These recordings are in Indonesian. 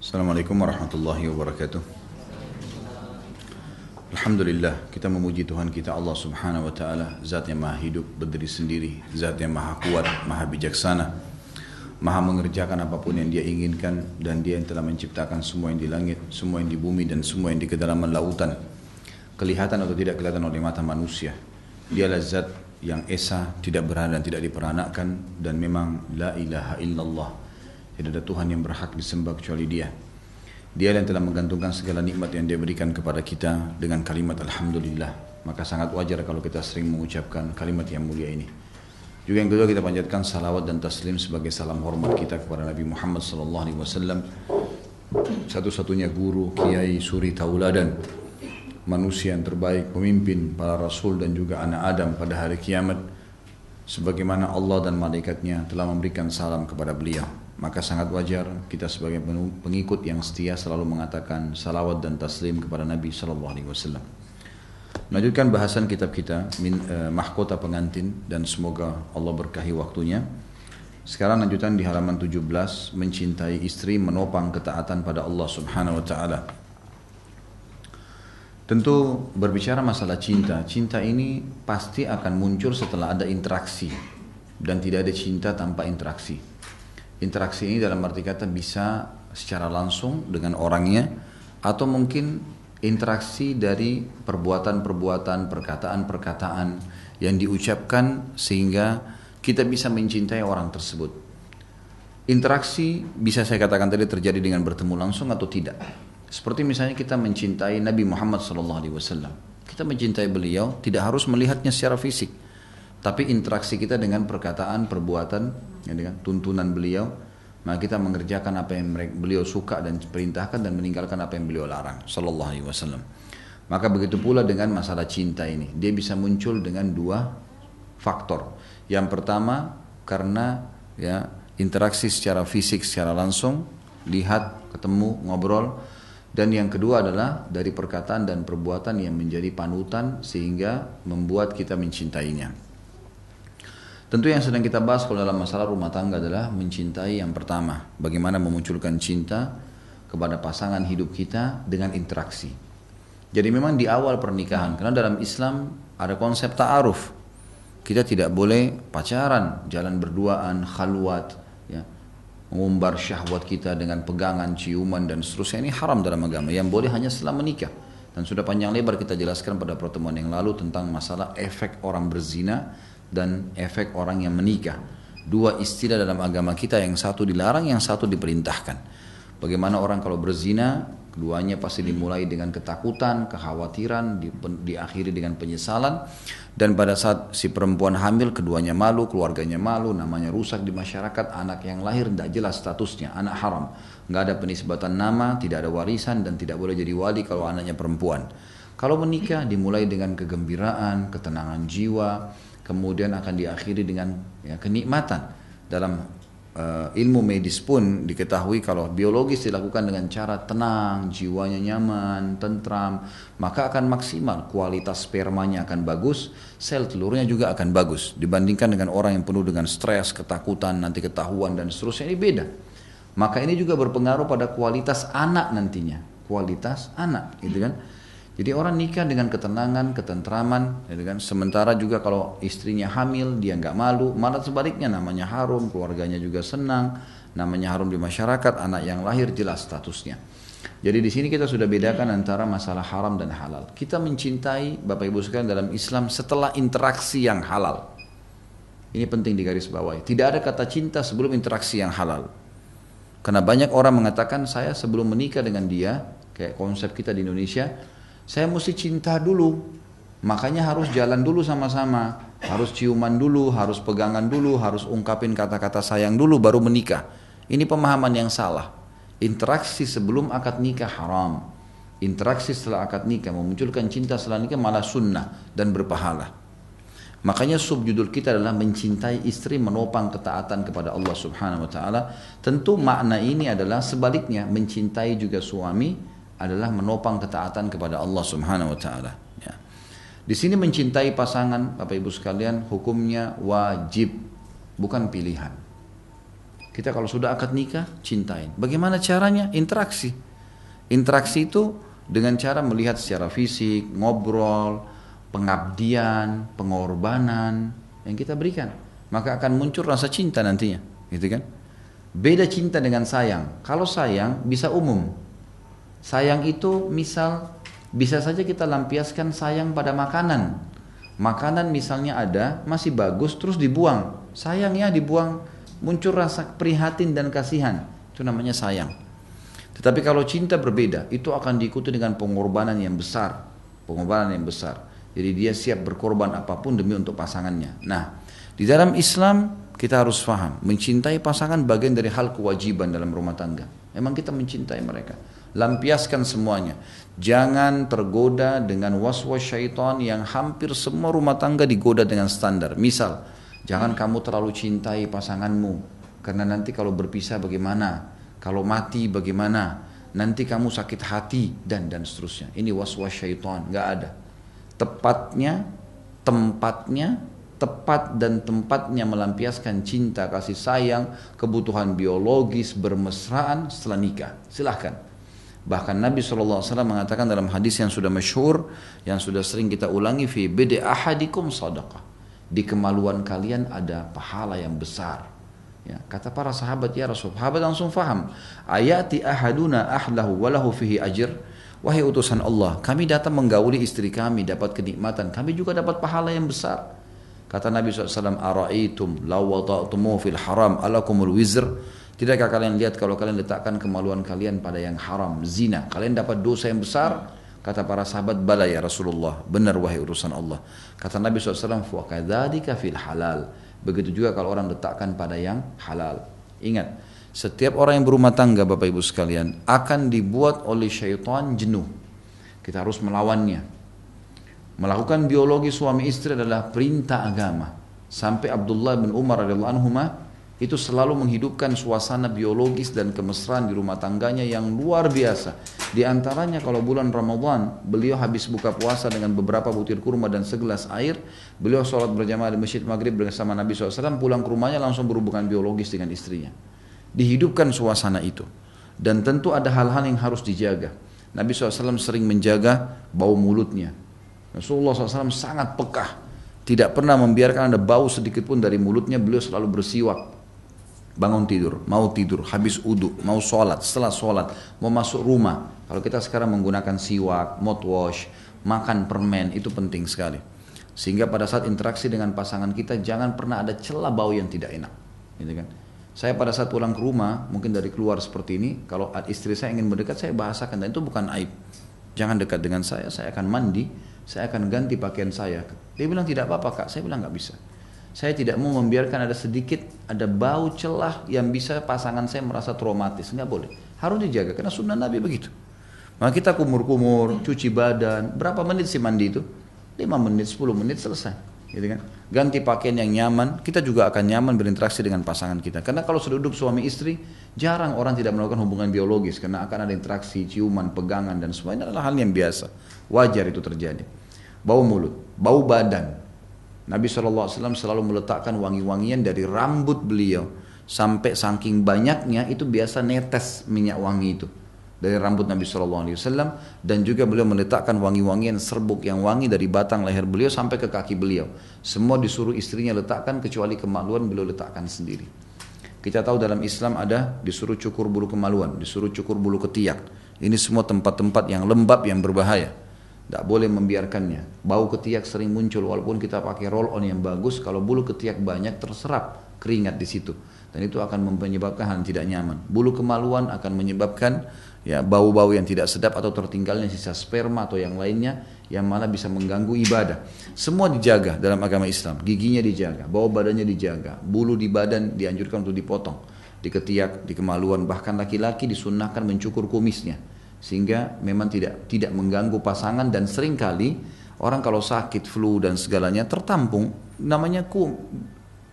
Assalamualaikum warahmatullahi wabarakatuh. Alhamdulillah, kita memuji Tuhan kita Allah subhanahu wa ta'ala, Zat yang maha hidup, berdiri sendiri, Zat yang maha kuat, maha bijaksana, maha mengerjakan apapun yang dia inginkan, dan dia yang telah menciptakan semua yang di langit, semua yang di bumi, dan semua yang di kedalaman lautan, kelihatan atau tidak kelihatan oleh mata manusia. Dialah Zat yang esa, tidak berada dan tidak diperanakkan, dan memang la ilaha illallah, tidak ada Tuhan yang berhak disembah kecuali Dia. Dia yang telah menggantungkan segala nikmat yang Dia berikan kepada kita dengan kalimat Alhamdulillah. Maka sangat wajar kalau kita sering mengucapkan kalimat yang mulia ini. Juga yang kedua, kita panjatkan salawat dan taslim sebagai salam hormat kita kepada Nabi Muhammad SAW, satu-satunya guru, kiai, suri tauladan, manusia yang terbaik, pemimpin para rasul dan juga anak Adam pada hari kiamat, sebagaimana Allah dan malaikatnya telah memberikan salam kepada beliau. Maka sangat wajar kita sebagai pengikut yang setia selalu mengatakan salawat dan taslim kepada Nabi SAW. Melanjutkan bahasan kitab kita Mahkota Pengantin, dan semoga Allah berkahi waktunya. Sekarang lanjutan di halaman 17, mencintai istri menopang ketaatan pada Allah Subhanahu wa taala. Tentu berbicara masalah cinta, cinta ini pasti akan muncul setelah ada interaksi, dan tidak ada cinta tanpa interaksi. Interaksi ini dalam arti kata bisa secara langsung dengan orangnya, atau mungkin interaksi dari perbuatan-perbuatan, perkataan-perkataan yang diucapkan sehingga kita bisa mencintai orang tersebut. Interaksi bisa saya katakan tadi terjadi dengan bertemu langsung atau tidak. Seperti misalnya kita mencintai Nabi Muhammad SAW. Kita mencintai beliau tidak harus melihatnya secara fisik, tapi interaksi kita dengan perkataan, perbuatan, ya, dengan tuntunan beliau, maka kita mengerjakan apa yang beliau suka dan perintahkan, dan meninggalkan apa yang beliau larang, sallallahu alaihi wasallam. Maka begitu pula dengan masalah cinta ini, dia bisa muncul dengan dua faktor. Yang pertama karena ya interaksi secara fisik, secara langsung, lihat, ketemu, ngobrol. Dan yang kedua adalah dari perkataan dan perbuatan yang menjadi panutan sehingga membuat kita mencintainya. Tentu yang sedang kita bahas kalau dalam masalah rumah tangga adalah mencintai yang pertama. Bagaimana memunculkan cinta kepada pasangan hidup kita dengan interaksi. Jadi memang di awal pernikahan, karena dalam Islam ada konsep ta'aruf. Kita tidak boleh pacaran, jalan berduaan, khalwat, ya, mengumbar syahwat kita dengan pegangan, ciuman dan seterusnya. Ini haram dalam agama. Yang boleh hanya setelah menikah. Dan sudah panjang lebar kita jelaskan pada pertemuan yang lalu tentang masalah efek orang berzina dan efek orang yang menikah. Dua istilah dalam agama kita, yang satu dilarang, yang satu diperintahkan. Bagaimana orang kalau berzina, keduanya pasti dimulai dengan ketakutan, kekhawatiran, diakhiri dengan penyesalan. Dan pada saat si perempuan hamil, keduanya malu, keluarganya malu, namanya rusak di masyarakat. Anak yang lahir tidak jelas statusnya, anak haram, nggak ada penisbatan nama, tidak ada warisan, dan tidak boleh jadi wali kalau anaknya perempuan. Kalau menikah dimulai dengan kegembiraan, ketenangan jiwa, kemudian akan diakhiri dengan ya, kenikmatan. Dalam ilmu medis pun diketahui kalau biologis dilakukan dengan cara tenang, jiwanya nyaman, tentram, maka akan maksimal, kualitas spermanya akan bagus, sel telurnya juga akan bagus, dibandingkan dengan orang yang penuh dengan stres, ketakutan, nanti ketahuan dan seterusnya. Ini beda. Maka ini juga berpengaruh pada kualitas anak nantinya, kualitas anak, gitu kan. Jadi orang nikah dengan ketenangan, ketentraman, gitu kan? Sementara juga kalau istrinya hamil, dia nggak malu, malah sebaliknya namanya harum, keluarganya juga senang, namanya harum di masyarakat, anak yang lahir jelas statusnya. Jadi di sini kita sudah bedakan antara masalah haram dan halal. Kita mencintai Bapak Ibu sekalian dalam Islam setelah interaksi yang halal. Ini penting digarisbawahi. Tidak ada kata cinta sebelum interaksi yang halal. Karena banyak orang mengatakan saya sebelum menikah dengan dia, kayak konsep kita di Indonesia, saya mesti cinta dulu, makanya harus jalan dulu sama-sama, harus ciuman dulu, harus pegangan dulu, harus ungkapin kata-kata sayang dulu baru menikah. Ini pemahaman yang salah. Interaksi sebelum akad nikah haram. Interaksi setelah akad nikah memunculkan cinta setelah nikah malah sunnah dan berpahala. Makanya subjudul kita adalah mencintai istri menopang ketaatan kepada Allah Subhanahu wa taala. Tentu makna ini adalah sebaliknya, mencintai juga suami adalah menopang ketaatan kepada Allah Subhanahu wa taala, ya. Di sini mencintai pasangan Bapak Ibu sekalian hukumnya wajib, bukan pilihan. Kita kalau sudah akad nikah, cintain. Bagaimana caranya? Interaksi. Interaksi itu dengan cara melihat secara fisik, ngobrol, pengabdian, pengorbanan yang kita berikan. Maka akan muncul rasa cinta nantinya, gitu kan? Beda cinta dengan sayang. Kalau sayang bisa umum. Sayang itu misal bisa saja kita lampiaskan sayang pada makanan. Makanan misalnya ada, masih bagus terus dibuang. Sayang ya dibuang, muncul rasa prihatin dan kasihan. Itu namanya sayang. Tetapi kalau cinta berbeda, itu akan diikuti dengan pengorbanan yang besar. Pengorbanan yang besar. Jadi dia siap berkorban apapun demi untuk pasangannya. Nah, di dalam Islam kita harus paham, mencintai pasangan bagian dari hal kewajiban dalam rumah tangga. Memang kita mencintai mereka. Lampiaskan semuanya. Jangan tergoda dengan was-was syaitan yang hampir semua rumah tangga digoda dengan standar. Misal, jangan kamu terlalu cintai pasanganmu, karena nanti kalau berpisah bagaimana? Kalau mati bagaimana? Nanti kamu sakit hati dan seterusnya. Ini was-was syaitan, nggak ada. Tepat dan tempatnya melampiaskan cinta, kasih sayang, kebutuhan biologis, bermesraan setelah nikah. Silahkan. Bahkan Nabi SAW mengatakan dalam hadis yang sudah masyhur, yang sudah sering kita ulangi, fi bidi ahadikum sadaqah. Di kemaluan kalian ada pahala yang besar. Ya, kata para sahabat, ya Rasul, sahabat langsung faham. Ayati ahaduna ahlahu walahu fihi ajr. Wahai utusan Allah, kami datang menggauli istri kami, dapat kenikmatan, kami juga dapat pahala yang besar. Kata Nabi SAW, ara'aitum law wada'tumu fil haram alakumul wizr. Tidakkah kalian lihat kalau kalian letakkan kemaluan kalian pada yang haram, zina, kalian dapat dosa yang besar? Kata para sahabat, bala ya Rasulullah, benar wahai urusan Allah. Kata Nabi SAW, wa kadzalika fil halal. Begitu juga kalau orang letakkan pada yang halal. Ingat, setiap orang yang berumah tangga, Bapak Ibu sekalian, akan dibuat oleh syaitan jenuh. Kita harus melawannya. Melakukan biologi suami istri adalah perintah agama. Sampai Abdullah bin Umar radhiyallahu anhuma itu selalu menghidupkan suasana biologis dan kemesraan di rumah tangganya yang luar biasa. Di antaranya kalau bulan Ramadan, beliau habis buka puasa dengan beberapa butir kurma dan segelas air, beliau sholat berjamaah di masjid maghrib bersama Nabi SAW, pulang ke rumahnya langsung berhubungan biologis dengan istrinya. Dihidupkan suasana itu. Dan tentu ada hal-hal yang harus dijaga. Nabi SAW sering menjaga bau mulutnya. Rasulullah SAW sangat pekah. Tidak pernah membiarkan ada bau sedikit pun dari mulutnya, beliau selalu bersiwak. Bangun tidur, mau tidur, habis uduk, mau sholat, setelah sholat, mau masuk rumah. Kalau kita sekarang menggunakan siwak, mouthwash, makan permen, itu penting sekali. Sehingga pada saat interaksi dengan pasangan kita, jangan pernah ada celah bau yang tidak enak. Gitu kan? Saya pada saat pulang ke rumah, mungkin dari keluar seperti ini, kalau istri saya ingin mendekat, saya bahasakan, dan itu bukan aib. Jangan dekat dengan saya akan mandi, saya akan ganti pakaian saya. Dia bilang tidak apa-apa kak, saya bilang nggak bisa. Saya tidak mau membiarkan ada bau celah yang bisa pasangan saya merasa traumatis. Nggak boleh. Harus dijaga karena sunnah Nabi begitu. Maka kita kumur-kumur, cuci badan. Berapa menit sih mandi itu? 5 menit, 10 menit selesai. Gitu kan? Ganti pakaian yang nyaman. Kita juga akan nyaman berinteraksi dengan pasangan kita. Karena kalau sudah hidup suami istri, jarang orang tidak melakukan hubungan biologis. Karena akan ada interaksi, ciuman, pegangan dan semua. Ini adalah hal yang biasa. Wajar itu terjadi. Bau mulut, bau badan. Nabi SAW selalu meletakkan wangi-wangian dari rambut beliau. Sampai saking banyaknya itu biasa netes minyak wangi itu. Dari rambut Nabi SAW. Dan juga beliau meletakkan wangi-wangian serbuk yang wangi dari batang leher beliau sampai ke kaki beliau. Semua disuruh istrinya letakkan kecuali kemaluan beliau letakkan sendiri. Kita tahu dalam Islam ada disuruh cukur bulu kemaluan, disuruh cukur bulu ketiak. Ini semua tempat-tempat yang lembab yang berbahaya. Tidak boleh membiarkannya. Bau ketiak sering muncul walaupun kita pakai roll on yang bagus. Kalau bulu ketiak banyak terserap keringat di situ. Dan itu akan menyebabkan hal yang tidak nyaman. Bulu kemaluan akan menyebabkan ya bau-bau yang tidak sedap atau tertinggalnya sisa sperma atau yang lainnya yang malah bisa mengganggu ibadah. Semua dijaga dalam agama Islam. Giginya dijaga, bau badannya dijaga, bulu di badan dianjurkan untuk dipotong. Di ketiak, di kemaluan, bahkan laki-laki disunnahkan mencukur kumisnya. Sehingga memang tidak mengganggu pasangan dan seringkali orang kalau sakit flu dan segalanya tertampung namanya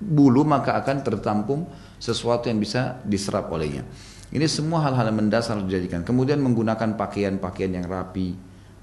bulu maka akan tertampung sesuatu yang bisa diserap olehnya. Ini semua hal-hal yang mendasar harus dijadikan. Kemudian menggunakan pakaian-pakaian yang rapi,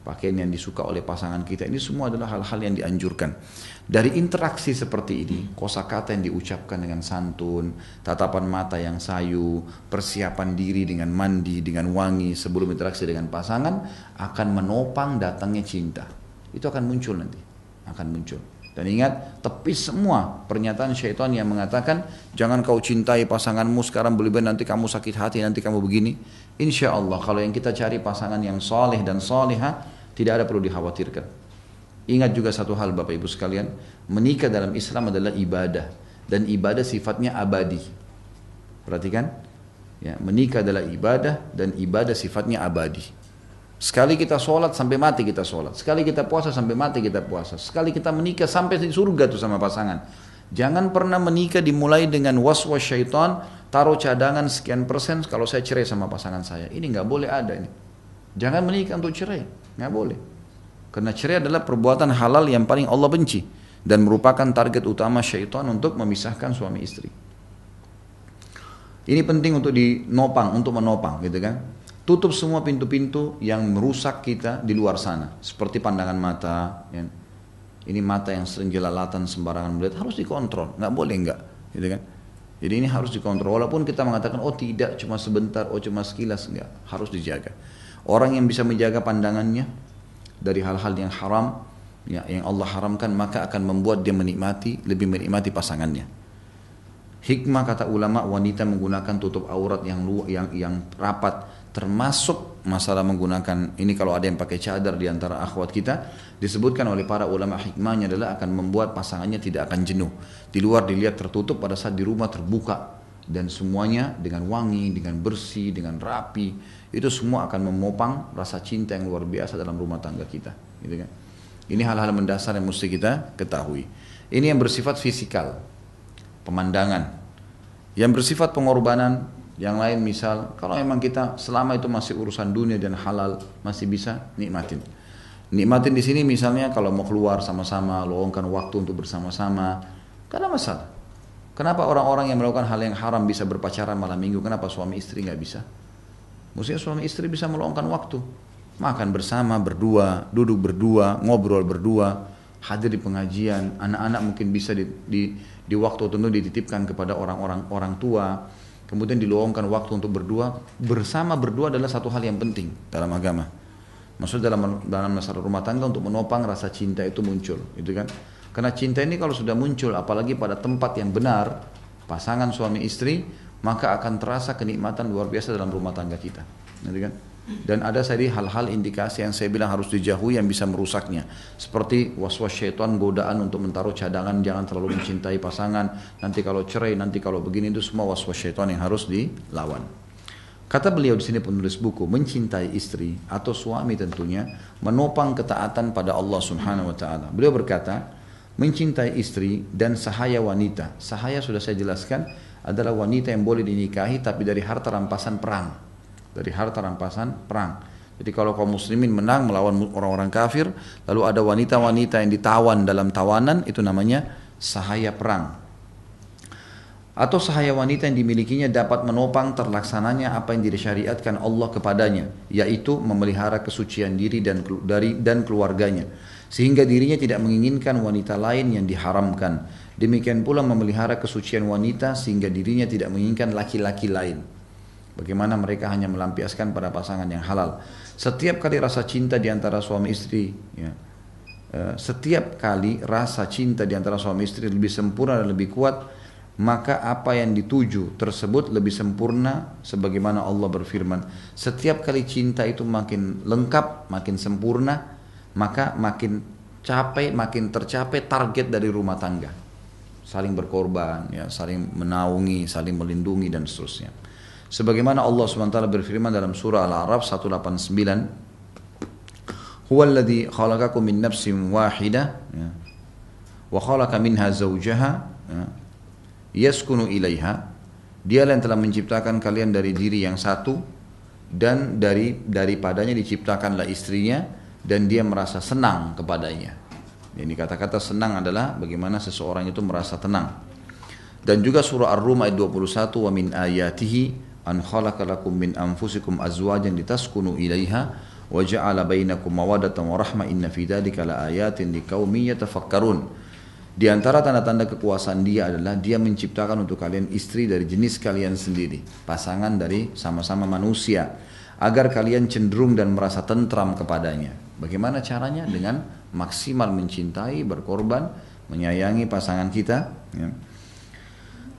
pakaian yang disuka oleh pasangan kita, ini semua adalah hal-hal yang dianjurkan. Dari interaksi seperti ini, kosakata yang diucapkan dengan santun, tatapan mata yang sayu, persiapan diri dengan mandi, dengan wangi sebelum interaksi dengan pasangan, akan menopang datangnya cinta. Itu akan muncul nanti, akan muncul. Dan ingat, tepis semua pernyataan syaitan yang mengatakan jangan kau cintai pasanganmu sekarang, berlebihan nanti kamu sakit hati, nanti kamu begini. Insya Allah kalau yang kita cari pasangan yang soleh dan soleha, tidak ada perlu dikhawatirkan. Ingat juga satu hal Bapak Ibu sekalian, menikah dalam Islam adalah ibadah, dan ibadah sifatnya abadi. Perhatikan, ya, menikah adalah ibadah dan ibadah sifatnya abadi. Sekali kita sholat sampai mati kita sholat. Sekali kita puasa sampai mati kita puasa. Sekali kita menikah sampai di surga tuh sama pasangan. Jangan pernah menikah dimulai dengan was-was syaitan, taruh cadangan sekian persen kalau saya cerai sama pasangan saya. Ini nggak boleh ada ini. Jangan menikah untuk cerai, nggak boleh. Karena cerai adalah perbuatan halal yang paling Allah benci dan merupakan target utama syaitan untuk memisahkan suami istri. Ini penting untuk untuk menopang, gitu kan? Tutup semua pintu-pintu yang merusak kita di luar sana, seperti pandangan mata. Ya. Ini mata yang sering jelalatan sembarangan melihat, harus dikontrol, nggak boleh nggak, gitu kan? Jadi ini harus dikontrol. Walaupun kita mengatakan, oh tidak, cuma sebentar, oh cuma sekilas, nggak, harus dijaga. Orang yang bisa menjaga pandangannya dari hal-hal yang haram, ya, yang Allah haramkan, maka akan membuat dia lebih menikmati pasangannya. Hikmah kata ulama, wanita menggunakan tutup aurat yang rapat, termasuk masalah menggunakan ini kalau ada yang pakai cadar di antara akhwat kita, disebutkan oleh para ulama hikmahnya adalah akan membuat pasangannya tidak akan jenuh. Di luar dilihat tertutup, pada saat di rumah terbuka dan semuanya dengan wangi, dengan bersih, dengan rapi, itu semua akan memopang rasa cinta yang luar biasa dalam rumah tangga kita, gitu kan? Ini hal-hal mendasar yang mesti kita ketahui. Ini yang bersifat fisikal, pemandangan. Yang bersifat pengorbanan, yang lain misal, kalau memang kita selama itu masih urusan dunia dan halal, masih bisa nikmatin. Nikmatin di sini misalnya kalau mau keluar sama-sama, luangkan waktu untuk bersama-sama, karena masalah. Kenapa orang-orang yang melakukan hal yang haram bisa berpacaran malam minggu, kenapa suami istri nggak bisa? Mestinya suami istri bisa meluangkan waktu, makan bersama, berdua, duduk berdua, ngobrol berdua, hadir di pengajian. Anak-anak mungkin bisa di waktu tertentu dititipkan kepada orang tua. Kemudian diluangkan waktu untuk berdua. Bersama berdua adalah satu hal yang penting dalam agama. Maksudnya dalam masalah rumah tangga untuk menopang rasa cinta itu muncul, gitu kan? Karena cinta ini kalau sudah muncul, apalagi pada tempat yang benar, pasangan suami istri, maka akan terasa kenikmatan luar biasa dalam rumah tangga kita, gitu kan? Dan ada tadi hal-hal indikasi yang saya bilang harus dijauhi yang bisa merusaknya, seperti was-was syaitan, godaan untuk menaruh cadangan, jangan terlalu mencintai pasangan, nanti kalau cerai, nanti kalau begini, itu semua was-was syaitan yang harus dilawan. Kata beliau di sini penulis buku, mencintai istri atau suami tentunya menopang ketaatan pada Allah Subhanahu wa taala. Beliau berkata, mencintai istri dan sahaya wanita. Sahaya sudah saya jelaskan adalah wanita yang boleh dinikahi tapi dari harta rampasan perang. Dari harta rampasan perang. Jadi kalau kaum muslimin menang melawan orang-orang kafir, lalu ada wanita-wanita yang ditawan dalam tawanan, itu namanya sahaya perang. Atau sahaya wanita yang dimilikinya dapat menopang terlaksananya apa yang disyariatkan Allah kepadanya, yaitu memelihara kesucian diri dan keluarganya, sehingga dirinya tidak menginginkan wanita lain yang diharamkan. Demikian pula memelihara kesucian wanita sehingga dirinya tidak menginginkan laki-laki lain. Bagaimana mereka hanya melampiaskan pada pasangan yang halal. Setiap kali rasa cinta di antara suami istri, ya, setiap kali rasa cinta di antara suami istri lebih sempurna dan lebih kuat, maka apa yang dituju tersebut lebih sempurna, sebagaimana Allah berfirman, setiap kali cinta itu makin lengkap, makin sempurna, maka makin tercapai target dari rumah tangga. Saling berkorban, ya, saling menaungi, saling melindungi dan seterusnya. Sebagaimana Allah SWT berfirman dalam surah Al-A'raf 189, Huwa alladhi khalaqakum min nafsin wahidah, ya, wa khalaqa minha zawjaha, ya, yaskunu ilaiha. Dialah yang telah menciptakan kalian dari diri yang satu, dan daripadanya diciptakanlah istrinya, dan dia merasa senang kepadanya. Ini kata-kata senang adalah bagaimana seseorang itu merasa tenang. Dan juga surah Ar-Rum ayat 21, wa min ayatihi an khalaqa lakum min anfusikum azwajan litaskunu ilaiha wa ja'ala bainakum mawaddatan wa rahmah inna fi dzalika laayatin liqaumin yatafakkarun. Di antara tanda-tanda kekuasaan dia adalah dia menciptakan untuk kalian istri dari jenis kalian sendiri, pasangan dari sama-sama manusia, agar kalian cenderung dan merasa tentram kepadanya. Bagaimana caranya? Dengan maksimal mencintai, berkorban, menyayangi pasangan kita, ya.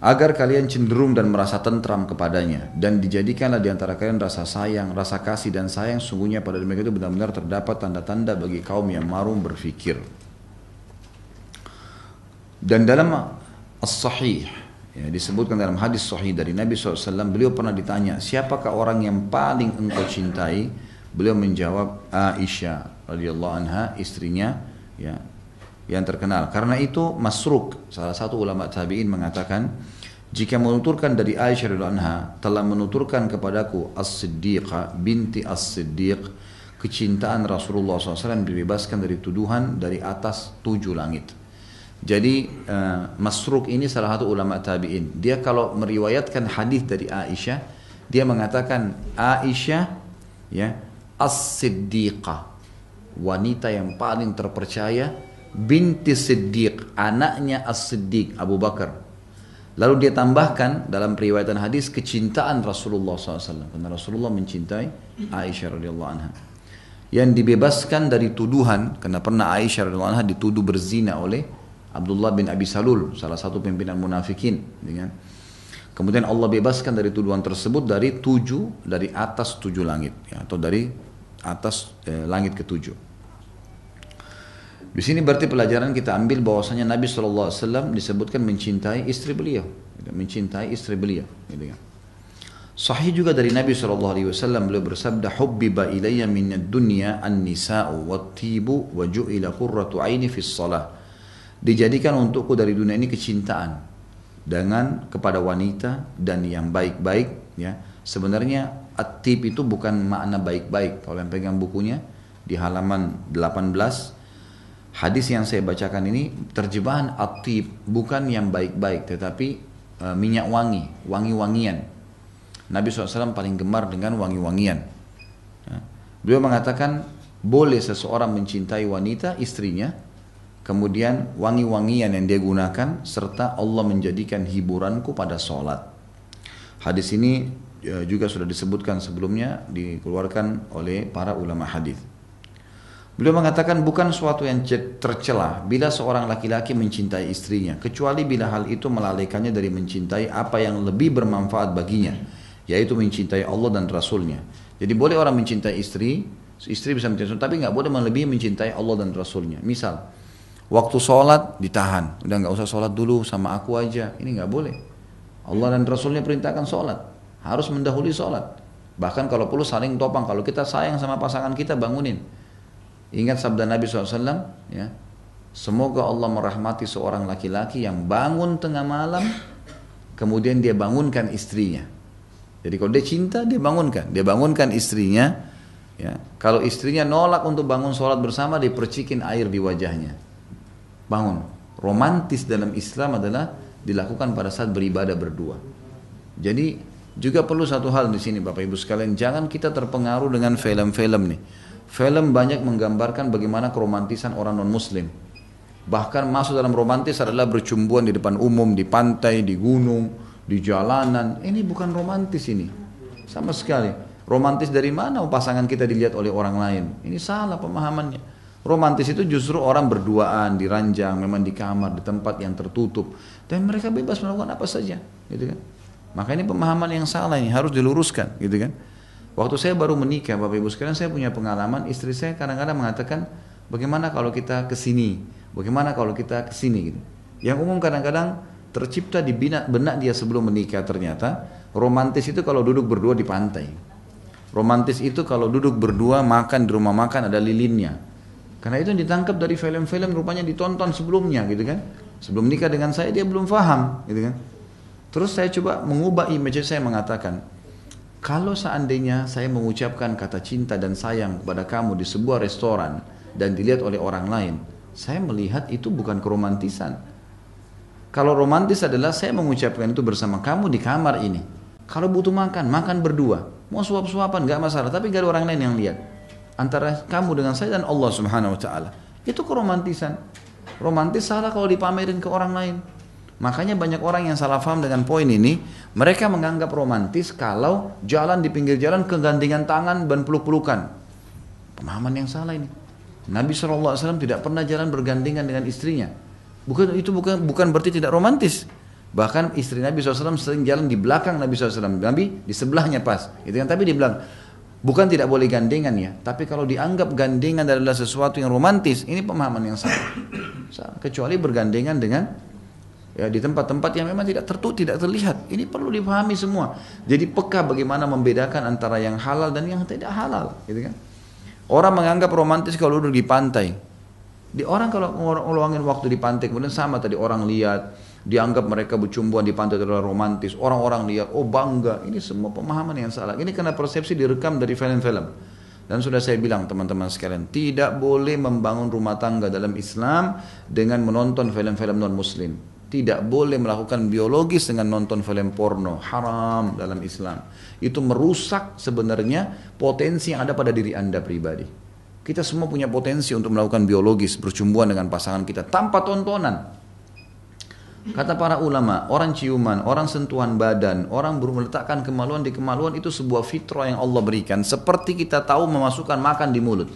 Agar kalian cenderung dan merasa tentram kepadanya, dan dijadikanlah di antara kalian rasa sayang, rasa kasih dan sayang. Sungguhnya pada demikian itu benar-benar terdapat tanda-tanda bagi kaum yang marum berfikir. Dan dalam As-Sahih, ya, disebutkan dalam hadis sahih dari Nabi SAW, beliau pernah ditanya, siapakah orang yang paling engkau cintai? Beliau menjawab, Aisyah radhiyallahu anha, istrinya, ya, yang terkenal. Karena itu Masruq, salah satu ulama tabi'in, mengatakan, jika menuturkan dari Aisyah radhiyallahu anha, telah menuturkan kepadaku As-Siddiqah binti As-Siddiq, kecintaan Rasulullah SAW dibebaskan dari tuduhan dari atas 7 langit. Jadi Masruq ini salah satu ulama tabi'in. Dia kalau meriwayatkan hadis dari Aisyah, dia mengatakan Aisyah, ya, As-Siddiqah, wanita yang paling terpercaya, binti Siddiq, anaknya As-Siddiq, Abu Bakar. Lalu dia tambahkan dalam periwayatan hadis kecintaan Rasulullah SAW, karena Rasulullah mencintai Aisyah radhiyallahu anha, yang dibebaskan dari tuduhan, karena pernah Aisyah radhiyallahu anha dituduh berzina oleh Abdullah bin Abi Salul, salah satu pimpinan munafikin. Kemudian Allah bebaskan dari tuduhan tersebut dari atas 7 langit, ya, atau dari atas langit ke-7. Di sini berarti pelajaran kita ambil bahwasanya Nabi SAW disebutkan mencintai istri beliau, mencintai istri beliau. Sahih juga dari Nabi SAW, beliau bersabda, hubbiba ilayya minad dunya an-nisa'u wat-tibu wa ju'ila qurratu aini fis shalah. Dijadikan untukku dari dunia ini kecintaan dengan kepada wanita dan yang baik-baik, ya. Sebenarnya at-tib itu bukan makna baik-baik. Kalau yang pegang bukunya di halaman 18, hadis yang saya bacakan ini terjemahan at-tib bukan yang baik-baik, tetapi minyak wangi, wangi-wangian. Nabi SAW paling gemar dengan wangi-wangian, ya. Beliau mengatakan boleh seseorang mencintai wanita istrinya, kemudian wangi-wangian yang dia gunakan, serta Allah menjadikan hiburanku pada sholat. Hadis ini juga sudah disebutkan sebelumnya, dikeluarkan oleh para ulama hadis. Beliau mengatakan bukan suatu yang tercela bila seorang laki-laki mencintai istrinya, kecuali bila hal itu melalaikannya dari mencintai apa yang lebih bermanfaat baginya, yaitu mencintai Allah dan Rasulnya. Jadi boleh orang mencintai istri bisa mencintai, tapi nggak boleh melebihi mencintai Allah dan Rasulnya. Misal, waktu sholat ditahan, udah nggak usah sholat dulu, sama aku aja. Ini nggak boleh. Allah dan Rasulnya perintahkan sholat, harus mendahului sholat. Bahkan kalau perlu saling topang. Kalau kita sayang sama pasangan kita, bangunin. Ingat sabda Nabi SAW, ya, semoga Allah merahmati seorang laki-laki yang bangun tengah malam, kemudian dia bangunkan istrinya. Jadi kalau dia cinta, dia bangunkan istrinya. Ya. Kalau istrinya nolak untuk bangun sholat bersama, dia percikin air di wajahnya. Bangun. Romantis dalam Islam adalah dilakukan pada saat beribadah berdua. Jadi juga perlu satu hal di sini Bapak Ibu sekalian, jangan kita terpengaruh dengan film-film nih. Film banyak menggambarkan bagaimana keromantisan orang non-muslim. Bahkan masuk dalam romantis adalah bercumbuan di depan umum, di pantai, di gunung, di jalanan. Ini bukan romantis ini. Sama sekali. Romantis dari mana pasangan kita dilihat oleh orang lain? Ini salah pemahamannya. Romantis itu justru orang berduaan di ranjang, memang di kamar, di tempat yang tertutup, dan mereka bebas melakukan apa saja, gitu kan? Maka ini pemahaman yang salah, ini harus diluruskan, gitu kan? Waktu saya baru menikah, Bapak Ibu sekalian, saya punya pengalaman, istri saya kadang-kadang mengatakan, bagaimana kalau kita kesini, bagaimana kalau kita kesini, gitu. Yang umum kadang-kadang tercipta di benak dia sebelum menikah, ternyata romantis itu kalau duduk berdua di pantai. Romantis itu kalau duduk berdua makan di rumah makan ada lilinnya. Karena itu ditangkap dari film-film, rupanya ditonton sebelumnya, gitu kan. Sebelum nikah dengan saya dia belum paham, gitu kan. Terus saya coba mengubah image saya, mengatakan, kalau seandainya saya mengucapkan kata cinta dan sayang kepada kamu di sebuah restoran dan dilihat oleh orang lain, saya melihat itu bukan keromantisan. Kalau romantis adalah saya mengucapkan itu bersama kamu di kamar ini. Kalau butuh makan, makan berdua. Mau suap-suapan gak masalah, tapi gak ada orang lain yang lihat. antara kamu dengan saya dan Allah Subhanahu wa taala. Itu keromantisan. Romantis salah kalau dipamerin ke orang lain. Makanya banyak orang yang salah paham dengan poin ini. Mereka menganggap romantis kalau jalan di pinggir jalan kegandengan tangan dan peluk-pelukan. Pemahaman yang salah ini. Nabi SAW tidak pernah jalan bergandengan dengan istrinya. Bukan berarti tidak romantis. Bahkan istri Nabi SAW sering jalan di belakang Nabi SAW. Nabi di sebelahnya pas. Itu kan, tapi di belakang. Bukan tidak boleh gandengan ya. Tapi kalau dianggap gandengan adalah sesuatu yang romantis, ini pemahaman yang salah. Kecuali bergandengan dengan ya di tempat-tempat yang memang tidak terlihat. Ini perlu dipahami semua. Jadi peka bagaimana membedakan antara yang halal dan yang tidak halal, gitu kan? Orang menganggap romantis kalau duduk di pantai. Di orang kalau ngeluangin waktu di pantai, kemudian sama tadi orang lihat, dianggap mereka bercumbuan di pantai adalah romantis. Orang-orang lihat, oh bangga. Ini semua pemahaman yang salah. Ini karena persepsi direkam dari film-film. Dan sudah saya bilang teman-teman sekalian, tidak boleh membangun rumah tangga dalam Islam dengan menonton film-film non-muslim. Tidak boleh melakukan biologis dengan nonton film porno. Haram dalam Islam. Itu merusak sebenarnya potensi yang ada pada diri Anda pribadi. Kita semua punya potensi untuk melakukan biologis, bercumbuan dengan pasangan kita tanpa tontonan. Kata para ulama, orang ciuman, orang sentuhan badan, orang meletakkan kemaluan di kemaluan itu sebuah fitrah yang Allah berikan. Seperti kita tahu memasukkan makan di mulut.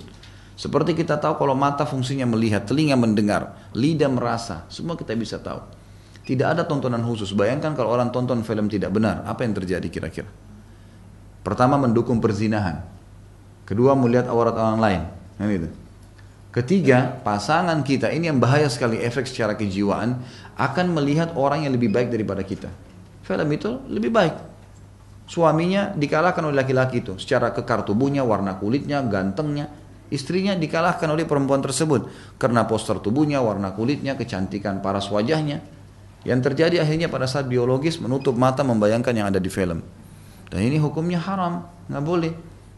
Seperti kita tahu kalau mata fungsinya melihat, telinga mendengar, lidah merasa, semua kita bisa tahu. Tidak ada tontonan khusus. Bayangkan kalau orang tonton film tidak benar, apa yang terjadi kira-kira? Pertama, mendukung perzinahan. Kedua, melihat aurat orang lain. Nah, gitu. Ketiga, pasangan kita, ini yang bahaya sekali efek secara kejiwaan, akan melihat orang yang lebih baik daripada kita. Film itu lebih baik. Suaminya dikalahkan oleh laki-laki itu. Secara kekar tubuhnya, warna kulitnya, gantengnya. Istrinya dikalahkan oleh perempuan tersebut. Karena poster tubuhnya, warna kulitnya, kecantikan paras wajahnya. Yang terjadi akhirnya pada saat biologis menutup mata membayangkan yang ada di film. Dan ini hukumnya haram, nggak boleh.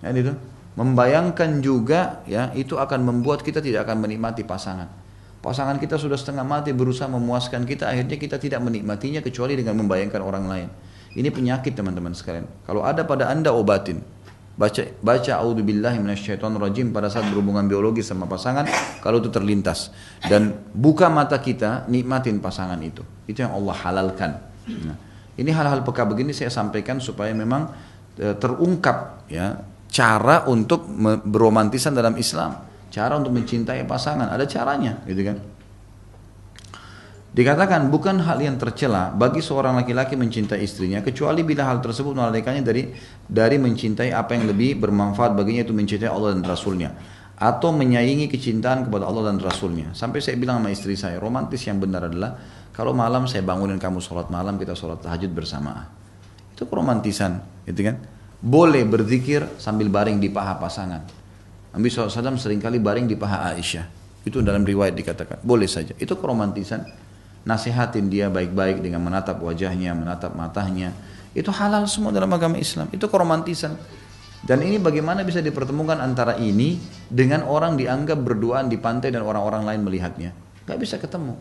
Ya, itu. Membayangkan juga ya itu akan membuat kita tidak akan menikmati pasangan. Pasangan kita sudah setengah mati berusaha memuaskan kita, akhirnya kita tidak menikmatinya kecuali dengan membayangkan orang lain. Ini penyakit teman-teman sekalian. Kalau ada pada Anda obatin. Baca a'udzubillahi minasyaitonirrajim pada saat berhubungan biologis sama pasangan kalau itu terlintas, dan buka mata kita nikmatin pasangan itu yang Allah halalkan. Nah, ini hal-hal peka begini saya sampaikan supaya memang terungkap ya cara untuk beromantisan dalam Islam, cara untuk mencintai pasangan, ada caranya gitu kan. Dikatakan bukan hal yang tercela bagi seorang laki-laki mencintai istrinya kecuali bila hal tersebut melalaikannya dari mencintai apa yang lebih bermanfaat baginya, itu mencintai Allah dan Rasulnya, atau menyaingi kecintaan kepada Allah dan Rasulnya. Sampai saya bilang sama istri saya, romantis yang benar adalah kalau malam saya bangunin kamu sholat malam, kita sholat tahajud bersama. Itu keromantisan, gitu kan? Boleh berzikir sambil baring di paha pasangan. Nabi SAW seringkali baring di paha Aisyah. Itu dalam riwayat dikatakan, boleh saja. Itu keromantisan. Nasihatin dia baik-baik dengan menatap wajahnya, menatap matanya. Itu halal semua dalam agama Islam. Itu keromantisan. Dan ini bagaimana bisa dipertemukan antara ini dengan orang dianggap berduaan di pantai dan orang-orang lain melihatnya. Gak bisa ketemu.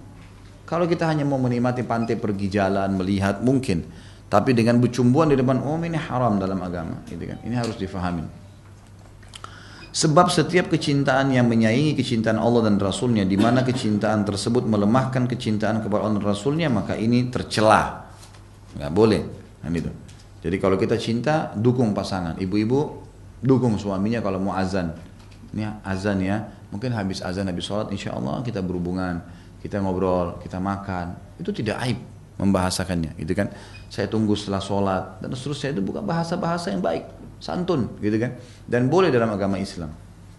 Kalau kita hanya mau menikmati pantai, pergi jalan, melihat, mungkin. Tapi dengan bercumbuan di depan umum ini haram dalam agama. Ini harus difahami. Sebab setiap kecintaan yang menyaingi kecintaan Allah dan Rasulnya, di mana kecintaan tersebut melemahkan kecintaan kepada Allah dan Rasulnya, maka ini tercela. Nggak boleh. Nah, itu. Jadi kalau kita cinta, dukung pasangan. Ibu-ibu dukung suaminya kalau mau azan. Ini azan ya. Mungkin habis azan, habis sholat, insya Allah kita berhubungan, kita ngobrol, kita makan. Itu tidak aib membahasakannya, gitu kan? Saya tunggu setelah sholat dan seterusnya. Itu bukan bahasa-bahasa yang baik, santun, gitu kan? Dan boleh dalam agama Islam.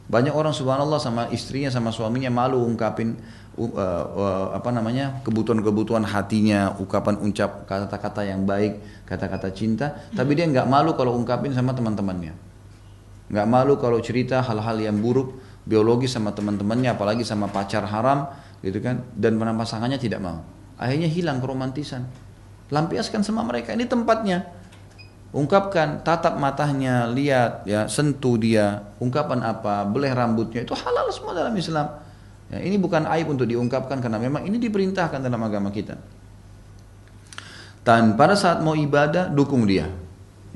Banyak orang subhanallah sama istrinya, sama suaminya malu ungkapin kebutuhan-kebutuhan hatinya, ucap kata-kata yang baik, kata-kata cinta, tapi dia nggak malu kalau ungkapin sama teman-temannya. Nggak malu kalau cerita hal-hal yang buruk biologis sama teman-temannya, apalagi sama pacar haram, gitu kan? Dan pasangannya tidak mau. Akhirnya hilang keromantisan. Lampiaskan sama mereka, ini tempatnya. Ungkapkan, tatap matanya, lihat, ya, sentuh dia, ungkapan apa, beleh rambutnya, itu halal semua dalam Islam. Ya, ini bukan aib untuk diungkapkan karena memang ini diperintahkan dalam agama kita. Dan pada saat mau ibadah, dukung dia,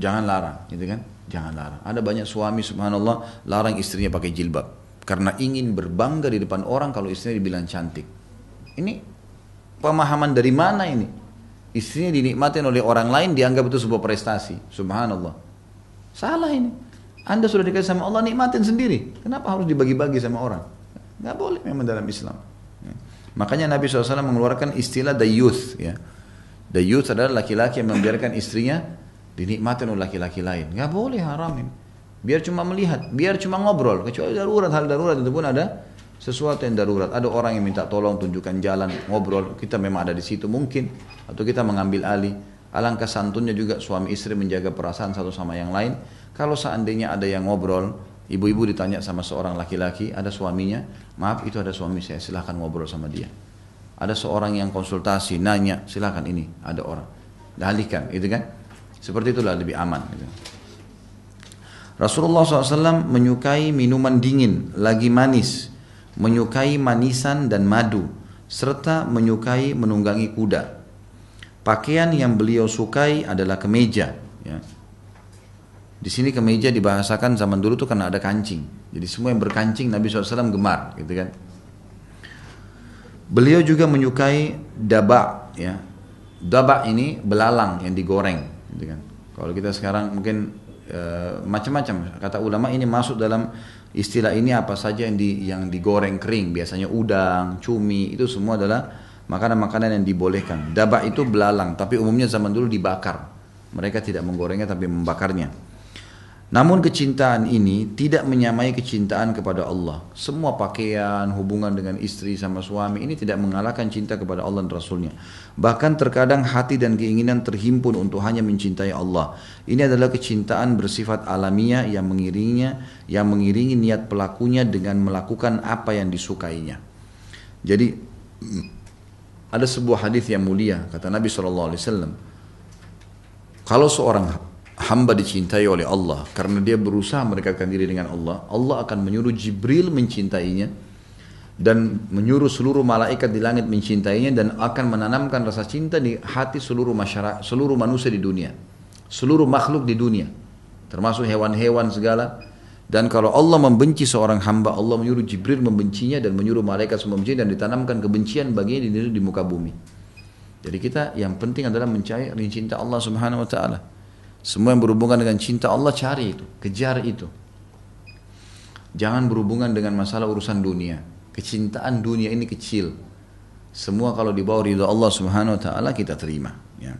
jangan larang, gitu kan? Jangan larang. Ada banyak suami subhanallah larang istrinya pakai jilbab karena ingin berbangga di depan orang kalau istrinya dibilang cantik. Ini pemahaman dari mana ini? Istrinya dinikmatin oleh orang lain dianggap itu sebuah prestasi. Subhanallah. Salah ini. Anda sudah dikasih sama Allah, nikmatin sendiri. Kenapa harus dibagi-bagi sama orang? Nggak boleh memang dalam Islam. Makanya Nabi SAW mengeluarkan istilah dayuth. Ya. Dayuth adalah laki-laki yang membiarkan istrinya dinikmatin oleh laki-laki lain. Nggak boleh, haram ini. Biar cuma melihat, biar cuma ngobrol. Kecuali darurat, hal darurat itu pun ada sesuatu yang darurat. Ada orang yang minta tolong, tunjukkan jalan, ngobrol. Kita memang ada di situ mungkin. Atau kita mengambil alih. Alangkah santunnya juga suami istri menjaga perasaan satu sama yang lain. Kalau seandainya ada yang ngobrol, ibu-ibu ditanya sama seorang laki-laki, ada suaminya, maaf itu ada suami saya, silahkan ngobrol sama dia. Ada seorang yang konsultasi, nanya, silahkan ini, ada orang. Alihkan, itu kan? Seperti itulah lebih aman. Gitu. Rasulullah SAW menyukai minuman dingin, lagi manis, menyukai manisan dan madu, serta menyukai menunggangi kuda. Pakaian yang beliau sukai adalah kemeja. Ya. Di sini kemeja dibahasakan zaman dulu tuh karena ada kancing. Jadi semua yang berkancing Nabi SAW gemar, gitu kan. Beliau juga menyukai daba, ya. Daba ini belalang yang digoreng, gitu kan. Kalau kita sekarang mungkin macam-macam kata ulama ini masuk dalam istilah ini apa saja yang digoreng kering, biasanya udang, cumi, itu semua adalah makanan-makanan yang dibolehkan. Daba itu belalang, tapi umumnya zaman dulu dibakar. Mereka tidak menggorengnya tapi membakarnya. Namun kecintaan ini tidak menyamai kecintaan kepada Allah. Semua pakaian, hubungan dengan istri sama suami ini tidak mengalahkan cinta kepada Allah dan Rasulnya. Bahkan terkadang hati dan keinginan terhimpun untuk hanya mencintai Allah. Ini adalah kecintaan bersifat alamiah yang mengiringi niat pelakunya dengan melakukan apa yang disukainya. Jadi ada sebuah hadis yang mulia, kata Nabi SAW, kalau seorang hamba dicintai oleh Allah karena dia berusaha mendekatkan diri dengan Allah, Allah akan menyuruh Jibril mencintainya dan menyuruh seluruh malaikat di langit mencintainya dan akan menanamkan rasa cinta di hati seluruh masyarakat, seluruh manusia di dunia, seluruh makhluk di dunia, termasuk hewan-hewan segala. Dan kalau Allah membenci seorang hamba, Allah menyuruh Jibril membencinya dan menyuruh malaikat semua membencinya dan ditanamkan kebencian baginya di muka bumi. Jadi kita yang penting adalah mencari cinta Allah Subhanahu Wa Taala. Semua yang berhubungan dengan cinta Allah cari itu, kejar itu. Jangan berhubungan dengan masalah urusan dunia. Kecintaan dunia ini kecil. Semua kalau dibawa ridha Allah Subhanahu Wa Taala kita terima. Ya.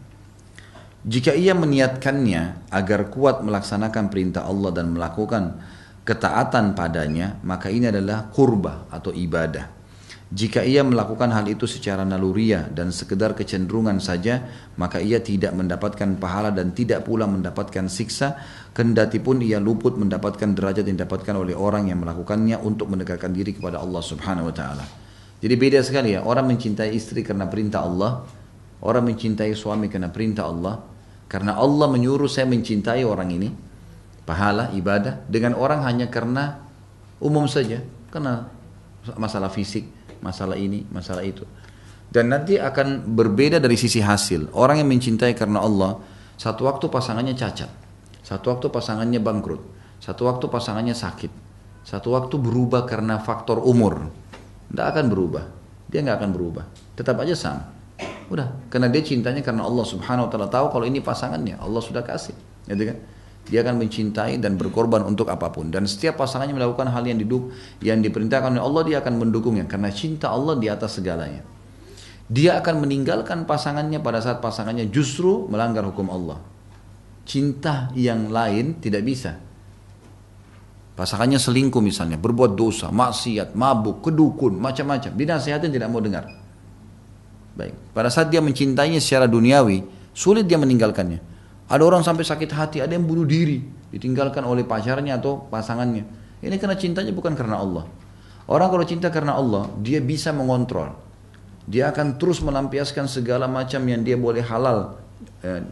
Jika ia meniatkannya agar kuat melaksanakan perintah Allah dan melakukan ketaatan padanya, maka ini adalah qurbah atau ibadah. Jika ia melakukan hal itu secara naluriah dan sekedar kecenderungan saja, maka ia tidak mendapatkan pahala dan tidak pula mendapatkan siksa, kendati pun ia luput mendapatkan derajat yang didapatkan oleh orang yang melakukannya untuk mendekatkan diri kepada Allah Subhanahu Wa Taala. Jadi beda sekali ya, orang mencintai istri karena perintah Allah, orang mencintai suami karena perintah Allah, karena Allah menyuruh saya mencintai orang ini, pahala, ibadah, dengan orang hanya karena umum saja, karena masalah fisik, masalah ini, masalah itu. Dan nanti akan berbeda dari sisi hasil. Orang yang mencintai karena Allah, satu waktu pasangannya cacat, satu waktu pasangannya bangkrut, satu waktu pasangannya sakit, satu waktu berubah karena faktor umur. Tidak akan berubah, dia nggak akan berubah, tetap aja sama. Udah, karena dia cintanya karena Allah Subhanahu Wa Taala, tahu kalau ini pasangannya, Allah sudah kasih, gitu kan? Dia akan mencintai dan berkorban untuk apapun. Dan setiap pasangannya melakukan hal yang diperintahkan oleh Allah, dia akan mendukungnya. Karena cinta Allah di atas segalanya. Dia akan meninggalkan pasangannya pada saat pasangannya justru melanggar hukum Allah. Cinta yang lain tidak bisa. Pasangannya selingkuh misalnya, berbuat dosa, maksiat, mabuk, kedukun, macam-macam. Dinasihatin tidak mau dengar. Baik. Pada saat dia mencintainya secara duniawi, sulit dia meninggalkannya. Ada orang sampai sakit hati, ada yang bunuh diri, ditinggalkan oleh pacarnya atau pasangannya. Ini karena cintanya bukan karena Allah. Orang kalau cinta karena Allah, dia bisa mengontrol. Dia akan terus melampiaskan segala macam yang dia boleh halal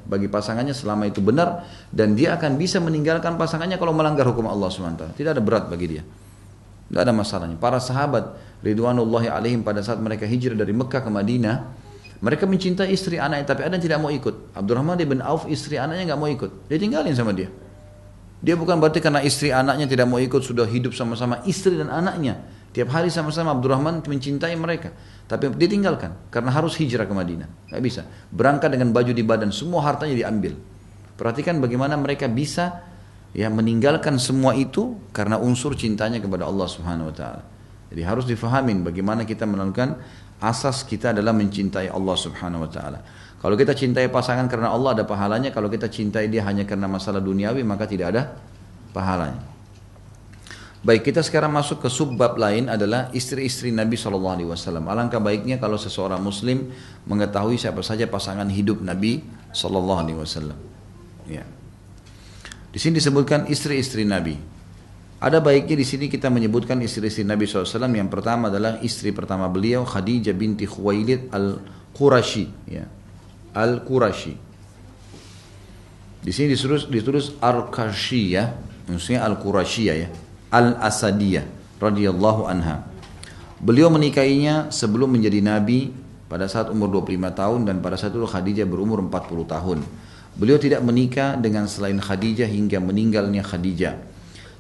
bagi pasangannya selama itu benar. Dan dia akan bisa meninggalkan pasangannya kalau melanggar hukum Allah SWT. Tidak ada berat bagi dia. Tidak ada masalahnya. Para sahabat Ridwanullahi alaihim pada saat mereka hijrah dari Mekah ke Madinah, mereka mencintai istri anaknya, tapi ada yang tidak mau ikut. Abdurrahman bin Auf istri anaknya nggak mau ikut, dia tinggalin sama dia. Dia bukan berarti karena istri anaknya tidak mau ikut, sudah hidup sama-sama istri dan anaknya. Tiap hari sama-sama Abdurrahman mencintai mereka. Tapi ditinggalkan karena harus hijrah ke Madinah. Gak bisa. Berangkat dengan baju di badan, semua hartanya diambil. Perhatikan bagaimana mereka bisa ya meninggalkan semua itu karena unsur cintanya kepada Allah Subhanahu wa taala. Jadi harus difahamin bagaimana kita melakukan asas kita adalah mencintai Allah Subhanahu wa taala. Kalau kita cintai pasangan karena Allah ada pahalanya, kalau kita cintai dia hanya karena masalah duniawi maka tidak ada pahalanya. Baik, kita sekarang masuk ke subbab lain adalah istri-istri Nabi SAW. Alangkah baiknya kalau seseorang Muslim mengetahui siapa saja pasangan hidup Nabi SAW. Ya. Di sini disebutkan istri-istri Nabi. Ada baiknya di sini kita menyebutkan istri-istri Nabi SAW. Yang pertama adalah istri pertama beliau Khadijah binti Khuwailid al-Qurashi. Ya. Al-Qurashi. Di sini ditulis Al-Qurashiyah, maksudnya Al-Qurashiyah ya. Al-Asadiyah radhiyallahu anha. Beliau menikahinya sebelum menjadi nabi pada saat umur 25 tahun dan pada saat itu Khadijah berumur 40 tahun. Beliau tidak menikah dengan selain Khadijah hingga meninggalnya Khadijah.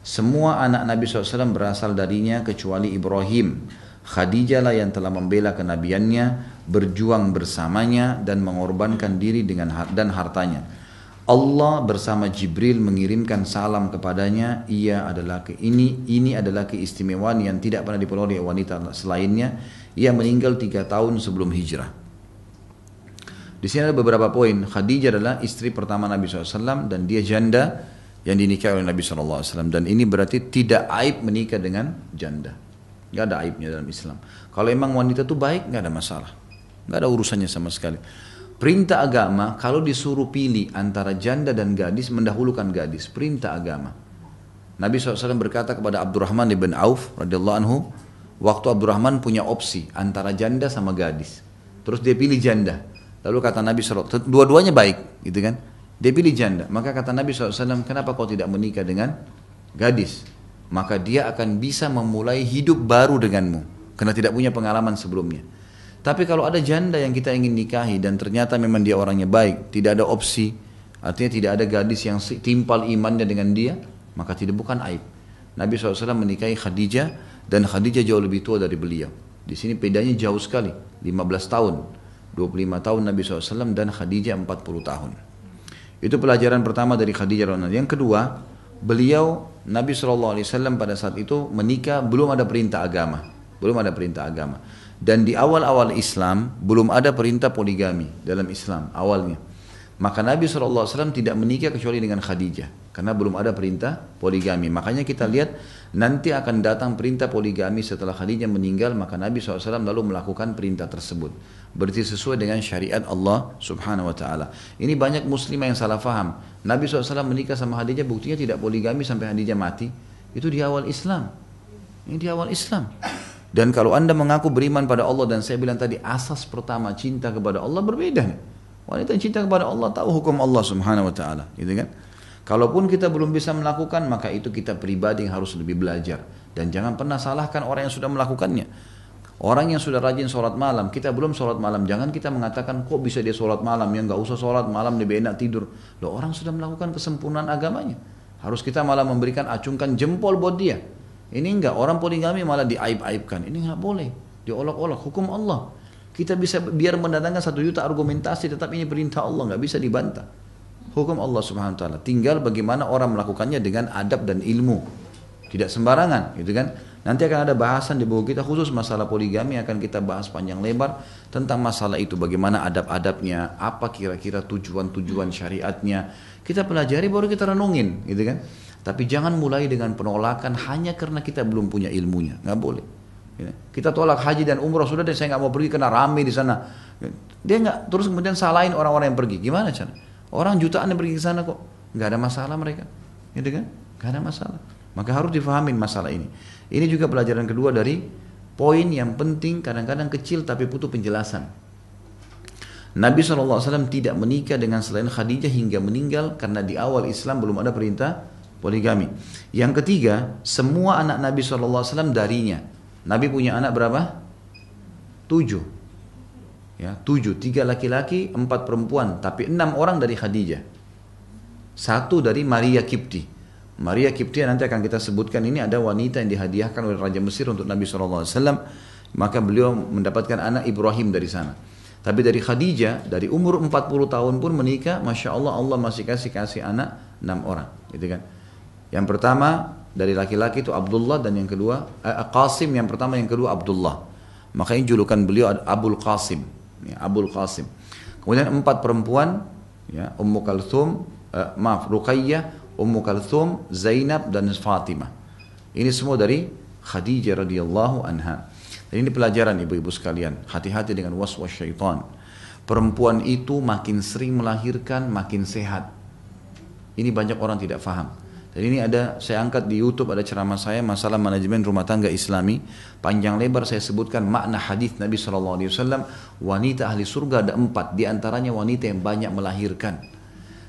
Semua anak Nabi SAW berasal darinya kecuali Ibrahim. Khadijah lah yang telah membela kenabiannya, berjuang bersamanya dan mengorbankan diri dan hartanya. Allah bersama Jibril mengirimkan salam kepadanya. Ini adalah keistimewaan yang tidak pernah diperoleh wanita selainnya. Ia meninggal 3 tahun sebelum hijrah. Di sini ada beberapa poin. Khadijah adalah istri pertama Nabi SAW dan dia janda yang dinikahi oleh Nabi SAW. Dan ini berarti tidak aib menikah dengan janda. Gak ada aibnya dalam Islam. Kalau emang wanita itu baik, gak ada masalah. Gak ada urusannya sama sekali. Perintah agama kalau disuruh pilih antara janda dan gadis mendahulukan gadis. Perintah agama. Nabi SAW berkata kepada Abdurrahman ibn Auf radhiyallahu anhu, waktu Abdurrahman punya opsi antara janda sama gadis, terus dia pilih janda. Lalu kata Nabi SAW, dua-duanya baik, gitu kan? Dia pilih janda. Maka kata Nabi SAW, kenapa kau tidak menikah dengan gadis? Maka dia akan bisa memulai hidup baru denganmu, karena tidak punya pengalaman sebelumnya. Tapi kalau ada janda yang kita ingin nikahi dan ternyata memang dia orangnya baik, tidak ada opsi, artinya tidak ada gadis yang timpal imannya dengan dia, maka bukan aib. Nabi SAW menikahi Khadijah dan Khadijah jauh lebih tua dari beliau. Di sini bedanya jauh sekali, 15 tahun, 25 tahun Nabi SAW dan Khadijah 40 tahun. Itu pelajaran pertama dari Khadijah. Yang kedua, beliau Nabi SAW pada saat itu menikah belum ada perintah agama, Dan di awal-awal Islam belum ada perintah poligami dalam Islam awalnya. Maka Nabi SAW tidak menikah kecuali dengan Khadijah karena belum ada perintah poligami. Makanya kita lihat nanti akan datang perintah poligami setelah Khadijah meninggal, maka Nabi SAW lalu melakukan perintah tersebut. Berarti sesuai dengan syariat Allah Subhanahu Wa Taala. Ini banyak muslimah yang salah faham. Nabi SAW menikah sama Khadijah buktinya tidak poligami sampai Khadijah mati. Itu di awal Islam. Ini di awal Islam. Dan kalau anda mengaku beriman pada Allah, dan saya bilang tadi asas pertama cinta kepada Allah berbeda nih. Wanita yang cinta kepada Allah tahu hukum Allah Subhanahu Wa Taala, gitu kan? Kalaupun kita belum bisa melakukan, maka itu kita pribadi yang harus lebih belajar. Dan jangan pernah salahkan orang yang sudah melakukannya. Orang yang sudah rajin sholat malam, kita belum sholat malam, jangan kita mengatakan kok bisa dia sholat malam, ya nggak usah sholat malam lebih enak tidur. Loh, orang sudah melakukan kesempurnaan agamanya. Harus kita malah memberikan acungkan jempol buat dia. Ini enggak, orang poligami malah diaib-aibkan. Ini enggak boleh, diolok-olok, hukum Allah. Kita bisa biar mendatangkan 1 juta argumentasi, tetap ini perintah Allah, enggak bisa dibantah. Hukum Allah Subhanahu Wa Taala. Tinggal bagaimana orang melakukannya dengan adab dan ilmu, tidak sembarangan, gitu kan? Nanti akan ada bahasan di buku kita khusus masalah poligami, akan kita bahas panjang lebar tentang masalah itu, bagaimana adab-adabnya, apa kira-kira tujuan-tujuan syariatnya. Kita pelajari baru kita renungin, gitu kan? Tapi jangan mulai dengan penolakan hanya karena kita belum punya ilmunya, nggak boleh. Kita tolak haji dan umrah, sudah deh saya nggak mau pergi karena rame di sana. Dia nggak, terus kemudian salahin orang-orang yang pergi, gimana cara? Orang jutaan yang pergi ke sana kok, nggak ada masalah mereka, gitu kan? Nggak ada masalah. Maka harus difahamin masalah ini. Ini juga pelajaran kedua dari poin yang penting, kadang-kadang kecil tapi butuh penjelasan. Nabi SAW tidak menikah dengan selain Khadijah hingga meninggal karena di awal Islam belum ada perintah poligami. Yang ketiga, semua anak Nabi SAW darinya. Nabi punya anak berapa? 7. Ya, 7. 3 laki-laki, 4 perempuan. Tapi 6 orang dari Khadijah. 1 dari Maria Kipti. Maria Kiptia nanti akan kita sebutkan, ini ada wanita yang dihadiahkan oleh Raja Mesir untuk Nabi SAW, maka beliau mendapatkan anak Ibrahim dari sana. Tapi dari Khadijah, dari umur 40 tahun pun menikah, Masya Allah, Allah masih kasih anak 6 orang, gitu kan. Yang pertama dari laki-laki itu Abdullah, dan yang kedua Qasim, yang pertama, yang kedua Abdullah. Makanya julukan beliau Abul Qasim, ya, Abul Qasim. Kemudian 4 perempuan, ya, Ummu Kalthum, Ruqayyah, Ummu Kalthum, Zainab, dan Fatimah. Ini semua dari Khadijah radhiyallahu anha. Dan ini pelajaran ibu-ibu sekalian, hati-hati dengan waswas syaitan. Perempuan itu makin sering melahirkan, makin sehat. Ini banyak orang tidak faham. Dan ini saya angkat di YouTube, ada ceramah saya masalah manajemen rumah tangga Islami. Panjang lebar saya sebutkan makna hadis Nabi SAW. Wanita ahli surga ada 4, di antaranya wanita yang banyak melahirkan.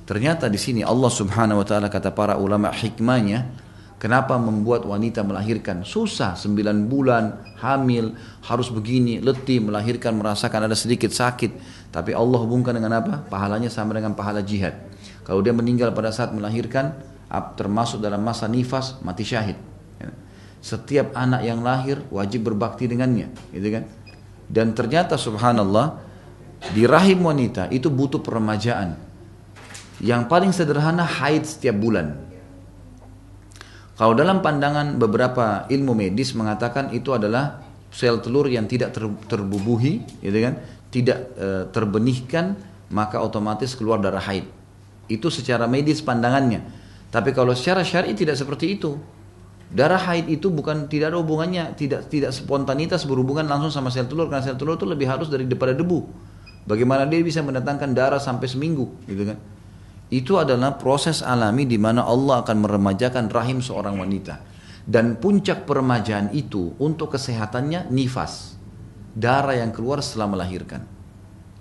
Ternyata di sini Allah Subhanahu Wa Taala, kata para ulama hikmahnya, kenapa membuat wanita melahirkan? Susah, 9 bulan hamil, harus begini, letih, melahirkan, merasakan ada sedikit sakit. Tapi Allah hubungkan dengan apa? Pahalanya sama dengan pahala jihad. Kalau dia meninggal pada saat melahirkan, termasuk dalam masa nifas, mati syahid. Setiap anak yang lahir wajib berbakti dengannya, gitu kan? Dan ternyata subhanallah, di rahim wanita itu butuh peremajaan. Yang paling sederhana haid setiap bulan. Kalau dalam pandangan beberapa ilmu medis mengatakan itu adalah sel telur yang tidak terbubuhi, gitu kan? Tidak terbenihkan, maka otomatis keluar darah haid. Itu secara medis pandangannya. Tapi kalau secara syar'i tidak seperti itu. Darah haid itu tidak ada hubungannya, tidak spontanitas berhubungan langsung sama sel telur, karena sel telur itu lebih halus daripada debu. Bagaimana dia bisa mendatangkan darah sampai seminggu, gitu kan? Itu adalah proses alami di mana Allah akan meremajakan rahim seorang wanita. Dan puncak peremajaan itu untuk kesehatannya nifas, darah yang keluar setelah melahirkan.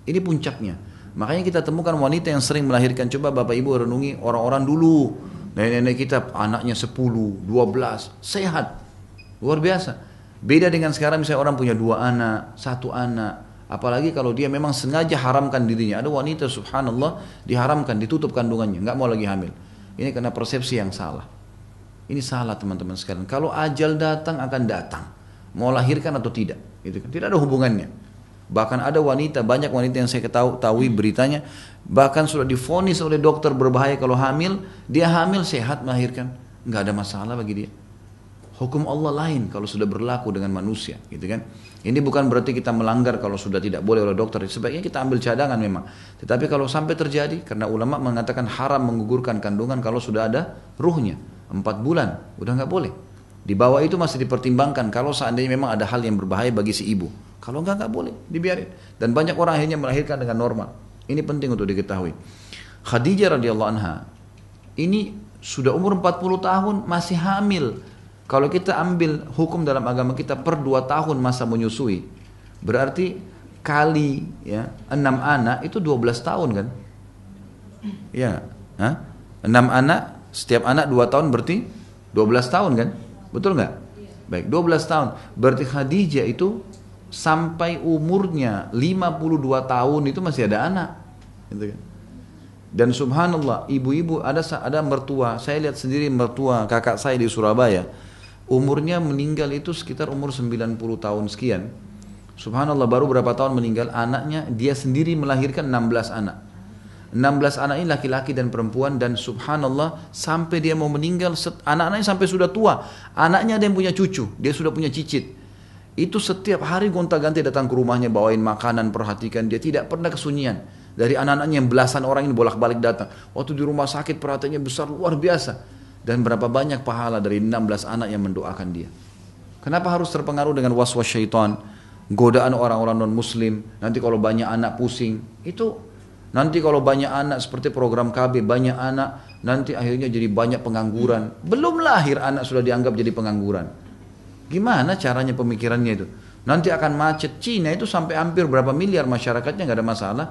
Ini puncaknya. Makanya kita temukan wanita yang sering melahirkan. Coba Bapak Ibu renungi orang-orang dulu. Nenek-nenek kita anaknya 10, 12, sehat. Luar biasa. Beda dengan sekarang misalnya orang punya 2 anak, 1 anak. Apalagi kalau dia memang sengaja haramkan dirinya. Ada wanita subhanallah diharamkan, ditutup kandungannya, nggak mau lagi hamil. Ini karena persepsi yang salah. Ini salah teman-teman sekalian. Kalau ajal datang akan datang. Mau lahirkan atau tidak. Gitu kan. Tidak ada hubungannya. Bahkan ada banyak wanita yang saya ketahui beritanya, bahkan sudah divonis oleh dokter berbahaya kalau hamil, dia hamil sehat melahirkan, nggak ada masalah bagi dia. Hukum Allah lain kalau sudah berlaku dengan manusia, gitu kan? Ini bukan berarti kita melanggar kalau sudah tidak boleh oleh dokter. Sebaiknya kita ambil cadangan memang. Tetapi kalau sampai terjadi, karena ulama mengatakan haram menggugurkan kandungan kalau sudah ada ruhnya 4 bulan, udah nggak boleh. Di bawah itu masih dipertimbangkan kalau seandainya memang ada hal yang berbahaya bagi si ibu. Kalau enggak boleh, dibiarin. Dan banyak orang akhirnya melahirkan dengan normal. Ini penting untuk diketahui. Khadijah radhiyallahu anha, ini sudah umur 40 tahun masih hamil. Kalau kita ambil hukum dalam agama kita per 2 tahun masa menyusui, berarti kali 6 anak itu 12 tahun kan? Ya, 6 anak, setiap anak 2 tahun berarti 12 tahun kan? Betul nggak? Baik, 12 tahun. Berarti Khadijah itu sampai umurnya 52 tahun itu masih ada anak, gitu kan? Dan subhanallah, ibu-ibu ada mertua, saya lihat sendiri mertua kakak saya di Surabaya, umurnya meninggal itu sekitar umur 90 tahun sekian. Subhanallah, baru berapa tahun meninggal, anaknya dia sendiri melahirkan 16 anak. 16 anak ini laki-laki dan perempuan, dan subhanallah sampai dia mau meninggal, anak-anaknya sampai sudah tua, anaknya ada yang punya cucu, dia sudah punya cicit. Itu setiap hari gonta-ganti datang ke rumahnya, bawain makanan, perhatikan dia, tidak pernah kesunyian. Dari anak-anaknya yang belasan orang ini bolak-balik datang. Waktu di rumah sakit perhatiannya besar, luar biasa. Dan berapa banyak pahala dari 16 anak yang mendoakan dia. Kenapa harus terpengaruh dengan waswas syaitan, godaan orang-orang non-muslim? Nanti kalau banyak anak pusing, itu nanti kalau banyak anak seperti program KB, banyak anak, nanti akhirnya jadi banyak pengangguran. Belum lahir anak sudah dianggap jadi pengangguran. Gimana caranya pemikirannya itu? Nanti akan macet. Cina itu sampai hampir berapa miliar masyarakatnya, nggak ada masalah.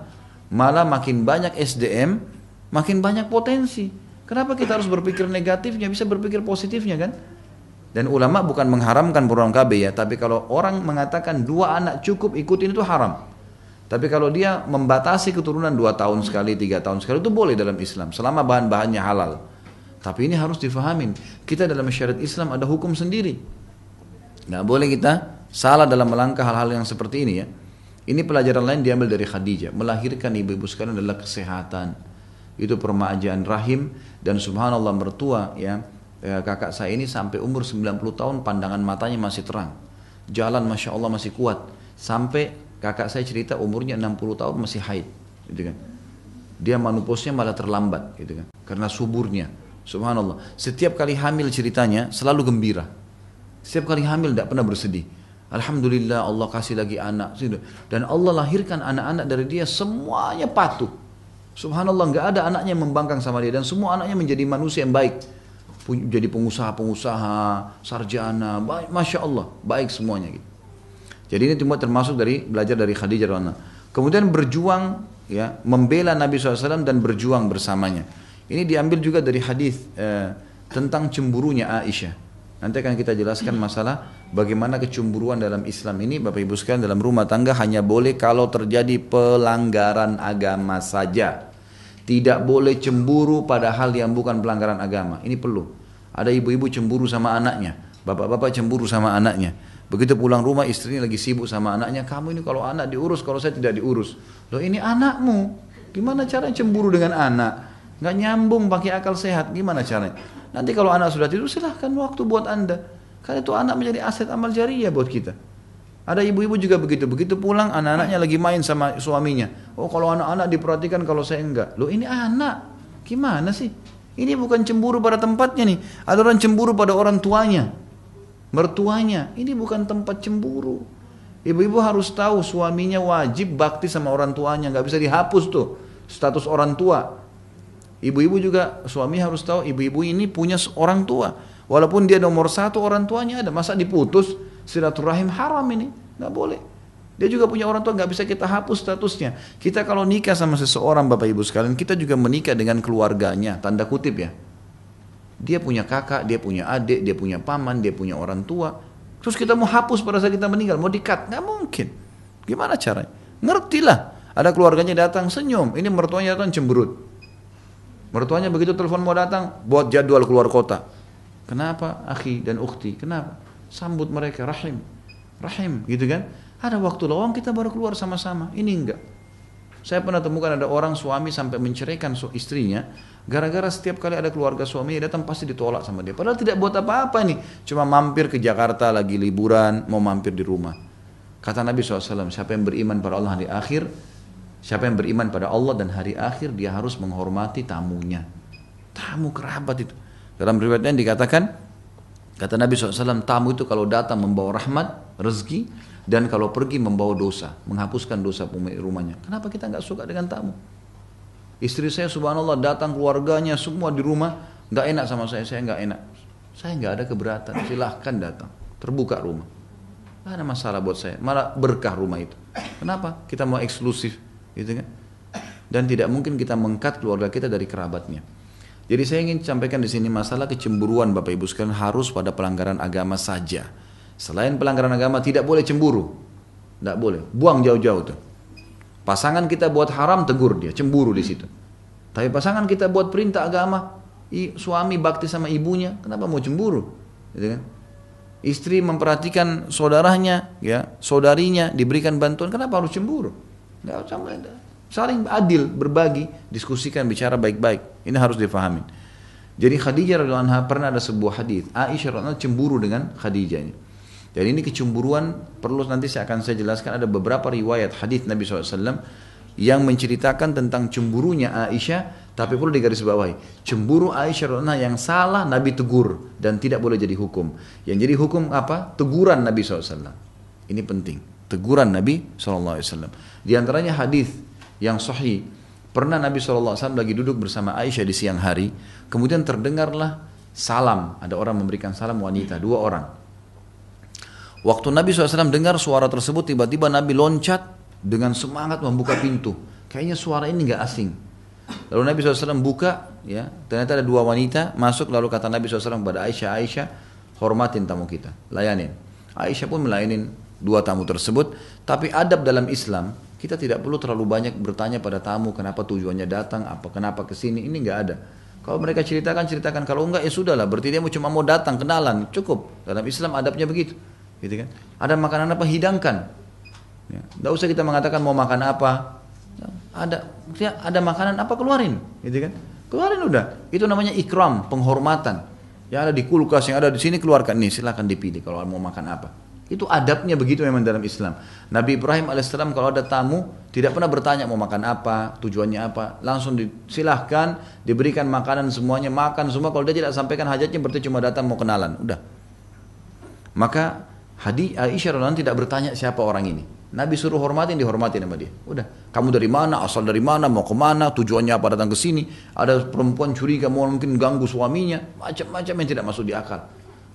Malah makin banyak SDM, makin banyak potensi. Kenapa kita harus berpikir negatifnya? Bisa berpikir positifnya kan? Dan ulama bukan mengharamkan program KB ya, tapi kalau orang mengatakan 2 anak cukup ikutin itu haram. Tapi kalau dia membatasi keturunan 2 tahun sekali, 3 tahun sekali, itu boleh dalam Islam selama bahan-bahannya halal. Tapi ini harus difahamin. Kita dalam syariat Islam ada hukum sendiri. Nggak boleh kita salah dalam melangkah hal-hal yang seperti ini ya. Ini pelajaran lain diambil dari Khadijah. Melahirkan ibu-ibu sekalian adalah kesehatan. Itu permajaan rahim. Dan subhanallah mertua ya, kakak saya ini sampai umur 90 tahun pandangan matanya masih terang. Jalan Masya Allah masih kuat. Sampai kakak saya cerita umurnya 60 tahun masih haid. Gitu kan. Dia menopausnya malah terlambat. Gitu kan. Karena suburnya. Subhanallah. Setiap kali hamil ceritanya selalu gembira. Setiap kali hamil tidak pernah bersedih. Alhamdulillah Allah kasih lagi anak. Dan Allah lahirkan anak-anak dari dia semuanya patuh. Subhanallah, nggak ada anaknya yang membangkang sama dia. Dan semua anaknya menjadi manusia yang baik. Jadi pengusaha-pengusaha, sarjana, baik, Masya Allah, baik semuanya gitu. Jadi ini cuma termasuk dari belajar dari Khadijah radhiyallahu anha. Kemudian berjuang ya, membela Nabi SAW dan berjuang bersamanya. Ini diambil juga dari hadis tentang cemburunya Aisyah. Nanti akan kita jelaskan masalah bagaimana kecemburuan dalam Islam ini. Bapak Ibu sekalian, dalam rumah tangga hanya boleh kalau terjadi pelanggaran agama saja. Tidak boleh cemburu pada hal yang bukan pelanggaran agama. Ini perlu. Ada ibu-ibu cemburu sama anaknya, bapak-bapak cemburu sama anaknya. Begitu pulang rumah istrinya lagi sibuk sama anaknya. Kamu ini kalau anak diurus, kalau saya tidak diurus. Loh ini anakmu. Gimana caranya cemburu dengan anak? Nggak nyambung pakai akal sehat, gimana caranya? Nanti kalau anak sudah tidur silahkan waktu buat anda, karena itu anak menjadi aset amal jariyah buat kita. Ada ibu-ibu juga begitu pulang anak-anaknya lagi main sama suaminya. Oh kalau anak-anak diperhatikan, kalau saya enggak. Loh ini anak, gimana sih? Ini bukan cemburu pada tempatnya nih. Ada orang cemburu pada orang tuanya, mertuanya. Ini bukan tempat cemburu. Ibu-ibu harus tahu suaminya wajib bakti sama orang tuanya, nggak bisa dihapus tuh status orang tua. Ibu-ibu juga, suami harus tahu ibu-ibu ini punya orang tua. Walaupun dia nomor satu orang tuanya ada, masa diputus? Silaturahim haram ini, nggak boleh. Dia juga punya orang tua, nggak bisa kita hapus statusnya. Kita kalau nikah sama seseorang Bapak Ibu sekalian, kita juga menikah dengan keluarganya, tanda kutip ya. Dia punya kakak, dia punya adik, dia punya paman, dia punya orang tua. Terus kita mau hapus pada saat kita meninggal, mau di-cut? Nggak mungkin. Gimana caranya? Ngertilah. Ada keluarganya datang, senyum. Ini mertuanya datang cemberut. Mertuanya begitu telepon mau datang, buat jadwal keluar kota. Kenapa akhi dan ukhti? Kenapa? Sambut mereka, rahim. Rahim, gitu kan? Ada waktu lowong kita baru keluar sama-sama. Ini enggak. Saya pernah temukan ada orang suami sampai menceraikan istrinya, gara-gara setiap kali ada keluarga suaminya datang pasti ditolak sama dia. Padahal tidak buat apa-apa nih. Cuma mampir ke Jakarta lagi liburan, mau mampir di rumah. Kata Nabi SAW, siapa yang beriman pada Allah di akhir, siapa yang beriman pada Allah dan hari akhir, dia harus menghormati tamunya. Tamu kerabat itu. Dalam riwayatnya dikatakan, kata Nabi SAW, tamu itu kalau datang membawa rahmat, rezeki, dan kalau pergi membawa dosa, menghapuskan dosa pemilik rumahnya. Kenapa kita nggak suka dengan tamu? Istri saya subhanallah datang keluarganya semua di rumah, nggak enak sama saya nggak enak. Saya nggak ada keberatan, silahkan datang, terbuka rumah. Nggak ada masalah buat saya, malah berkah rumah itu. Kenapa? Kita mau eksklusif. Gitu kan? Dan tidak mungkin kita mengkat keluarga kita dari kerabatnya. Jadi saya ingin sampaikan di sini masalah kecemburuan Bapak Ibu sekalian harus pada pelanggaran agama saja. Selain pelanggaran agama tidak boleh cemburu, tidak boleh. Buang jauh-jauh tuh. Pasangan kita buat haram tegur dia, cemburu di situ. Tapi pasangan kita buat perintah agama, suami bakti sama ibunya, kenapa mau cemburu? Gitu kan? Istri memperhatikan saudaranya, ya, saudarinya diberikan bantuan, kenapa harus cemburu? Nggak, saling adil, berbagi, diskusikan, bicara baik-baik. Ini harus difahamin. Jadi Khadijah radhiyallahu anha pernah ada sebuah hadis, Aisyah radhiyallahu anha cemburu dengan Khadijah ini. Dan ini kecemburuan perlu nanti saya jelaskan, ada beberapa riwayat hadis Nabi SAW yang menceritakan tentang cemburunya Aisyah, tapi perlu digarisbawahi. Cemburu Aisyah radhiyallahu anha yang salah Nabi tegur dan tidak boleh jadi hukum. Yang jadi hukum apa? Teguran Nabi SAW. Ini penting. Teguran Nabi SAW. Di antaranya hadis yang sahih, pernah Nabi SAW lagi duduk bersama Aisyah di siang hari, kemudian terdengarlah salam, ada orang memberikan salam wanita, 2 orang. Waktu Nabi SAW dengar suara tersebut, tiba-tiba Nabi loncat dengan semangat membuka pintu. Kayaknya suara ini gak asing. Lalu Nabi SAW buka, ya, ternyata ada 2 wanita masuk, lalu kata Nabi SAW kepada Aisyah, Aisyah, hormatin tamu kita, layanin. Aisyah pun melayanin 2 tamu tersebut. Tapi adab dalam Islam, kita tidak perlu terlalu banyak bertanya pada tamu kenapa tujuannya datang, kenapa kesini, ini nggak ada. Kalau mereka ceritakan, ceritakan. Kalau enggak ya sudahlah. Berarti dia cuma mau datang, kenalan, cukup. Dalam Islam adabnya begitu, gitu kan? Ada makanan apa, hidangkan. Ya. Nggak usah kita mengatakan mau makan apa. Ada makanan apa, keluarin, gitu kan? Keluarin udah. Itu namanya ikram, penghormatan. Yang ada di kulkas, yang ada di sini keluarkan. Nih silakan dipilih kalau mau makan apa. Itu adabnya begitu memang dalam Islam. Nabi Ibrahim alaihissalam kalau ada tamu tidak pernah bertanya mau makan apa, tujuannya apa, langsung silahkan diberikan makanan semuanya, makan semua. Kalau dia tidak sampaikan hajatnya berarti cuma datang mau kenalan, udah. Maka Aisyah radhiyallahu anha tidak bertanya siapa orang ini. Nabi suruh hormatin, dihormatin sama dia. Udah, kamu dari mana, asal dari mana, mau kemana, tujuannya apa datang ke sini. Ada perempuan curiga mau mungkin ganggu suaminya, macam-macam yang tidak masuk di akal.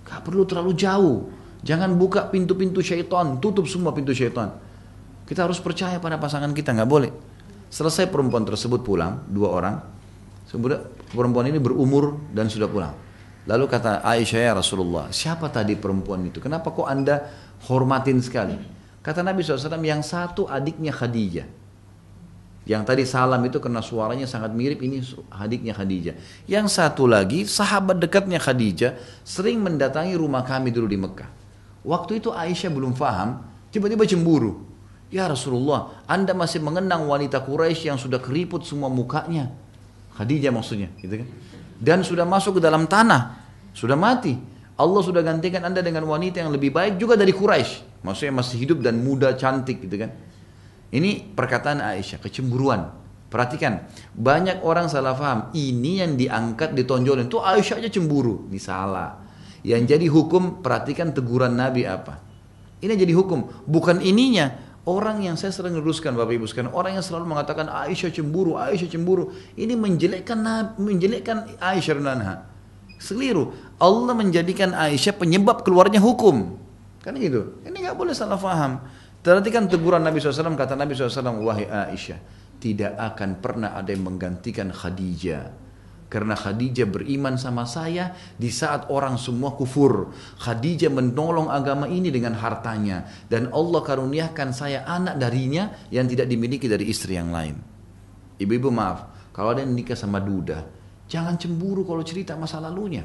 Gak perlu terlalu jauh. Jangan buka pintu-pintu syaitan, tutup semua pintu syaitan. Kita harus percaya pada pasangan kita, nggak boleh. Selesai perempuan tersebut pulang, 2 orang. Kemudian perempuan ini berumur dan sudah pulang. Lalu kata Aisyah, ya Rasulullah, siapa tadi perempuan itu? Kenapa kok anda hormatin sekali? Kata Nabi SAW, yang satu adiknya Khadijah. Yang tadi salam itu karena suaranya sangat mirip, ini adiknya Khadijah. Yang satu lagi, sahabat dekatnya Khadijah, sering mendatangi rumah kami dulu di Mekah. Waktu itu Aisyah belum paham, tiba-tiba cemburu. Ya Rasulullah, anda masih mengenang wanita Quraisy yang sudah keriput semua mukanya. Khadijah maksudnya, gitu kan? Dan sudah masuk ke dalam tanah, sudah mati. Allah sudah gantikan anda dengan wanita yang lebih baik juga dari Quraisy. Maksudnya masih hidup dan muda, cantik, gitu kan? Ini perkataan Aisyah, kecemburuan. Perhatikan, banyak orang salah paham. Ini yang diangkat, ditonjolin. Itu Aisyah aja cemburu. Ini salah. Yang jadi hukum, perhatikan teguran Nabi apa. Ini jadi hukum, bukan ininya. Orang yang saya sering luruskan Bapak Ibu sekalian, orang yang selalu mengatakan Aisyah cemburu, Aisyah cemburu, ini menjelekkan Aisyah radhiyallahu. Keliru. Allah menjadikan Aisyah penyebab keluarnya hukum. Kan gitu. Ini nggak boleh salah faham. Perhatikan teguran Nabi SAW, kata Nabi SAW, wahai Aisyah, tidak akan pernah ada yang menggantikan Khadijah. Karena Khadijah beriman sama saya di saat orang semua kufur. Khadijah menolong agama ini dengan hartanya. Dan Allah karuniakan saya anak darinya yang tidak dimiliki dari istri yang lain. Ibu-ibu maaf, kalau ada yang nikah sama duda, jangan cemburu kalau cerita masa lalunya.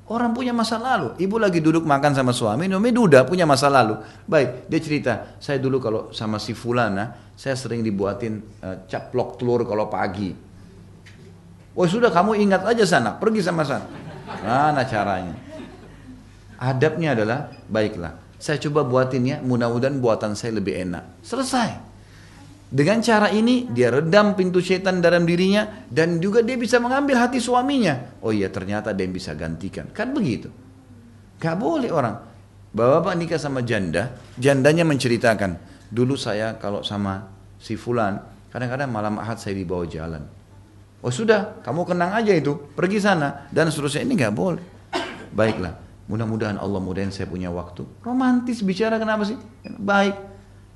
Orang punya masa lalu. Ibu lagi duduk makan sama suami, namanya duda punya masa lalu. Baik, dia cerita, saya dulu kalau sama si fulana, saya sering dibuatin caplok telur kalau pagi. Oh sudah, kamu ingat aja sana, pergi sama sana. Mana caranya? Adabnya adalah, baiklah, saya coba buatin ya, mudah-mudahan buatan saya lebih enak. Selesai. Dengan cara ini, dia redam pintu setan dalam dirinya, dan juga dia bisa mengambil hati suaminya. Oh iya, ternyata dia bisa gantikan. Kan begitu. Gak boleh orang. Bapak nikah sama janda, jandanya menceritakan, dulu saya kalau sama si fulan, kadang-kadang malam Ahad saya dibawa jalan. Oh sudah, kamu kenang aja itu, pergi sana dan seterusnya. Ini nggak boleh. Baiklah, mudah-mudahan Allah mudahin saya punya waktu. Romantis bicara kenapa sih? Baik,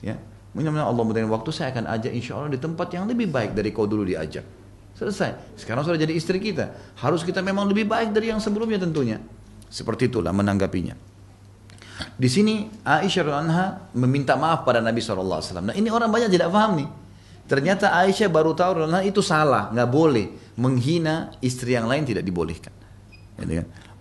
ya. Mudah-mudahan Allah mudahin waktu saya akan ajak insya Allah di tempat yang lebih baik dari kau dulu diajak. Selesai. Sekarang sudah jadi istri kita, harus kita memang lebih baik dari yang sebelumnya tentunya. Seperti itulah menanggapinya. Di sini Aisyah radhiyallahu anha meminta maaf pada Nabi SAW. Nah ini orang banyak tidak paham nih. Ternyata Aisyah baru tahu itu salah, nggak boleh menghina istri yang lain, tidak dibolehkan.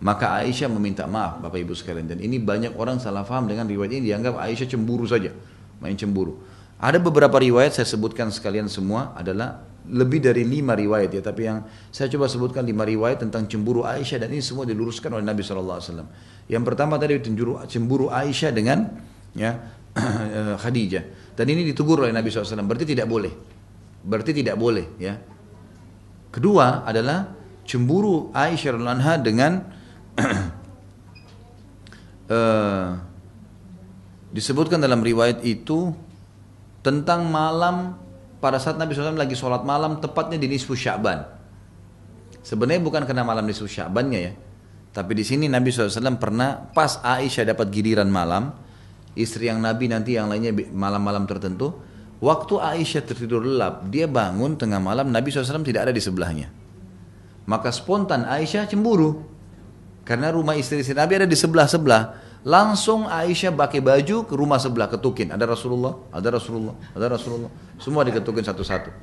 Maka Aisyah meminta maaf Bapak Ibu sekalian, dan ini banyak orang salah paham dengan riwayat ini, dianggap Aisyah cemburu saja, main cemburu. Ada beberapa riwayat saya sebutkan sekalian semua adalah lebih dari 5 riwayat ya, tapi yang saya coba sebutkan 5 riwayat tentang cemburu Aisyah, dan ini semua diluruskan oleh Nabi SAW. Yang pertama tadi cemburu Aisyah dengan ya Khadijah. Dan ini ditegur oleh Nabi SAW, berarti tidak boleh. Berarti tidak boleh ya. Kedua adalah cemburu Aisyah radhiyallahu anha dengan disebutkan dalam riwayat itu tentang malam pada saat Nabi SAW lagi sholat malam, tepatnya di nisfu Sya'ban. Sebenarnya bukan karena malam nisfu Sya'bannya ya, tapi di sini Nabi SAW pernah pas Aisyah dapat giliran malam, istri yang Nabi nanti yang lainnya malam-malam tertentu, waktu Aisyah tertidur lelap, dia bangun tengah malam, Nabi SAW tidak ada di sebelahnya. Maka spontan Aisyah cemburu, karena rumah istri-istri Nabi ada di sebelah-sebelah. Langsung Aisyah pakai baju ke rumah sebelah, ketukin, ada Rasulullah, ada Rasulullah, ada Rasulullah, semua diketukin satu-satu.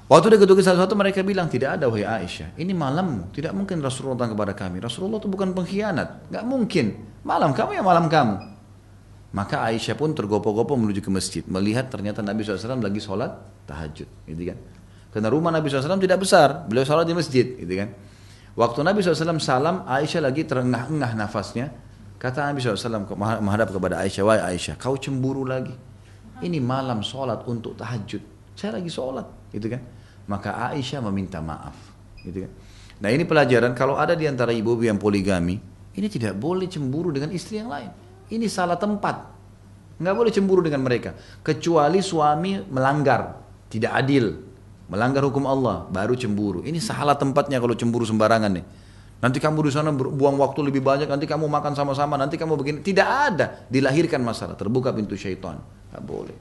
Waktu dia ketuk satu-satu mereka bilang, tidak ada wahai Aisyah, ini malammu, tidak mungkin Rasulullah datang kepada kami. Rasulullah itu bukan pengkhianat, nggak mungkin. Malam kamu ya malam kamu. Maka Aisyah pun tergopoh-gopoh menuju ke masjid, melihat ternyata Nabi SAW lagi sholat tahajud, gitu kan? Karena rumah Nabi SAW tidak besar, beliau sholat di masjid, gitu kan? Waktu Nabi SAW salam, Aisyah lagi terengah-engah nafasnya. Kata Nabi SAW menghadap kepada Aisyah, wahai Aisyah, kau cemburu lagi? Ini malam sholat untuk tahajud, saya lagi sholat, gitu kan? Maka Aisyah meminta maaf, gitu kan? Nah ini pelajaran kalau ada di antara ibu-ibu yang poligami, ini tidak boleh cemburu dengan istri yang lain. Ini salah tempat, nggak boleh cemburu dengan mereka, kecuali suami melanggar, tidak adil, melanggar hukum Allah, baru cemburu. Ini salah tempatnya kalau cemburu sembarangan nih. Nanti kamu di sana buang waktu lebih banyak, nanti kamu makan sama-sama, nanti kamu begini. Tidak ada, dilahirkan masalah, terbuka pintu syaitan. Nggak boleh.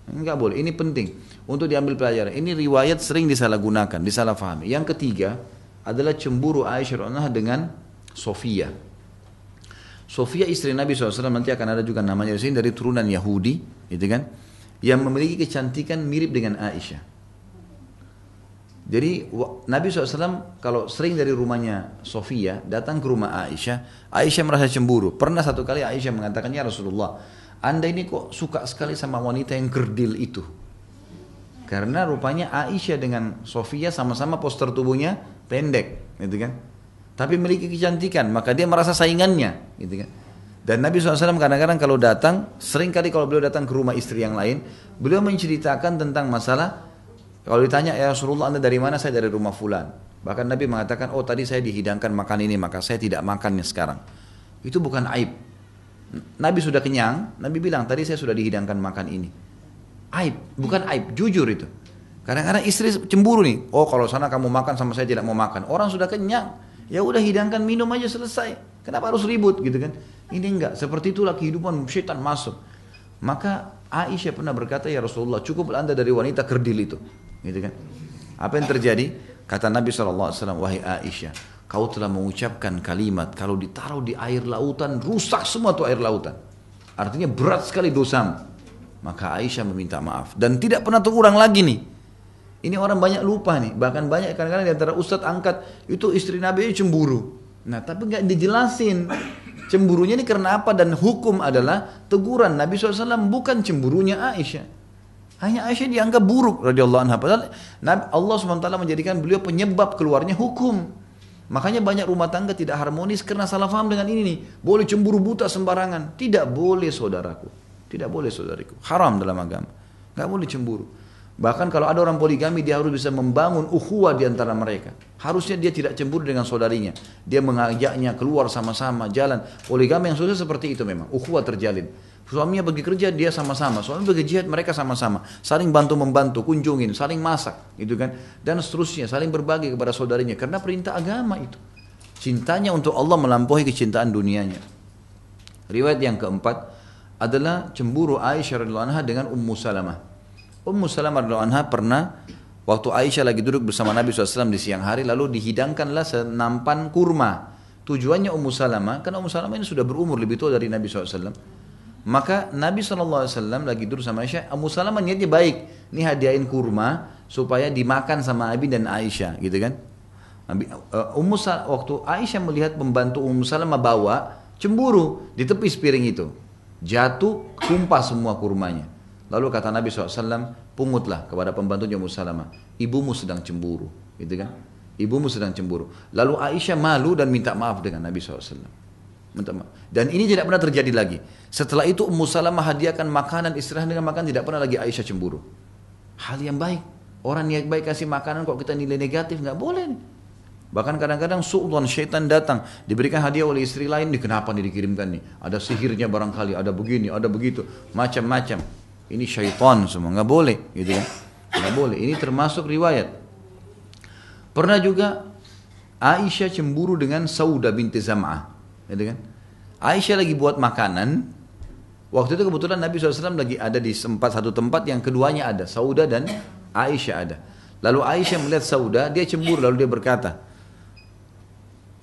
Enggak boleh, ini penting untuk diambil pelajaran. Ini riwayat sering disalahgunakan, disalahfahami. Yang ketiga adalah cemburu Aisyah radhiyallahu anha dengan Sofia. Sofia istri Nabi SAW, nanti akan ada juga namanya di sini, dari turunan Yahudi, gitu kan? Yang memiliki kecantikan mirip dengan Aisyah. Jadi Nabi SAW kalau sering dari rumahnya Sofia datang ke rumah Aisyah, Aisyah merasa cemburu. Pernah satu kali Aisyah mengatakan, ya Rasulullah, Anda ini kok suka sekali sama wanita yang kerdil itu? Karena rupanya Aisyah dengan Sofia sama-sama postur tubuhnya pendek, gitu kan? Tapi memiliki kecantikan, maka dia merasa saingannya, gitu kan? Dan Nabi SAW kadang-kadang kalau datang, sering kali kalau beliau datang ke rumah istri yang lain, beliau menceritakan tentang masalah. Kalau ditanya, ya Rasulullah, Anda dari mana? Saya dari rumah fulan. Bahkan Nabi mengatakan, oh tadi saya dihidangkan makan ini, maka saya tidak makannya sekarang. Itu bukan aib. Nabi sudah kenyang, Nabi bilang, tadi saya sudah dihidangkan makan ini. Aib, bukan aib, jujur itu. Kadang-kadang istri cemburu nih, oh kalau sana kamu makan sama saya tidak mau makan. Orang sudah kenyang, ya udah hidangkan minum aja selesai. Kenapa harus ribut gitu kan? Ini enggak, seperti itulah kehidupan syaitan masuk. Maka Aisyah pernah berkata, ya Rasulullah, cukup Anda dari wanita kerdil itu. Gitu kan? Apa yang terjadi? Kata Nabi SAW, wahai Aisyah, kau telah mengucapkan kalimat, kalau ditaruh di air lautan, rusak semua tuh air lautan. Artinya berat sekali dosamu. Maka Aisyah meminta maaf. Dan tidak pernah terulang lagi nih. Ini orang banyak lupa nih. Bahkan banyak kadang-kadang di antara ustadz angkat, itu istri Nabi cemburu. Nah tapi nggak dijelasin. Cemburunya ini karena apa? Dan hukum adalah teguran Nabi SAW bukan cemburunya Aisyah. Hanya Aisyah dianggap buruk radhiyallahu anha. Padahal Allah SWT menjadikan beliau penyebab keluarnya hukum. Makanya banyak rumah tangga tidak harmonis karena salah paham dengan ini nih. Boleh cemburu buta sembarangan. Tidak boleh saudaraku. Tidak boleh saudariku. Haram dalam agama. Gak boleh cemburu. Bahkan kalau ada orang poligami, dia harus bisa membangun ukhuwah di antara mereka. Harusnya dia tidak cemburu dengan saudarinya. Dia mengajaknya keluar sama-sama, jalan. Poligami yang sudah seperti itu memang. Ukhuwah terjalin. Suaminya pergi kerja, dia sama-sama. Suami pergi jihad, mereka sama-sama. Saling bantu-membantu, kunjungin, saling masak. Gitu kan? Dan seterusnya, saling berbagi kepada saudarinya. Karena perintah agama itu. Cintanya untuk Allah melampaui kecintaan dunianya. Riwayat yang keempat adalah cemburu Aisyah radhiyallahu anha dengan Ummu Salamah. Ummu Salamah radhiyallahu anha pernah waktu Aisyah lagi duduk bersama Nabi SAW di siang hari, lalu dihidangkanlah senampan kurma. Tujuannya Ummu Salamah, karena Ummu Salamah ini sudah berumur lebih tua dari Nabi SAW. Maka Nabi SAW lagi duduk sama Aisyah, Ummu Salamah niatnya baik, ini hadiahin kurma supaya dimakan sama Abi dan Aisyah, gitu kan? Waktu Aisyah melihat pembantu Ummu Salamah bawa, cemburu, ditepis piring itu, jatuh, tumpah semua kurmanya. Lalu kata Nabi SAW, pungutlah kepada pembantunya Ummu Salamah, ibumu sedang cemburu, gitu kan? Ibumu sedang cemburu. Lalu Aisyah malu dan minta maaf dengan Nabi SAW. Minta maaf. Dan ini tidak pernah terjadi lagi. Setelah itu Ummu Salamah hadiahkan makanan, istirahat dengan makan, tidak pernah lagi Aisyah cemburu. Hal yang baik. Orang niat baik kasih makanan, kok kita nilai negatif, nggak boleh nih. Bahkan kadang-kadang sultan syaitan datang, diberikan hadiah oleh istri lain, kenapa nih dikirimkan nih? Ada sihirnya barangkali, ada begini, ada begitu, macam-macam. Ini syaitan semua, nggak boleh, gitu kan? Nggak boleh. Ini termasuk riwayat. Pernah juga Aisyah cemburu dengan Saudah binti Zam'ah, gitu kan? Aisyah lagi buat makanan. Waktu itu kebetulan Nabi SAW lagi ada di satu tempat yang keduanya ada, Saudah dan Aisyah ada. Lalu Aisyah melihat Saudah, dia cemburu, lalu dia berkata,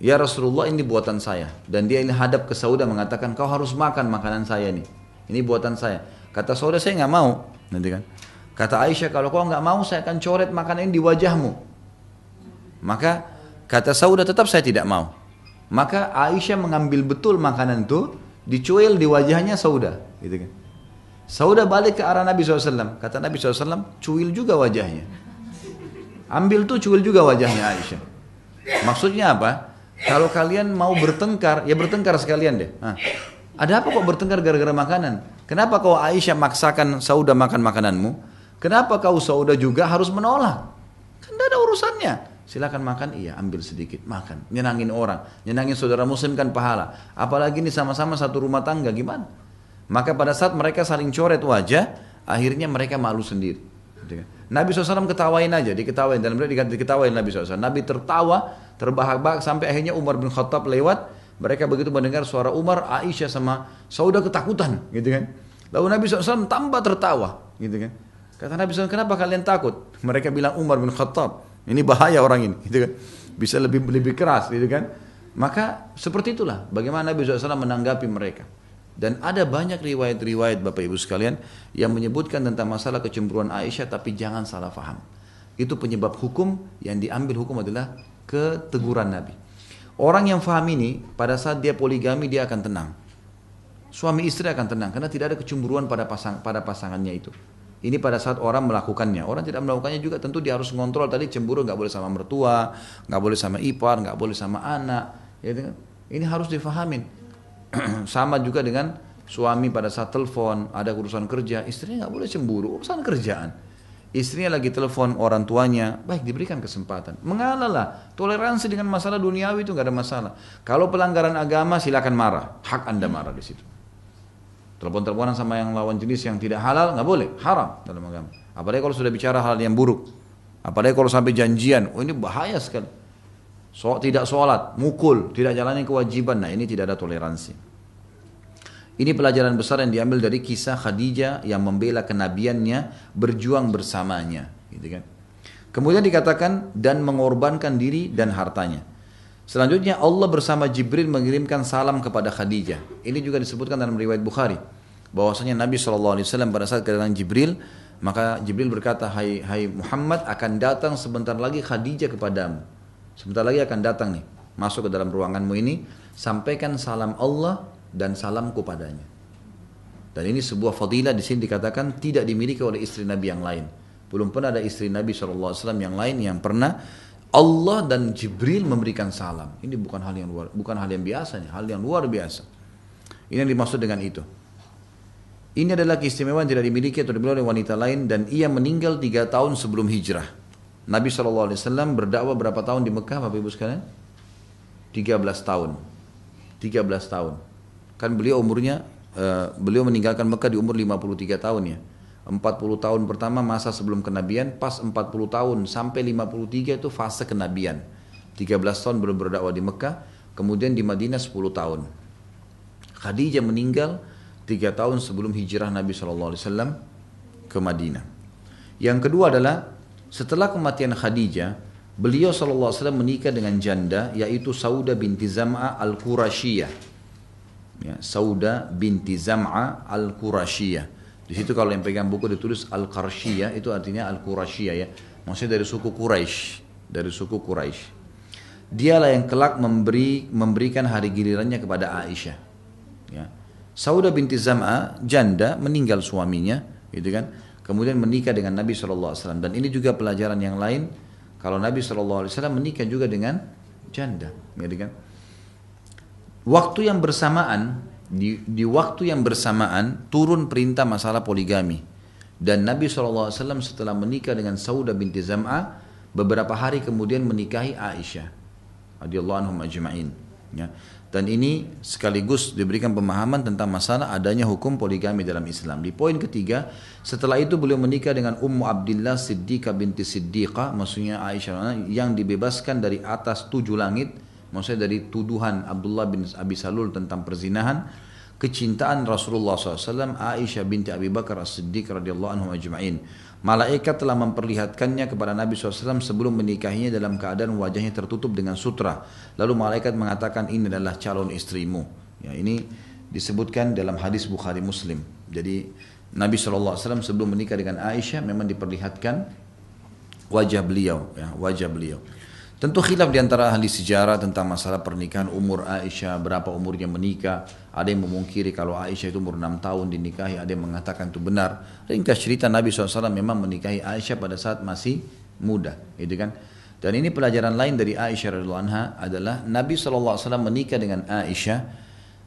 ya Rasulullah, ini buatan saya. Dan dia ini hadap ke Saudah mengatakan, kau harus makan makanan saya nih. Ini buatan saya. Kata Saudah, saya nggak mau, nanti kan. Kata Aisyah, kalau kau nggak mau saya akan coret makanan ini di wajahmu. Maka kata Saudah, tetap saya tidak mau. Maka Aisyah mengambil betul makanan itu, dicuil di wajahnya Saudah, gitu kan. Saudah balik ke arah Nabi SAW. Kata Nabi SAW, cuil juga wajahnya. Ambil tuh, cuil juga wajahnya Aisyah. Maksudnya apa? Kalau kalian mau bertengkar, ya bertengkar sekalian deh. Ada apa kok bertengkar gara-gara makanan? Kenapa kau Aisyah maksakan Saudah makan makananmu? Kenapa kau Saudah juga harus menolak? Kan tidak ada urusannya. Silakan makan, iya ambil sedikit, makan. Nyenangin orang, nyenangin saudara muslim kan pahala. Apalagi ini sama-sama satu rumah tangga, gimana? Maka pada saat mereka saling coret wajah, akhirnya mereka malu sendiri. Nabi SAW ketawain aja, diketawain. Dalam mereka diketawain Nabi SAW. Nabi tertawa, terbahak-bahak sampai akhirnya Umar bin Khattab lewat. Mereka begitu mendengar suara Umar, Aisyah sama Saudah ketakutan, gitu kan. Lalu Nabi SAW tambah tertawa, gitu kan. Kata Nabi SAW, kenapa kalian takut? Mereka bilang Umar bin Khattab, ini bahaya orang ini, gitu kan. Bisa lebih keras, gitu kan. Maka seperti itulah bagaimana Nabi SAW menanggapi mereka. Dan ada banyak riwayat-riwayat Bapak Ibu sekalian yang menyebutkan tentang masalah kecemburuan Aisyah, tapi jangan salah faham. Itu penyebab hukum, yang diambil hukum adalah keteguran Nabi. Orang yang faham ini, pada saat dia poligami dia akan tenang. Suami istri akan tenang, karena tidak ada kecemburuan pada pasangannya itu. Ini pada saat orang melakukannya. Orang tidak melakukannya juga tentu dia harus mengontrol. Tadi cemburu nggak boleh sama mertua, nggak boleh sama ipar, nggak boleh sama anak. Ini harus difahamin. Sama juga dengan suami pada saat telepon, ada urusan kerja, istrinya nggak boleh cemburu, urusan kerjaan. Istrinya lagi telepon orang tuanya, baik diberikan kesempatan. Mengalah, toleransi dengan masalah duniawi itu nggak ada masalah. Kalau pelanggaran agama silakan marah, hak anda marah di situ. Telepon-teleponan sama yang lawan jenis yang tidak halal nggak boleh, haram dalam agama. Apalagi kalau sudah bicara hal yang buruk, apalagi kalau sampai janjian, ini bahaya sekali. Tidak sholat, mukul, tidak jalani kewajiban. Nah ini tidak ada toleransi. Ini pelajaran besar yang diambil dari kisah Khadijah yang membela kenabiannya, berjuang bersamanya, gitu kan. Kemudian dikatakan dan mengorbankan diri dan hartanya. Selanjutnya Allah bersama Jibril mengirimkan salam kepada Khadijah. Ini juga disebutkan dalam riwayat Bukhari, bahwasanya Nabi SAW pada saat kedatangan Jibril, maka Jibril berkata, hai Muhammad, akan datang sebentar lagi Khadijah kepadamu. Sebentar lagi akan datang nih, masuk ke dalam ruanganmu ini, sampaikan salam Allah dan salamku padanya. Dan ini sebuah fadilah di sini dikatakan tidak dimiliki oleh istri Nabi yang lain. Belum pernah ada istri Nabi SAW yang lain yang pernah Allah dan Jibril memberikan salam. Ini bukan hal yang biasa, hal yang luar biasa. Ini yang dimaksud dengan itu. Ini adalah keistimewaan tidak dimiliki atau dimiliki oleh wanita lain, dan ia meninggal 3 tahun sebelum hijrah. Nabi SAW berdakwah berapa tahun di Mekah Bapak Ibu sekalian? 13 tahun. 13 tahun. Kan beliau umurnya, beliau meninggalkan Mekah di umur 53 tahun ya. 40 tahun pertama masa sebelum kenabian, pas 40 tahun sampai 53 itu fase kenabian. 13 tahun belum berdakwah di Mekah, kemudian di Madinah 10 tahun. Khadijah meninggal 3 tahun sebelum hijrah Nabi SAW ke Madinah. Yang kedua adalah setelah kematian Khadijah, beliau SAW menikah dengan janda, yaitu Saudah binti Zam'ah al-Qurasyiyah. Ya, Saudah binti Zam'ah al-Qurasyiyah. Di situ kalau yang pegang buku ditulis al-Qarsyiyah, itu artinya al-Qurasyiyah ya. Maksudnya dari suku Quraisy. Dialah yang kelak memberikan hari gilirannya kepada Aisyah. Ya. Saudah binti Zam'ah, janda, meninggal suaminya, gitu kan. Kemudian menikah dengan Nabi SAW. Dan ini juga pelajaran yang lain. Kalau Nabi SAW menikah juga dengan janda. Gitu kan? Waktu yang bersamaan, di waktu yang bersamaan turun perintah masalah poligami. Dan Nabi SAW setelah menikah dengan Saudah binti Zam'ah, beberapa hari kemudian menikahi Aisyah radhiyallahu anhum ajma'in. Ya. Dan ini sekaligus diberikan pemahaman tentang masalah adanya hukum poligami dalam Islam. Di poin ketiga, setelah itu beliau menikah dengan Ummu Abdillah Siddiqah binti Siddiqah, maksudnya Aisyah, yang dibebaskan dari atas 7 langit, maksudnya dari tuduhan Abdullah bin Abi Salul tentang perzinahan, kecintaan Rasulullah SAW, Aisyah binti Abi Bakar As-Siddiq radhiyallahu anhum ajma'in. Malaikat telah memperlihatkannya kepada Nabi SAW sebelum menikahinya dalam keadaan wajahnya tertutup dengan sutra. Lalu malaikat mengatakan, ini adalah calon istrimu. Ya, ini disebutkan dalam hadis Bukhari Muslim. Jadi Nabi SAW sebelum menikah dengan Aisyah memang diperlihatkan wajah beliau, ya, wajah beliau. Tentu khilaf di antara ahli sejarah tentang masalah pernikahan umur Aisyah, berapa umurnya menikah. Ada yang memungkiri kalau Aisyah itu umur 6 tahun dinikahi, ada yang mengatakan itu benar. Ringkas cerita Nabi SAW memang menikahi Aisyah pada saat masih muda, gitu kan. Dan ini pelajaran lain dari Aisyah radhiyallahu anha adalah Nabi SAW menikah dengan Aisyah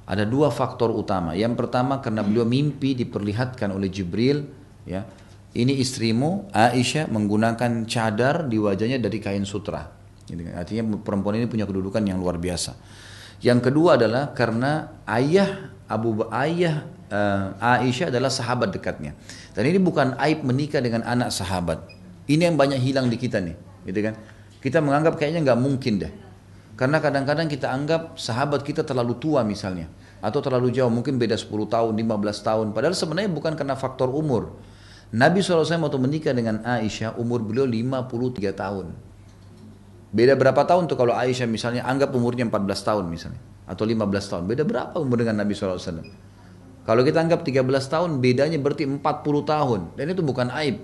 ada dua faktor utama. Yang pertama karena beliau mimpi diperlihatkan oleh Jibril, ya, ini istrimu Aisyah menggunakan cadar di wajahnya dari kain sutra. Artinya perempuan ini punya kedudukan yang luar biasa. Yang kedua adalah karena ayah Aisyah adalah sahabat dekatnya. Dan ini bukan aib menikah dengan anak sahabat. Ini yang banyak hilang di kita nih, gitu kan? Kita menganggap kayaknya nggak mungkin deh. Karena kadang-kadang kita anggap sahabat kita terlalu tua misalnya, atau terlalu jauh, mungkin beda 10 tahun, 15 tahun. Padahal sebenarnya bukan karena faktor umur. Nabi SAW waktu menikah dengan Aisyah, umur beliau 53 tahun. Beda berapa tahun tuh kalau Aisyah misalnya anggap umurnya 14 tahun misalnya, atau 15 tahun. Beda berapa umur dengan Nabi SAW? Kalau kita anggap 13 tahun, bedanya berarti 40 tahun. Dan itu bukan aib.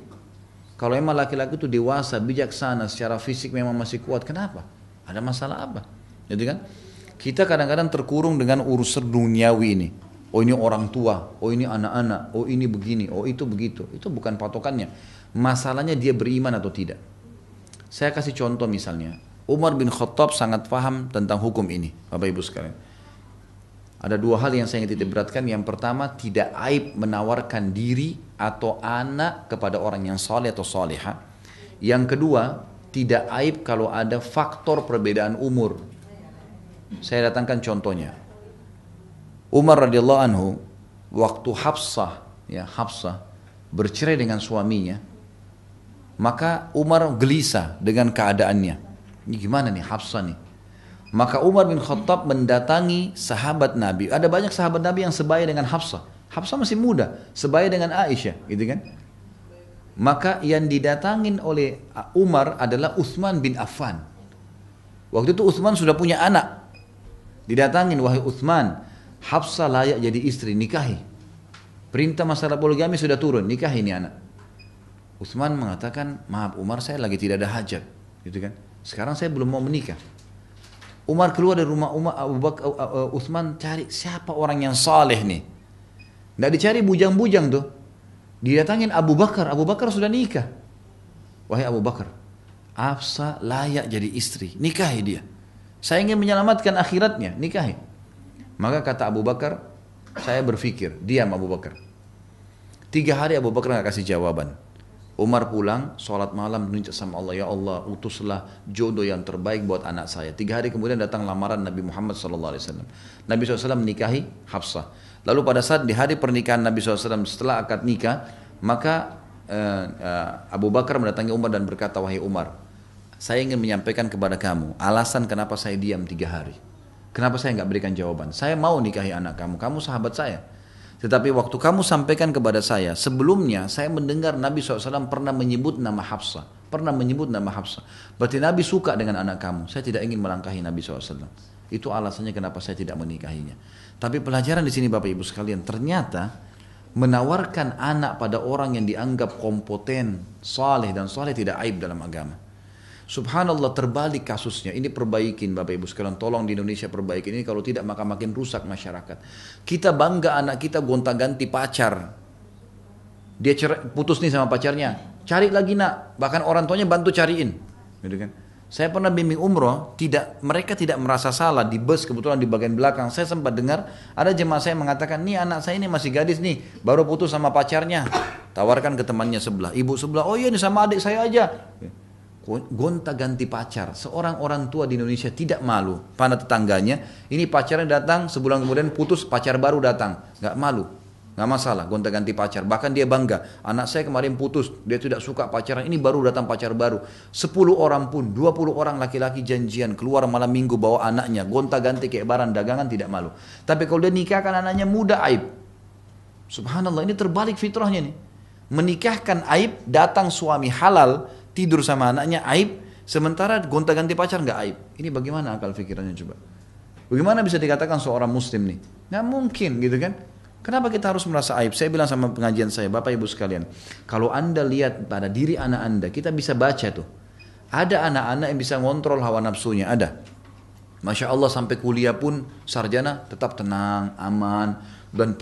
Kalau emang laki-laki itu dewasa, bijaksana, secara fisik memang masih kuat, kenapa? Ada masalah apa? Jadi kan, kita kadang-kadang terkurung dengan urusan duniawi ini. Oh ini orang tua, oh ini anak-anak, oh ini begini, oh itu begitu. Itu bukan patokannya. Masalahnya dia beriman atau tidak. Saya kasih contoh misalnya, Umar bin Khattab sangat paham tentang hukum ini, Bapak Ibu sekalian. Ada dua hal yang saya ingin titik beratkan. Yang pertama, tidak aib menawarkan diri atau anak kepada orang yang saleh atau salihah. Yang kedua, tidak aib kalau ada faktor perbedaan umur. Saya datangkan contohnya. Umar radhiyallahu anhu waktu Hafsah bercerai dengan suaminya, maka Umar gelisah dengan keadaannya. Ini gimana nih Hafsah nih? Maka Umar bin Khattab mendatangi sahabat Nabi. Ada banyak sahabat Nabi yang sebaya dengan Hafsah. Hafsah masih muda, sebaya dengan Aisyah, gitu kan? Maka yang didatangin oleh Umar adalah Utsman bin Affan. Waktu itu Utsman sudah punya anak. Didatangin, wahai Utsman, Hafsah layak jadi istri, nikahi. Perintah masalah poligami sudah turun, nikahi ini anak. Utsman mengatakan, maaf Umar, saya lagi tidak ada hajat, gitu kan? Sekarang saya belum mau menikah. Umar keluar dari rumah Utsman cari siapa orang yang saleh nih. Nggak dicari bujang-bujang tuh. Didatangin Abu Bakar. Abu Bakar sudah nikah. Wahai Abu Bakar, Hafsah layak jadi istri, nikahi dia. Saya ingin menyelamatkan akhiratnya, nikahi. Maka kata Abu Bakar, saya berpikir, diam Abu Bakar. 3 hari Abu Bakar nggak kasih jawaban. Umar pulang, sholat malam, minta sama Allah, ya Allah, utuslah jodoh yang terbaik buat anak saya. 3 hari kemudian datang lamaran Nabi Muhammad SAW. Nabi SAW menikahi Hafsah. Lalu pada saat di hari pernikahan Nabi SAW setelah akad nikah, maka Abu Bakar mendatangi Umar dan berkata, wahai Umar, saya ingin menyampaikan kepada kamu alasan kenapa saya diam 3 hari. Kenapa saya nggak berikan jawaban? Saya mau nikahi anak kamu, kamu sahabat saya. Tetapi waktu kamu sampaikan kepada saya, sebelumnya saya mendengar Nabi SAW pernah menyebut nama Hafsah. Berarti Nabi suka dengan anak kamu. Saya tidak ingin melangkahi Nabi SAW. Itu alasannya kenapa saya tidak menikahinya. Tapi pelajaran di sini Bapak Ibu sekalian, ternyata menawarkan anak pada orang yang dianggap kompeten, saleh dan saleh tidak aib dalam agama. Subhanallah, terbalik kasusnya. Ini perbaikin Bapak Ibu sekalian, tolong di Indonesia perbaikin ini, kalau tidak maka makin rusak masyarakat. Kita bangga anak kita gonta-ganti pacar. Dia putus nih sama pacarnya, cari lagi nak, bahkan orang tuanya bantu cariin, gitu kan. Saya pernah bimbing umroh, mereka tidak merasa salah di bus, kebetulan di bagian belakang. Saya sempat dengar ada jemaah saya mengatakan, nih anak saya ini masih gadis nih, baru putus sama pacarnya. Tawarkan ke temannya sebelah, ibu sebelah, oh iya ini sama adik saya aja. Gonta-ganti pacar. Seorang orang tua di Indonesia tidak malu pada tetangganya, ini pacarnya datang, sebulan kemudian putus, pacar baru datang, nggak malu, nggak masalah gonta-ganti pacar. Bahkan dia bangga, anak saya kemarin putus, dia tidak suka pacaran, ini baru datang pacar baru. 10 orang pun, 20 orang laki-laki janjian keluar malam minggu bawa anaknya, gonta-ganti kayak barang dagangan, tidak malu. Tapi kalau dia nikahkan anaknya muda, aib. Subhanallah, ini terbalik fitrahnya nih. Menikahkan aib, datang suami halal tidur sama anaknya aib, sementara gonta-ganti pacar nggak aib. Ini bagaimana akal pikirannya coba? Bagaimana bisa dikatakan seorang muslim nih? Nggak mungkin gitu kan? Kenapa kita harus merasa aib? Saya bilang sama pengajian saya, Bapak Ibu sekalian, kalau Anda lihat pada diri anak Anda, kita bisa baca tuh. Ada anak-anak yang bisa ngontrol hawa nafsunya, ada. Masya Allah sampai kuliah pun sarjana tetap tenang, aman, dan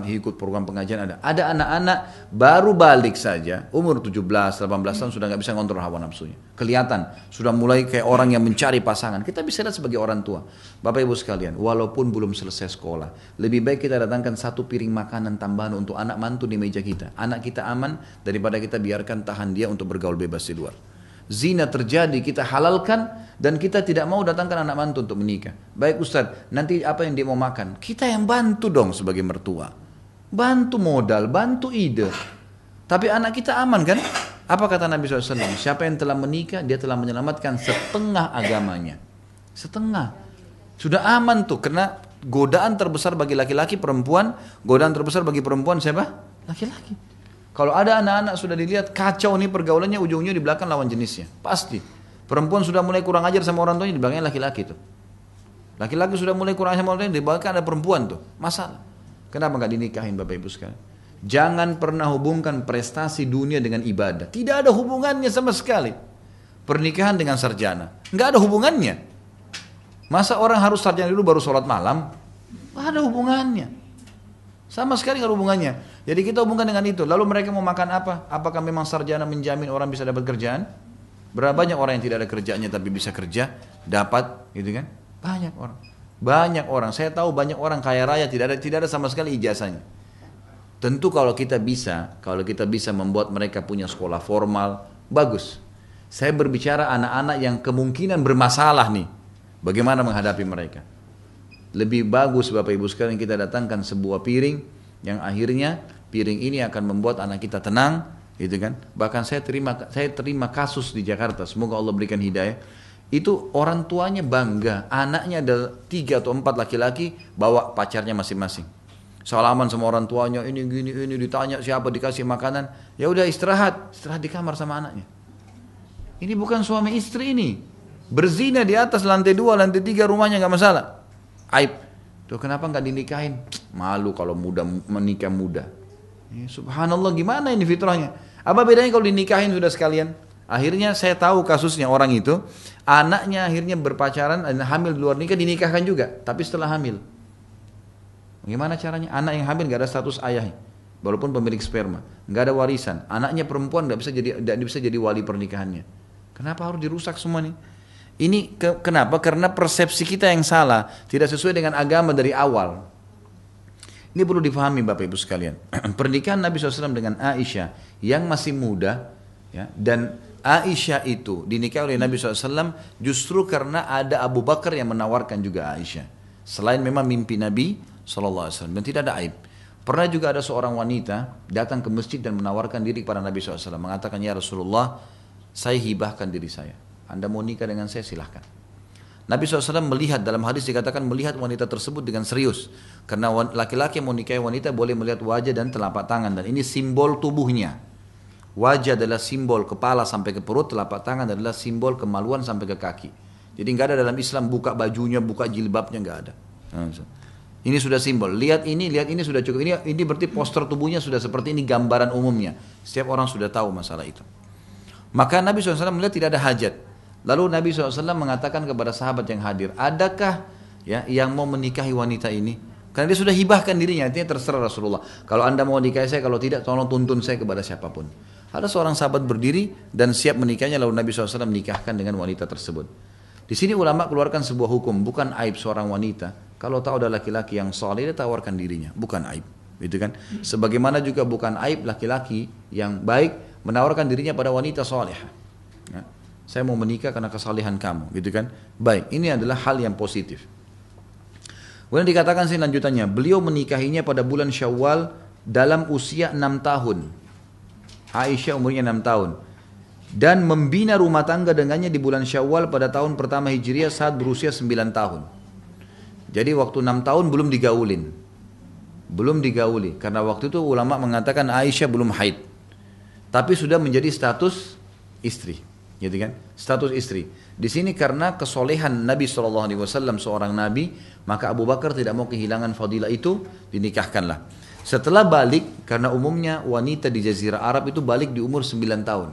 ikut program pengajian ada. Ada anak-anak baru balik saja, umur 17, 18 tahun sudah nggak bisa ngontrol hawa nafsunya. Kelihatan, sudah mulai kayak orang yang mencari pasangan. Kita bisa lihat sebagai orang tua. Bapak Ibu sekalian, walaupun belum selesai sekolah, lebih baik kita datangkan 1 piring makanan tambahan untuk anak mantu di meja kita. Anak kita aman daripada kita biarkan tahan dia untuk bergaul bebas di luar. Zina terjadi, kita halalkan dan kita tidak mau datangkan anak mantu untuk menikah. Baik Ustaz, nanti apa yang dia mau makan? Kita yang bantu dong sebagai mertua. Bantu modal, bantu ide. Tapi anak kita aman kan? Apa kata Nabi SAW? Siapa yang telah menikah, dia telah menyelamatkan setengah agamanya. Setengah. Sudah aman tuh, karena godaan terbesar bagi laki-laki perempuan, godaan terbesar bagi perempuan siapa? Laki-laki. Kalau ada anak-anak sudah dilihat kacau nih pergaulannya, ujung-ujungnya di belakang lawan jenisnya. Pasti. Perempuan sudah mulai kurang ajar sama orang tuanya, di belakangnya laki-laki tuh. Laki-laki sudah mulai kurang ajar sama orang tuanya, di belakang ada perempuan tuh. Masalah. Kenapa nggak dinikahin Bapak Ibu sekalian? Jangan pernah hubungkan prestasi dunia dengan ibadah. Tidak ada hubungannya sama sekali. Pernikahan dengan sarjana. Nggak ada hubungannya. Masa orang harus sarjana dulu baru sholat malam? Nggak ada hubungannya. Sama sekali nggak ada hubungannya. Jadi kita hubungkan dengan itu. Lalu mereka mau makan apa? Apakah memang sarjana menjamin orang bisa dapat kerjaan? Berapa banyak orang yang tidak ada kerjaannya tapi bisa kerja, dapat, gitu kan? Banyak orang. Banyak orang. Saya tahu banyak orang kaya raya tidak ada sama sekali ijazahnya. Tentu kalau kita bisa membuat mereka punya sekolah formal, bagus. Saya berbicara anak-anak yang kemungkinan bermasalah nih. Bagaimana menghadapi mereka? Lebih bagus Bapak Ibu sekalian kita datangkan sebuah piring yang akhirnya piring ini akan membuat anak kita tenang, gitu kan? Bahkan saya terima kasus di Jakarta, semoga Allah berikan hidayah. Itu orang tuanya bangga, anaknya ada 3 atau 4 laki-laki bawa pacarnya masing-masing. Salaman sama orang tuanya, ini gini, ini ditanya siapa, dikasih makanan, ya udah istirahat di kamar sama anaknya. Ini bukan suami istri ini, berzina di atas lantai 2, lantai 3 rumahnya nggak masalah, aib. Tuh kenapa nggak dinikahin? Malu kalau menikah muda. Ya, subhanallah, gimana ini fitrahnya? Apa bedanya kalau dinikahin sudah sekalian? Akhirnya saya tahu kasusnya orang itu, anaknya akhirnya berpacaran dan hamil di luar nikah, dinikahkan juga, tapi setelah hamil. Bagaimana caranya? Anak yang hamil nggak ada status ayah, walaupun pemilik sperma, nggak ada warisan. Anaknya perempuan nggak bisa jadi wali pernikahannya. Kenapa harus dirusak semua nih? Ini kenapa? Karena persepsi kita yang salah, tidak sesuai dengan agama dari awal. Ini perlu difahami Bapak Ibu sekalian. Pernikahan Nabi SAW dengan Aisyah yang masih muda, ya, dan Aisyah itu dinikahi oleh Nabi SAW justru karena ada Abu Bakar yang menawarkan juga Aisyah. Selain memang mimpi Nabi SAW dan tidak ada aib. Pernah juga ada seorang wanita datang ke masjid dan menawarkan diri kepada Nabi SAW, mengatakan, ya Rasulullah, saya hibahkan diri saya. Anda mau nikah dengan saya silahkan. Nabi SAW melihat, dalam hadis dikatakan melihat wanita tersebut dengan serius. Karena laki-laki yang mau nikahi wanita boleh melihat wajah dan telapak tangan. Dan ini simbol tubuhnya. Wajah adalah simbol kepala sampai ke perut, telapak tangan adalah simbol kemaluan sampai ke kaki. Jadi nggak ada dalam Islam buka bajunya, buka jilbabnya, nggak ada. Ini sudah simbol. Lihat ini sudah cukup. Ini berarti poster tubuhnya sudah seperti ini, gambaran umumnya. Setiap orang sudah tahu masalah itu. Maka Nabi SAW melihat tidak ada hajat. Lalu Nabi SAW mengatakan kepada sahabat yang hadir, adakah ya yang mau menikahi wanita ini? Karena dia sudah hibahkan dirinya, artinya terserah Rasulullah. Kalau anda mau nikahi saya, kalau tidak tolong tuntun saya kepada siapapun. Ada seorang sahabat berdiri dan siap menikahnya, lalu Nabi SAW menikahkan dengan wanita tersebut. Di sini ulama keluarkan sebuah hukum, bukan aib seorang wanita. Kalau tahu ada laki-laki yang saleh, dia tawarkan dirinya, bukan aib. Gitu kan? Sebagaimana juga bukan aib laki-laki yang baik menawarkan dirinya pada wanita salehah. Ya. Saya mau menikah karena kesalehan kamu, gitu kan? Baik, ini adalah hal yang positif. Kemudian dikatakan selanjutnya, beliau menikahinya pada bulan Syawal dalam usia 6 tahun. Aisyah umurnya 6 tahun. Dan membina rumah tangga dengannya di bulan Syawal pada tahun pertama Hijriah saat berusia 9 tahun. Jadi waktu 6 tahun belum digaulin. Belum digauli. Karena waktu itu ulama mengatakan Aisyah belum haid. Tapi sudah menjadi status istri. Gitu kan? Status istri. Di sini karena kesolehan Nabi SAW seorang Nabi, maka Abu Bakar tidak mau kehilangan fadilah itu, dinikahkanlah. Setelah balik, karena umumnya wanita di Jazirah Arab itu balik di umur 9 tahun.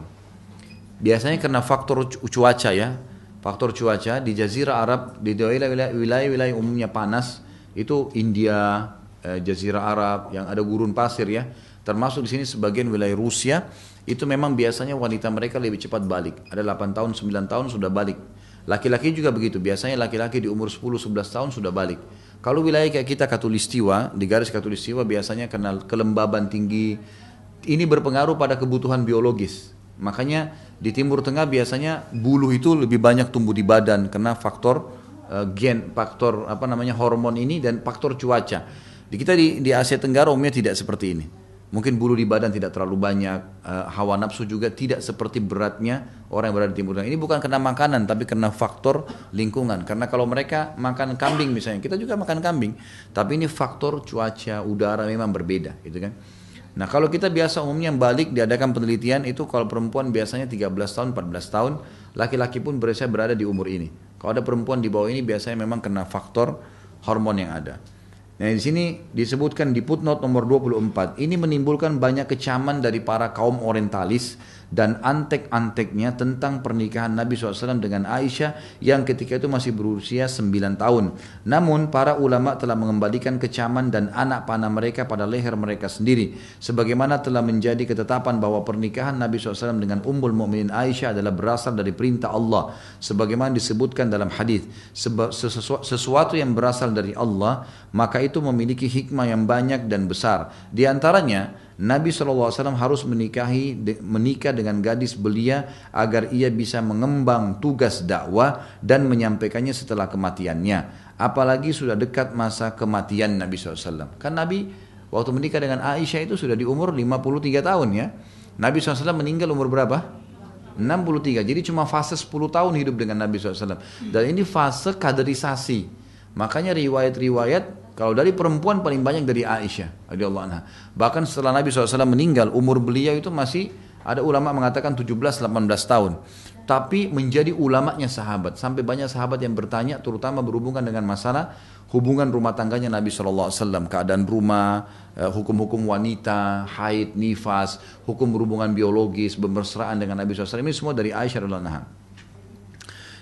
Biasanya karena faktor cuaca ya. Faktor cuaca di Jazirah Arab, di wilayah-wilayah umumnya panas, itu India, Jazirah Arab yang ada gurun pasir ya. Termasuk di sini sebagian wilayah Rusia, itu memang biasanya wanita mereka lebih cepat balik. Ada 8 tahun, 9 tahun sudah balik. Laki-laki juga begitu, biasanya laki-laki di umur 10-11 tahun sudah balik. Kalau wilayah kayak kita Katulistiwa, di garis Katulistiwa biasanya karena kelembaban tinggi, ini berpengaruh pada kebutuhan biologis. Makanya di Timur Tengah biasanya bulu itu lebih banyak tumbuh di badan karena faktor gen, faktor hormon ini dan faktor cuaca. Di kita di Asia Tenggara umumnya tidak seperti ini. Mungkin bulu di badan tidak terlalu banyak, hawa nafsu juga tidak seperti beratnya orang yang berada di Timur Tengah. Ini bukan karena makanan, tapi karena faktor lingkungan. Karena kalau mereka makan kambing misalnya, kita juga makan kambing. Tapi ini faktor cuaca, udara memang berbeda, gitu kan. Nah kalau kita biasa umumnya yang balik, diadakan penelitian itu kalau perempuan biasanya 13 tahun, 14 tahun, laki-laki pun biasanya berada di umur ini. Kalau ada perempuan di bawah ini biasanya memang kena faktor hormon yang ada. Nah di sini disebutkan di footnote nomor 24, ini menimbulkan banyak kecaman dari para kaum orientalis dan antek-anteknya tentang pernikahan Nabi SAW dengan Aisyah yang ketika itu masih berusia 9 tahun. Namun para ulama telah mengembalikan kecaman dan anak panah mereka pada leher mereka sendiri. Sebagaimana telah menjadi ketetapan bahwa pernikahan Nabi SAW dengan Ummul Mukminin Aisyah adalah berasal dari perintah Allah. Sebagaimana disebutkan dalam hadis, sesuatu yang berasal dari Allah, maka itu memiliki hikmah yang banyak dan besar. Di antaranya, Nabi SAW harus menikah dengan gadis belia agar ia bisa mengembang tugas dakwah dan menyampaikannya setelah kematiannya. Apalagi sudah dekat masa kematian Nabi SAW. Kan Nabi waktu menikah dengan Aisyah itu sudah di umur 53 tahun ya. Nabi SAW meninggal umur berapa? 63. Jadi cuma fase 10 tahun hidup dengan Nabi SAW. Dan ini fase kaderisasi. Makanya riwayat-riwayat kalau dari perempuan paling banyak dari Aisyah radhiyallahu anha. Bahkan setelah Nabi SAW meninggal, umur beliau itu masih ada ulama mengatakan 17-18 tahun. Tapi menjadi ulamanya sahabat. Sampai banyak sahabat yang bertanya terutama berhubungan dengan masalah hubungan rumah tangganya Nabi SAW. Keadaan rumah, hukum-hukum wanita, haid, nifas, hukum berhubungan biologis, bermesraan dengan Nabi SAW. Ini semua dari Aisyah radhiyallahu anha.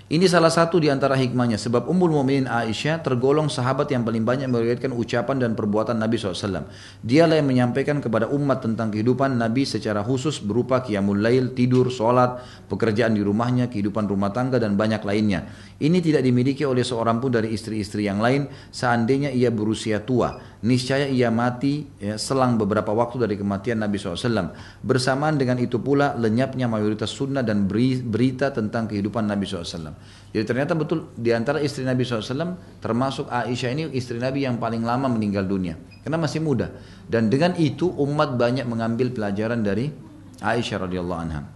Ini salah satu di antara hikmahnya sebab Ummul Mukminin Aisyah tergolong sahabat yang paling banyak meriwayatkan ucapan dan perbuatan Nabi SAW. Dialah yang menyampaikan kepada umat tentang kehidupan Nabi secara khusus berupa qiyamul lail, tidur, sholat, pekerjaan di rumahnya, kehidupan rumah tangga dan banyak lainnya. Ini tidak dimiliki oleh seorang pun dari istri-istri yang lain seandainya ia berusia tua. Niscaya ia mati selang beberapa waktu dari kematian Nabi SAW. Bersamaan dengan itu pula lenyapnya mayoritas sunnah dan berita tentang kehidupan Nabi SAW. Jadi ternyata betul di antara istri Nabi SAW termasuk Aisyah ini istri Nabi yang paling lama meninggal dunia. Karena masih muda. Dan dengan itu umat banyak mengambil pelajaran dari Aisyah radhiyallahu anha.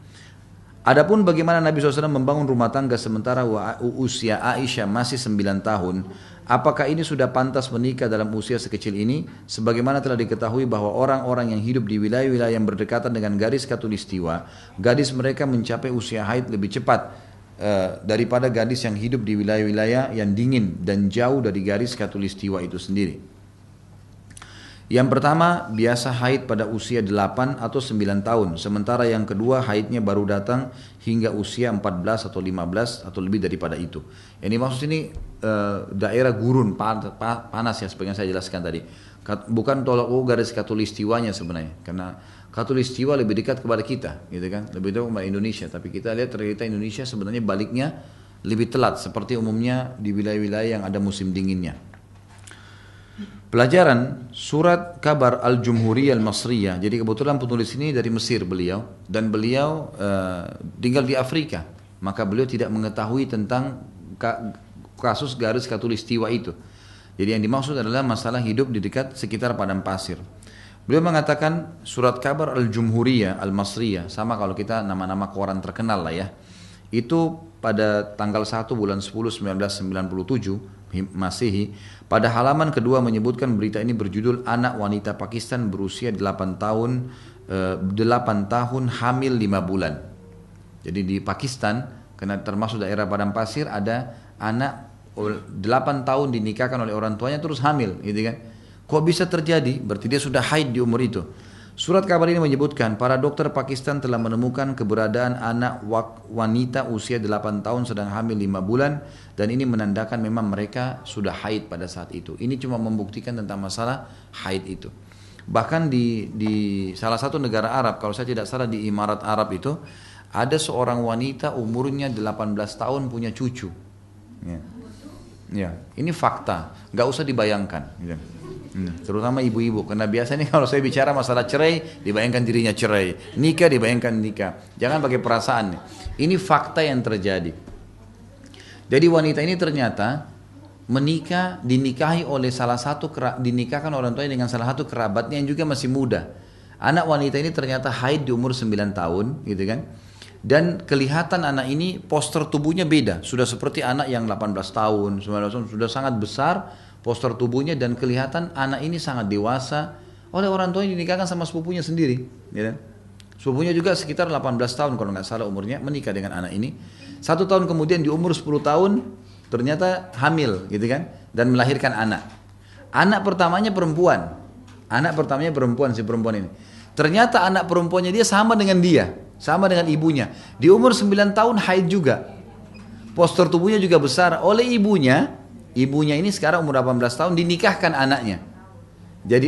Adapun bagaimana Nabi SAW membangun rumah tangga sementara usia Aisyah masih 9 tahun, apakah ini sudah pantas menikah dalam usia sekecil ini? Sebagaimana telah diketahui bahwa orang-orang yang hidup di wilayah-wilayah yang berdekatan dengan garis khatulistiwa, gadis mereka mencapai usia haid lebih cepat daripada gadis yang hidup di wilayah-wilayah yang dingin dan jauh dari garis khatulistiwa itu sendiri. Yang pertama, biasa haid pada usia 8 atau 9 tahun. Sementara yang kedua, haidnya baru datang hingga usia 14 atau 15 atau lebih daripada itu. Yang dimaksud ini daerah gurun, panas ya, seperti yang saya jelaskan tadi. Bukan tolak ukur garis khatulistiwanya sebenarnya. Karena khatulistiwa lebih dekat kepada kita, gitu kan? Lebih dekat kepada Indonesia. Tapi kita lihat ternyata Indonesia sebenarnya baliknya lebih telat. Seperti umumnya di wilayah-wilayah yang ada musim dinginnya. Pelajaran surat kabar Al-Jumhuriyah Al-Masriyah. Jadi kebetulan penulis ini dari Mesir beliau. Dan beliau tinggal di Afrika. Maka beliau tidak mengetahui tentang kasus garis khatulistiwa itu. Jadi yang dimaksud adalah masalah hidup di dekat sekitar padang pasir. Beliau mengatakan surat kabar Al-Jumhuriyah Al-Masriyah. Sama kalau kita nama-nama koran terkenal lah ya. Itu pada tanggal 1 bulan 10 1997 Masehi, pada halaman kedua menyebutkan berita ini berjudul anak wanita Pakistan berusia 8 tahun hamil 5 bulan. Jadi di Pakistan, karena termasuk daerah padang pasir, ada anak 8 tahun dinikahkan oleh orang tuanya terus hamil, gitu kan. Kok bisa terjadi? Berarti dia sudah haid di umur itu. Surat kabar ini menyebutkan, para dokter Pakistan telah menemukan keberadaan anak wanita usia 8 tahun sedang hamil 5 bulan, dan ini menandakan memang mereka sudah haid pada saat itu. Ini cuma membuktikan tentang masalah haid itu. Bahkan di salah satu negara Arab, kalau saya tidak salah di Emirat Arab itu, ada seorang wanita umurnya 18 tahun punya cucu. Ya, ya. Ini fakta, nggak usah dibayangkan. Gitu. Terutama ibu-ibu, karena biasanya kalau saya bicara masalah cerai, dibayangkan dirinya cerai, nikah dibayangkan nikah. Jangan pakai perasaan. Ini fakta yang terjadi. Jadi wanita ini ternyata menikah, dinikahi oleh dinikahkan orang tuanya dengan salah satu kerabatnya yang juga masih muda. Anak wanita ini ternyata haid di umur 9 tahun, gitu kan? Dan kelihatan anak ini postur tubuhnya beda, sudah seperti anak yang 18 tahun, 19 tahun, sudah sangat besar postur tubuhnya, dan kelihatan anak ini sangat dewasa. Oleh orang tuanya dinikahkan sama sepupunya sendiri, ya. Sepupunya juga sekitar 18 tahun kalau nggak salah umurnya, menikah dengan anak ini. 1 tahun kemudian di umur 10 tahun ternyata hamil, gitu kan, dan melahirkan anak. Anak pertamanya perempuan. Si perempuan ini. Ternyata anak perempuannya dia sama dengan dia, sama dengan ibunya. Di umur 9 tahun haid juga. Postur tubuhnya juga besar. Oleh ibunya ini sekarang umur 18 tahun dinikahkan anaknya. Jadi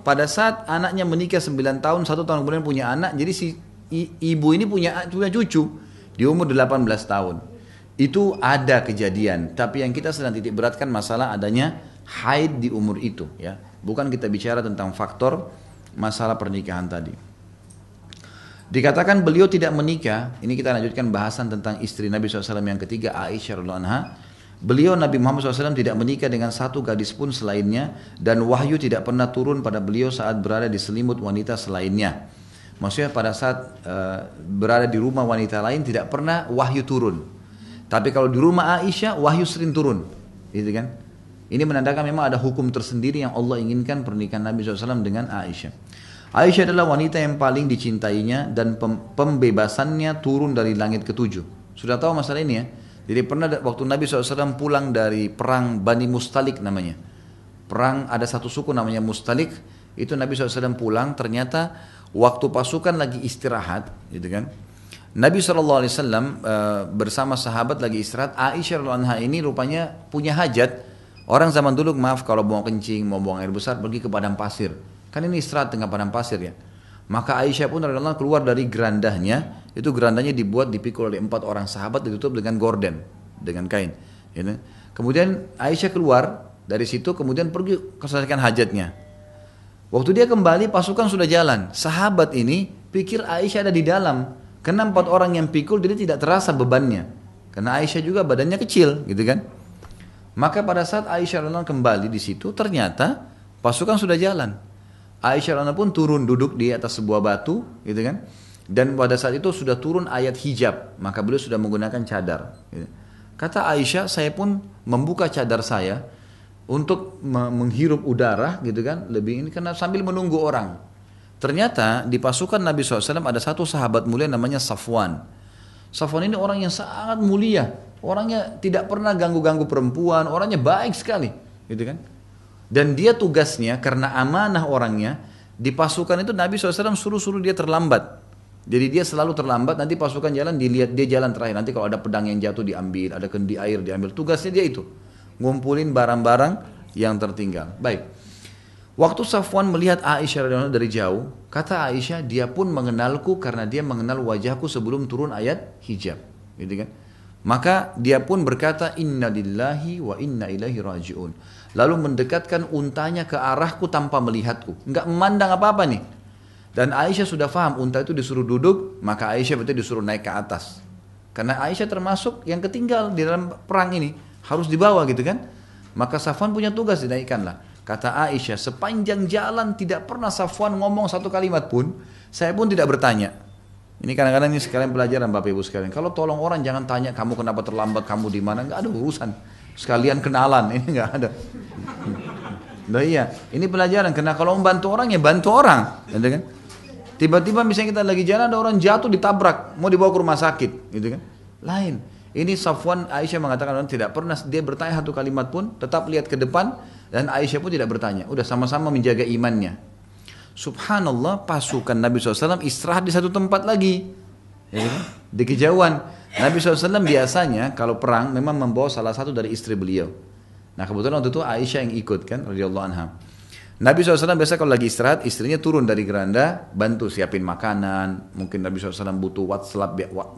pada saat anaknya menikah 9 tahun, 1 tahun kemudian punya anak, jadi si ibu ini punya cucu di umur 18 tahun. Itu ada kejadian, tapi yang kita sedang titik beratkan masalah adanya haid di umur itu, ya. Bukan kita bicara tentang faktor masalah pernikahan tadi. Dikatakan beliau tidak menikah, ini kita lanjutkan bahasan tentang istri Nabi SAW yang ketiga, Aisyah radhiyallahu anha. Beliau Nabi Muhammad SAW tidak menikah dengan satu gadis pun selainnya, dan wahyu tidak pernah turun pada beliau saat berada di selimut wanita selainnya. Maksudnya pada saat berada di rumah wanita lain tidak pernah wahyu turun. Tapi kalau di rumah Aisyah wahyu sering turun, gitu kan? Ini menandakan memang ada hukum tersendiri yang Allah inginkan pernikahan Nabi SAW dengan Aisyah. Aisyah adalah wanita yang paling dicintainya, dan pembebasannya turun dari langit ketujuh. Sudah tahu masalah ini ya? Jadi pernah waktu Nabi SAW pulang dari perang Bani Mustalik namanya. Perang, ada satu suku namanya Mustalik. Itu Nabi SAW pulang, ternyata waktu pasukan lagi istirahat, gitu kan. Nabi SAW bersama sahabat lagi istirahat. Aisyah radhiyallahu anha ini rupanya punya hajat. Orang zaman dulu, maaf, kalau mau kencing, mau buang air besar, pergi ke padang pasir. Kan ini istirahat tengah padang pasir ya. Maka Aisyah pun radhiyallahu anha keluar dari gerandanya. Itu gerandanya dipikul oleh 4 orang sahabat, ditutup dengan gorden, dengan kain. Gitu. Kemudian Aisyah keluar dari situ, kemudian pergi selesaikan hajatnya. Waktu dia kembali, pasukan sudah jalan. Sahabat ini pikir Aisyah ada di dalam. Karena 4 orang yang pikul, jadi tidak terasa bebannya. Karena Aisyah juga badannya kecil, gitu kan. Maka pada saat Aisyah kembali di situ, ternyata pasukan sudah jalan. Aisyah pun turun duduk di atas sebuah batu, gitu kan. Dan pada saat itu sudah turun ayat hijab, maka beliau sudah menggunakan cadar. Kata Aisyah, saya pun membuka cadar saya untuk menghirup udara, gitu kan, lebih ini karena sambil menunggu orang. Ternyata di pasukan Nabi SAW ada satu sahabat mulia namanya Safwan. Safwan ini orang yang sangat mulia, orangnya tidak pernah ganggu-ganggu perempuan, orangnya baik sekali, gitu kan. Dan dia tugasnya karena amanah orangnya di pasukan itu Nabi SAW suruh dia terlambat. Jadi dia selalu terlambat, nanti pasukan jalan dilihat dia jalan terakhir. Nanti kalau ada pedang yang jatuh diambil, ada kendi air diambil. Tugasnya dia itu, ngumpulin barang-barang yang tertinggal. Baik. Waktu Safwan melihat Aisyah radhiyallahu anha dari jauh, kata Aisyah, dia pun mengenalku karena dia mengenal wajahku sebelum turun ayat hijab. Gitu kan? Maka dia pun berkata, Inna lillahi wa inna ilaihi raji'un. Lalu mendekatkan untanya ke arahku tanpa melihatku. Enggak memandang apa-apa nih. Dan Aisyah sudah paham, unta itu disuruh duduk, maka Aisyah berarti disuruh naik ke atas. Karena Aisyah termasuk yang ketinggal di dalam perang ini, harus dibawa gitu kan. Maka Safwan punya tugas, dinaikkanlah. Kata Aisyah, sepanjang jalan tidak pernah Safwan ngomong satu kalimat pun, saya pun tidak bertanya. Ini kadang-kadang ini sekalian pelajaran Bapak Ibu sekalian. Kalau tolong orang jangan tanya kamu kenapa terlambat, kamu di mana, nggak ada urusan. Sekalian kenalan, ini nggak ada. Nah iya, ini pelajaran. Karena kalau membantu orang ya bantu orang, gitu kan. Tiba-tiba misalnya kita lagi jalan ada orang jatuh ditabrak, mau dibawa ke rumah sakit, gitu kan. Lain. Ini Safwan, Aisyah mengatakan tidak pernah dia bertanya satu kalimat pun, tetap lihat ke depan, dan Aisyah pun tidak bertanya. Udah sama-sama menjaga imannya. Subhanallah, pasukan Nabi SAW istirahat di satu tempat lagi, ya, di kejauhan. Nabi SAW biasanya kalau perang memang membawa salah satu dari istri beliau. Nah kebetulan waktu itu Aisyah yang ikut kan, radhiyallahu anha. Nabi SAW biasa kalau lagi istirahat, istrinya turun dari geranda, bantu siapin makanan. Mungkin Nabi SAW butuh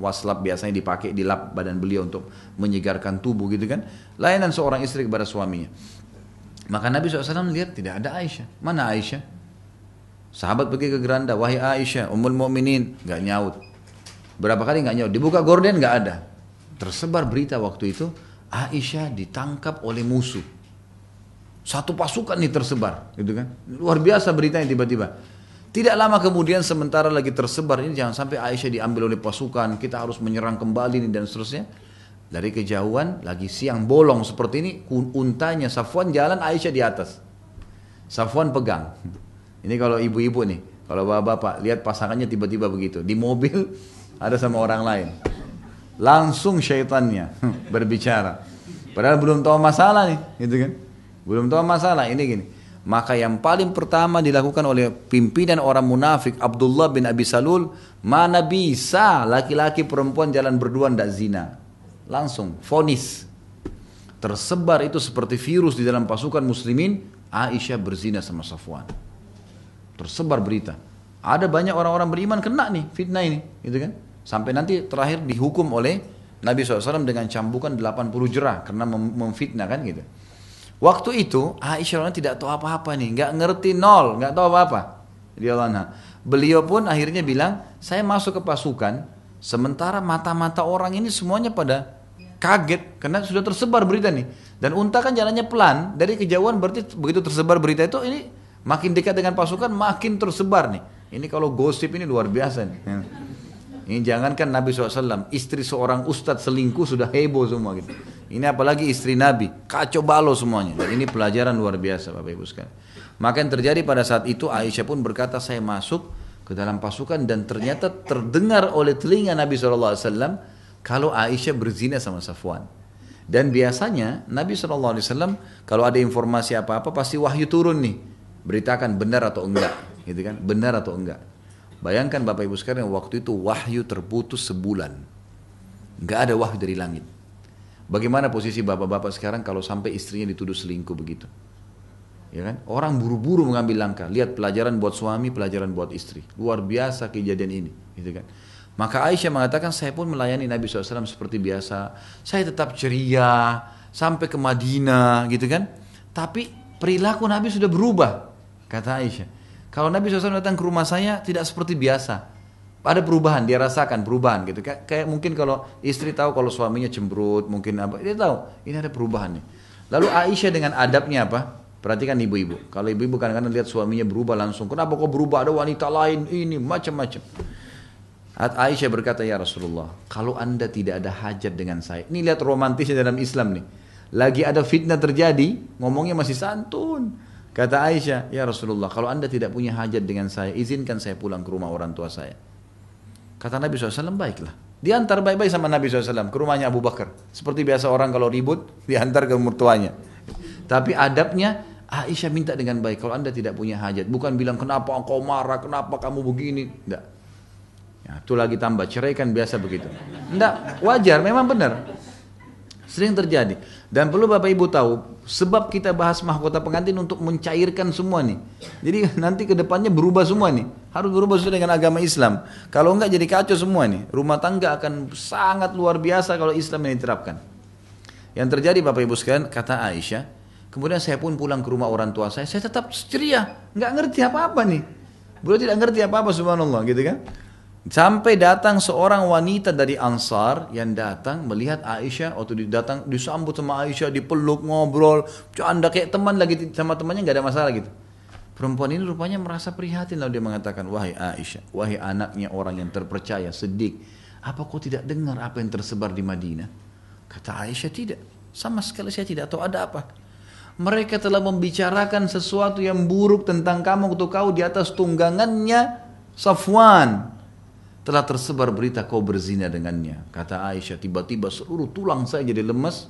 waslap biasanya dipakai di lap badan beliau untuk menyegarkan tubuh gitu kan. Layanan seorang istri kepada suaminya. Maka Nabi SAW lihat tidak ada Aisyah. Mana Aisyah? Sahabat pergi ke geranda, wahai Aisyah, Ummul Mukminin, nggak nyaut. Berapa kali nggak nyaut? Dibuka gorden nggak ada. Tersebar berita waktu itu, Aisyah ditangkap oleh musuh. Satu pasukan nih tersebar, gitu kan? Luar biasa beritanya tiba-tiba. Tidak lama kemudian sementara lagi tersebar ini, jangan sampai Aisyah diambil oleh pasukan, kita harus menyerang kembali nih dan seterusnya. Dari kejauhan, lagi siang bolong seperti ini, untanya Safwan jalan, Aisyah di atas. Safwan pegang. Ini kalau ibu-ibu nih, kalau bapak-bapak lihat pasangannya tiba-tiba begitu, di mobil ada sama orang lain, langsung syaitannya berbicara. Padahal belum tahu masalah nih, gitu kan? Belum tahu masalah ini gini. Maka yang paling pertama dilakukan oleh pimpinan orang munafik Abdullah bin Abi Salul, mana bisa laki-laki perempuan jalan berdua ndak zina? Langsung vonis. Tersebar itu seperti virus di dalam pasukan muslimin, Aisyah berzina sama Safwan. Tersebar berita. Ada banyak orang-orang beriman kena nih fitnah ini, gitu kan? Sampai nanti terakhir dihukum oleh Nabi SAW dengan cambukan 80 jerah karena memfitnah kan gitu. Waktu itu Aisyah tidak tahu apa-apa nih, nggak ngerti nol, nggak tahu apa-apa. Beliau pun akhirnya bilang, saya masuk ke pasukan, sementara mata-mata orang ini semuanya pada kaget karena sudah tersebar berita nih. Dan unta kan jalannya pelan, dari kejauhan berarti begitu tersebar berita itu ini. Makin dekat dengan pasukan, makin tersebar nih. Ini kalau gosip ini luar biasa nih. Ini jangankan Nabi SAW, istri seorang ustadz selingkuh sudah heboh semua gitu. Ini apalagi istri Nabi, kacau balau semuanya. Dan ini pelajaran luar biasa Bapak Ibu sekalian. Maka yang terjadi pada saat itu, Aisyah pun berkata, saya masuk ke dalam pasukan dan ternyata terdengar oleh telinga Nabi SAW kalau Aisyah berzina sama Safwan. Dan biasanya Nabi SAW kalau ada informasi apa-apa pasti wahyu turun nih. Beritakan benar atau enggak, gitu kan? Benar atau enggak. Bayangkan Bapak Ibu sekalian, waktu itu wahyu terputus sebulan. Enggak ada wahyu dari langit. Bagaimana posisi bapak-bapak sekarang kalau sampai istrinya dituduh selingkuh begitu? Ya kan? Orang buru-buru mengambil langkah. Lihat pelajaran buat suami, pelajaran buat istri. Luar biasa kejadian ini, gitu kan? Maka Aisyah mengatakan, saya pun melayani Nabi SAW seperti biasa. Saya tetap ceria sampai ke Madinah, gitu kan? Tapi perilaku Nabi sudah berubah. Kata Aisyah, kalau Nabi SAW datang ke rumah saya tidak seperti biasa. Ada perubahan, dia rasakan perubahan gitu. Kayak mungkin kalau istri tahu kalau suaminya cemberut, mungkin apa, dia tahu ini ada perubahan nih. Lalu Aisyah dengan adabnya apa? Perhatikan ibu-ibu. Kalau ibu-ibu kadang-kadang lihat suaminya berubah langsung, kenapa kok berubah? Ada wanita lain, ini macam-macam. Aisyah berkata, ya Rasulullah, kalau anda tidak ada hajat dengan saya. Ini lihat romantisnya dalam Islam nih. Lagi ada fitnah terjadi, ngomongnya masih santun. Kata Aisyah, ya Rasulullah, kalau anda tidak punya hajat dengan saya, izinkan saya pulang ke rumah orang tua saya. Kata Nabi SAW, baiklah. Diantar baik-baik sama Nabi SAW ke rumahnya Abu Bakar. Seperti biasa orang kalau ribut, diantar ke mertuanya. Tapi adabnya, Aisyah minta dengan baik, kalau anda tidak punya hajat. Bukan bilang, kenapa engkau marah, kenapa kamu begini. Tidak. Ya, itu lagi tambah, cerai kan biasa begitu. Tidak, wajar, memang benar. Sering terjadi. Dan perlu Bapak Ibu tahu, sebab kita bahas mahkota pengantin untuk mencairkan semua nih. Jadi nanti ke depannya berubah semua nih. Harus berubah sesuai dengan agama Islam. Kalau enggak jadi kacau semua nih. Rumah tangga akan sangat luar biasa kalau Islam ini diterapkan. Yang terjadi Bapak Ibu sekalian, kata Aisyah, kemudian saya pun pulang ke rumah orang tua saya tetap ceria. Enggak ngerti apa-apa nih. Beliau tidak ngerti apa-apa subhanallah gitu kan. Sampai datang seorang wanita dari Ansar yang datang melihat Aisyah, waktu datang disambut sama Aisyah, dipeluk, ngobrol, canda kayak teman lagi sama temannya, nggak ada masalah gitu. Perempuan ini rupanya merasa prihatin, lalu dia mengatakan, wahai Aisyah, wahai anaknya orang yang terpercaya, Siddiq, apa kau tidak dengar apa yang tersebar di Madinah? Kata Aisyah, tidak, sama sekali saya tidak tahu ada apa. Mereka telah membicarakan sesuatu yang buruk tentang kamu waktu kau di atas tunggangannya Safwan. telah tersebar berita kau berzina dengannya. Kata Aisyah, tiba-tiba seluruh tulang saya jadi lemas,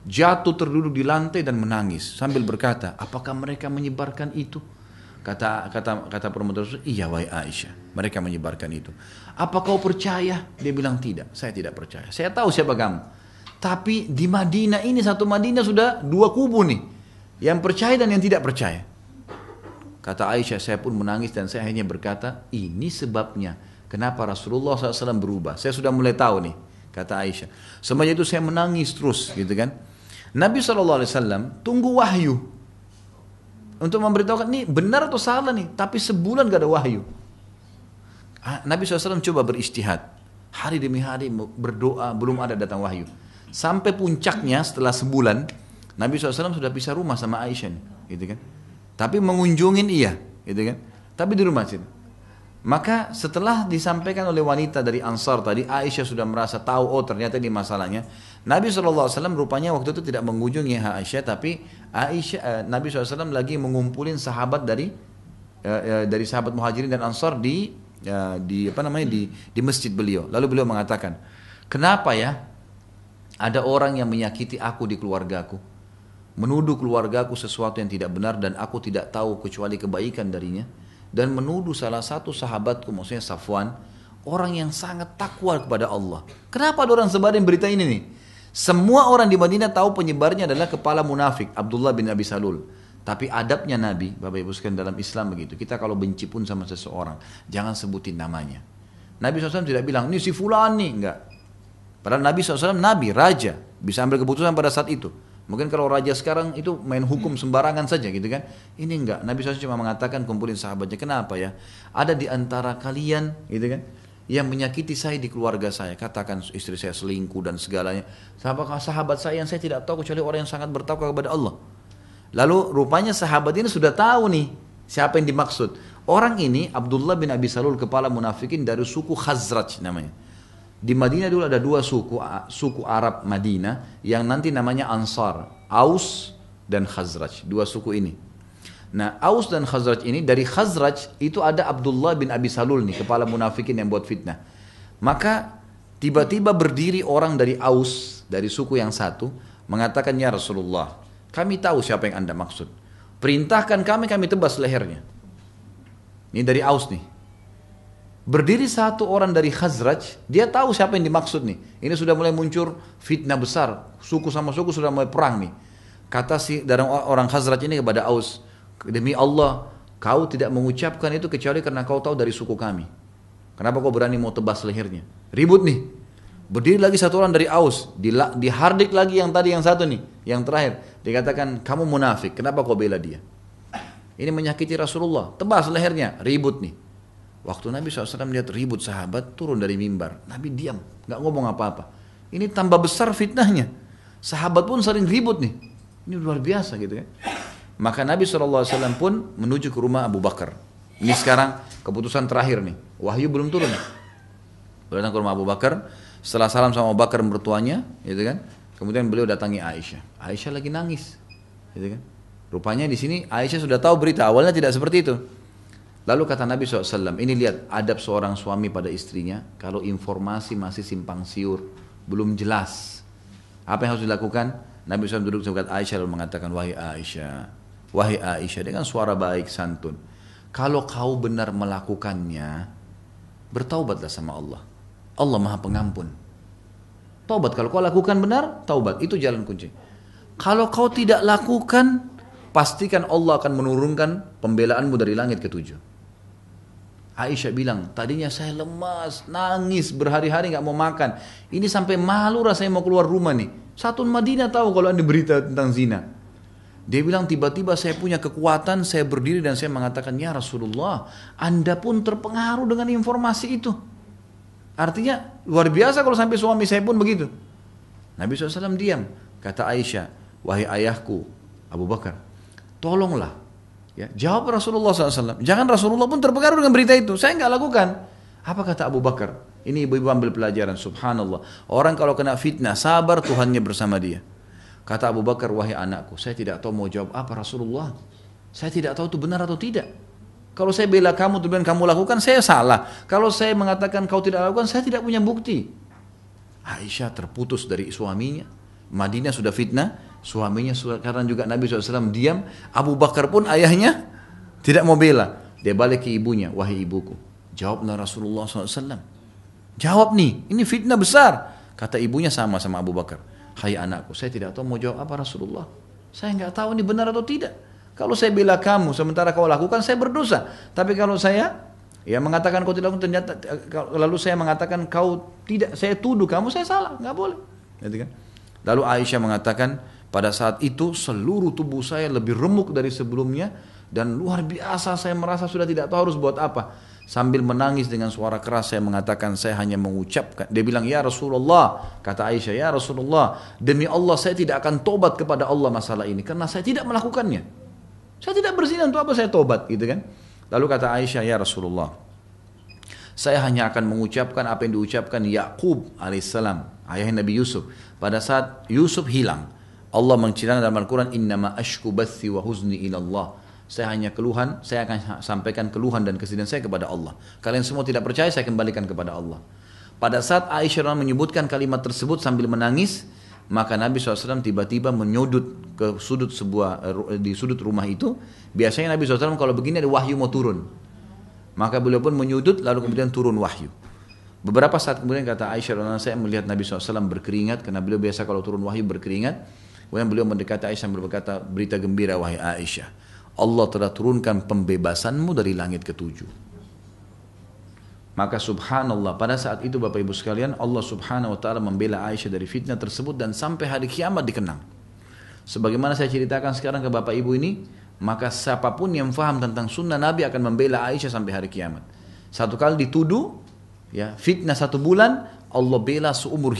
jatuh terduduk di lantai dan menangis sambil berkata, apakah mereka menyebarkan itu? Kata perempuan tersebut, iya wahai Aisyah, mereka menyebarkan itu. Apa kau percaya? Dia bilang tidak, saya tidak percaya. Saya tahu siapa kamu. Tapi di Madinah ini, satu Madinah sudah dua kubu nih, yang percaya dan yang tidak percaya. Kata Aisyah, saya pun menangis dan saya hanya berkata, ini sebabnya kenapa Rasulullah SAW berubah. Saya sudah mulai tahu nih, kata Aisyah. Semenjak itu saya menangis terus, gitu kan. Nabi SAW tunggu wahyu untuk memberitahukan ini benar atau salah nih. Tapi sebulan gak ada wahyu. Nabi SAW coba beristihad, hari demi hari berdoa, belum ada datang wahyu. Sampai puncaknya setelah sebulan, Nabi SAW sudah pisah rumah sama Aisyah, gitu kan. Tapi mengunjungin iya, gitu kan. Tapi di rumah sini. Maka setelah disampaikan oleh wanita dari Ansar tadi, Aisyah sudah merasa tahu, oh ternyata ini masalahnya. Nabi SAW rupanya waktu itu tidak mengunjungi Aisyah, tapi Nabi SAW lagi mengumpulin sahabat dari sahabat Muhajirin dan Ansar di masjid beliau. Lalu beliau mengatakan, kenapa ya ada orang yang menyakiti aku di keluargaku, menuduh keluargaku sesuatu yang tidak benar dan aku tidak tahu kecuali kebaikan darinya, dan menuduh salah satu sahabatku, maksudnya Safwan, orang yang sangat takwa kepada Allah. Kenapa ada orang sebarin berita ini nih? Semua orang di Madinah tahu penyebarnya adalah kepala munafik Abdullah bin Abi Salul. Tapi adabnya Nabi, Bapak Ibu sekalian, dalam Islam begitu. Kita kalau benci pun sama seseorang, jangan sebutin namanya. Nabi SAW tidak bilang, ini si fulan nih, enggak. Padahal Nabi SAW Nabi, raja, bisa ambil keputusan pada saat itu. Mungkin kalau raja sekarang itu main hukum sembarangan saja gitu kan. Ini enggak, Nabi SAW cuma mengatakan kumpulin sahabatnya. Kenapa ya? Ada di antara kalian gitu kan, yang menyakiti saya di keluarga saya. Katakan istri saya selingkuh dan segalanya. Sahabat saya yang saya tidak tahu kecuali orang yang sangat bertakwa kepada Allah. Lalu rupanya sahabat ini sudah tahu nih siapa yang dimaksud. Orang ini Abdullah bin Abi Salul, kepala munafikin dari suku Khazraj namanya. Di Madinah dulu ada dua suku Arab Madinah yang nanti namanya Ansar, Aus dan Khazraj, dua suku ini. Nah, Aus dan Khazraj ini, dari Khazraj itu ada Abdullah bin Abi Salul nih, kepala munafikin yang buat fitnah. Maka tiba-tiba berdiri orang dari Aus, dari suku yang satu, mengatakan, ya Rasulullah, kami tahu siapa yang Anda maksud. Perintahkan kami tebas lehernya. Ini dari Aus nih. Berdiri satu orang dari Khazraj, dia tahu siapa yang dimaksud nih. Ini sudah mulai muncul fitnah besar, suku sama suku sudah mulai perang nih. Kata si dari orang Khazraj ini kepada Aus, demi Allah, kau tidak mengucapkan itu kecuali karena kau tahu dari suku kami. Kenapa kau berani mau tebas lehernya? Ribut nih. Berdiri lagi satu orang dari Aus, dihardik lagi yang tadi yang satu nih, yang terakhir. Dikatakan, kamu munafik, kenapa kau bela dia? Ini menyakiti Rasulullah, tebas lehernya, ribut nih. Waktu Nabi SAW lihat ribut sahabat, turun dari mimbar. Nabi diam, gak ngomong apa-apa. Ini tambah besar fitnahnya. Sahabat pun sering ribut nih. Ini luar biasa gitu kan. Maka Nabi SAW pun menuju ke rumah Abu Bakar. Ini sekarang keputusan terakhir nih. Wahyu belum turun. Beliau datang ke rumah Abu Bakar. Setelah salam sama Abu Bakar mertuanya, gitu kan. Kemudian beliau datangi Aisyah. Aisyah lagi nangis, gitu kan. Rupanya di sini Aisyah sudah tahu berita. Awalnya tidak seperti itu. Lalu kata Nabi SAW, ini lihat adab seorang suami pada istrinya, kalau informasi masih simpang siur, belum jelas, apa yang harus dilakukan? Nabi SAW duduk dekat Aisyah lalu mengatakan, wahai Aisyah, dengan suara baik, santun, kalau kau benar melakukannya, bertaubatlah sama Allah. Allah Maha Pengampun. Taubat, kalau kau lakukan benar, taubat, itu jalan kunci. Kalau kau tidak lakukan, pastikan Allah akan menurunkan pembelaanmu dari langit ketujuh. Aisyah bilang, tadinya saya lemas, nangis, berhari-hari gak mau makan. Ini sampai malu rasanya mau keluar rumah nih. Satu Madinah tahu kalau ada berita tentang zina. Dia bilang, tiba-tiba saya punya kekuatan, saya berdiri dan saya mengatakan, ya Rasulullah, Anda pun terpengaruh dengan informasi itu. Artinya, luar biasa kalau sampai suami saya pun begitu. Nabi SAW diam. Kata Aisyah, wahai ayahku, Abu Bakar, tolonglah. Ya, jawab Rasulullah SAW. Jangan Rasulullah pun terpengaruh dengan berita itu. Saya nggak lakukan. Apa kata Abu Bakar? Ini ibu-ibu ambil pelajaran. Subhanallah. Orang kalau kena fitnah, sabar, Tuhannya bersama dia. Kata Abu Bakar, wahai anakku, saya tidak tahu mau jawab apa Rasulullah. Saya tidak tahu itu benar atau tidak. Kalau saya bela kamu, kemudian kamu lakukan, saya salah. Kalau saya mengatakan kau tidak lakukan, saya tidak punya bukti. Aisyah terputus dari suaminya. Madinah sudah fitnah, suaminya sekarang juga Nabi SAW diam. Abu Bakar pun ayahnya tidak mau bela. Dia balik ke ibunya, wahai ibuku, jawablah Rasulullah SAW. Jawab nih, ini fitnah besar. Kata ibunya sama Abu Bakar. Hai anakku, saya tidak tahu mau jawab apa Rasulullah. Saya nggak tahu ini benar atau tidak. Kalau saya bela kamu, sementara kau lakukan, saya berdosa. Tapi kalau saya mengatakan kau tidak lakukan, ternyata lalu saya mengatakan kau tidak, saya tuduh kamu, saya salah, nggak boleh. Gitu kan? Lalu Aisyah mengatakan, pada saat itu seluruh tubuh saya lebih remuk dari sebelumnya dan luar biasa saya merasa sudah tidak tahu harus buat apa. Sambil menangis dengan suara keras saya mengatakan, saya hanya mengucapkan. Dia bilang, ya Rasulullah, kata Aisyah, ya Rasulullah, demi Allah saya tidak akan tobat kepada Allah masalah ini karena saya tidak melakukannya. Saya tidak berzina, untuk apa saya tobat, gitu kan? Lalu kata Aisyah, ya Rasulullah, saya hanya akan mengucapkan apa yang diucapkan Yaqub alaihissalam, ayah Nabi Yusuf. Pada saat Yusuf hilang, Allah menceritakan dalam Al-Quran, innama ashku bathi wa huzni ilallah. Saya hanya keluhan, saya akan sampaikan keluhan dan kesedihan saya kepada Allah. Kalian semua tidak percaya, saya kembalikan kepada Allah. Pada saat Aisyah menyebutkan kalimat tersebut sambil menangis, maka Nabi SAW tiba-tiba menyudut ke sudut di sudut rumah itu. Biasanya Nabi SAW kalau begini ada wahyu mau turun. Maka beliau pun menyudut, lalu kemudian turun wahyu. Beberapa saat kemudian kata Aisyah, saya melihat Nabi SAW berkeringat, karena beliau biasa kalau turun wahyu berkeringat. Kemudian beliau mendekati Aisyah dan berkata, berita gembira wahai Aisyah, Allah telah turunkan pembebasanmu dari langit ketujuh. Maka subhanallah, pada saat itu Bapak Ibu sekalian, Allah subhanahu wa ta'ala membela Aisyah dari fitnah tersebut dan sampai hari kiamat dikenang. Sebagaimana saya ceritakan sekarang ke Bapak Ibu ini, maka siapapun yang faham tentang sunnah Nabi akan membela Aisyah sampai hari kiamat. Satu kali dituduh, fitnah 1 bulan, Allah bela seumur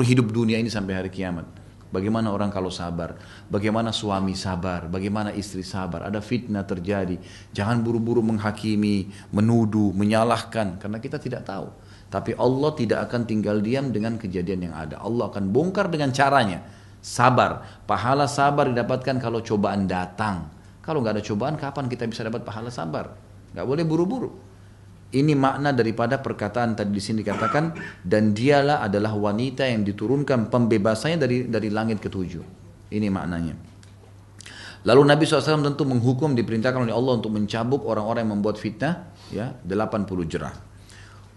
hidup dunia ini sampai hari kiamat. Bagaimana orang kalau sabar, bagaimana suami sabar, bagaimana istri sabar, ada fitnah terjadi. Jangan buru-buru menghakimi, menuduh, menyalahkan, karena kita tidak tahu. Tapi Allah tidak akan tinggal diam dengan kejadian yang ada. Allah akan bongkar dengan caranya. Sabar, pahala sabar didapatkan kalau cobaan datang. Kalau nggak ada cobaan, kapan kita bisa dapat pahala sabar? Nggak boleh buru-buru. Ini makna daripada perkataan tadi di sini dikatakan, dan dialah adalah wanita yang diturunkan pembebasannya dari langit ketujuh. Ini maknanya. Lalu Nabi SAW tentu menghukum, diperintahkan oleh Allah untuk mencabuk orang-orang yang membuat fitnah, 80 jerah.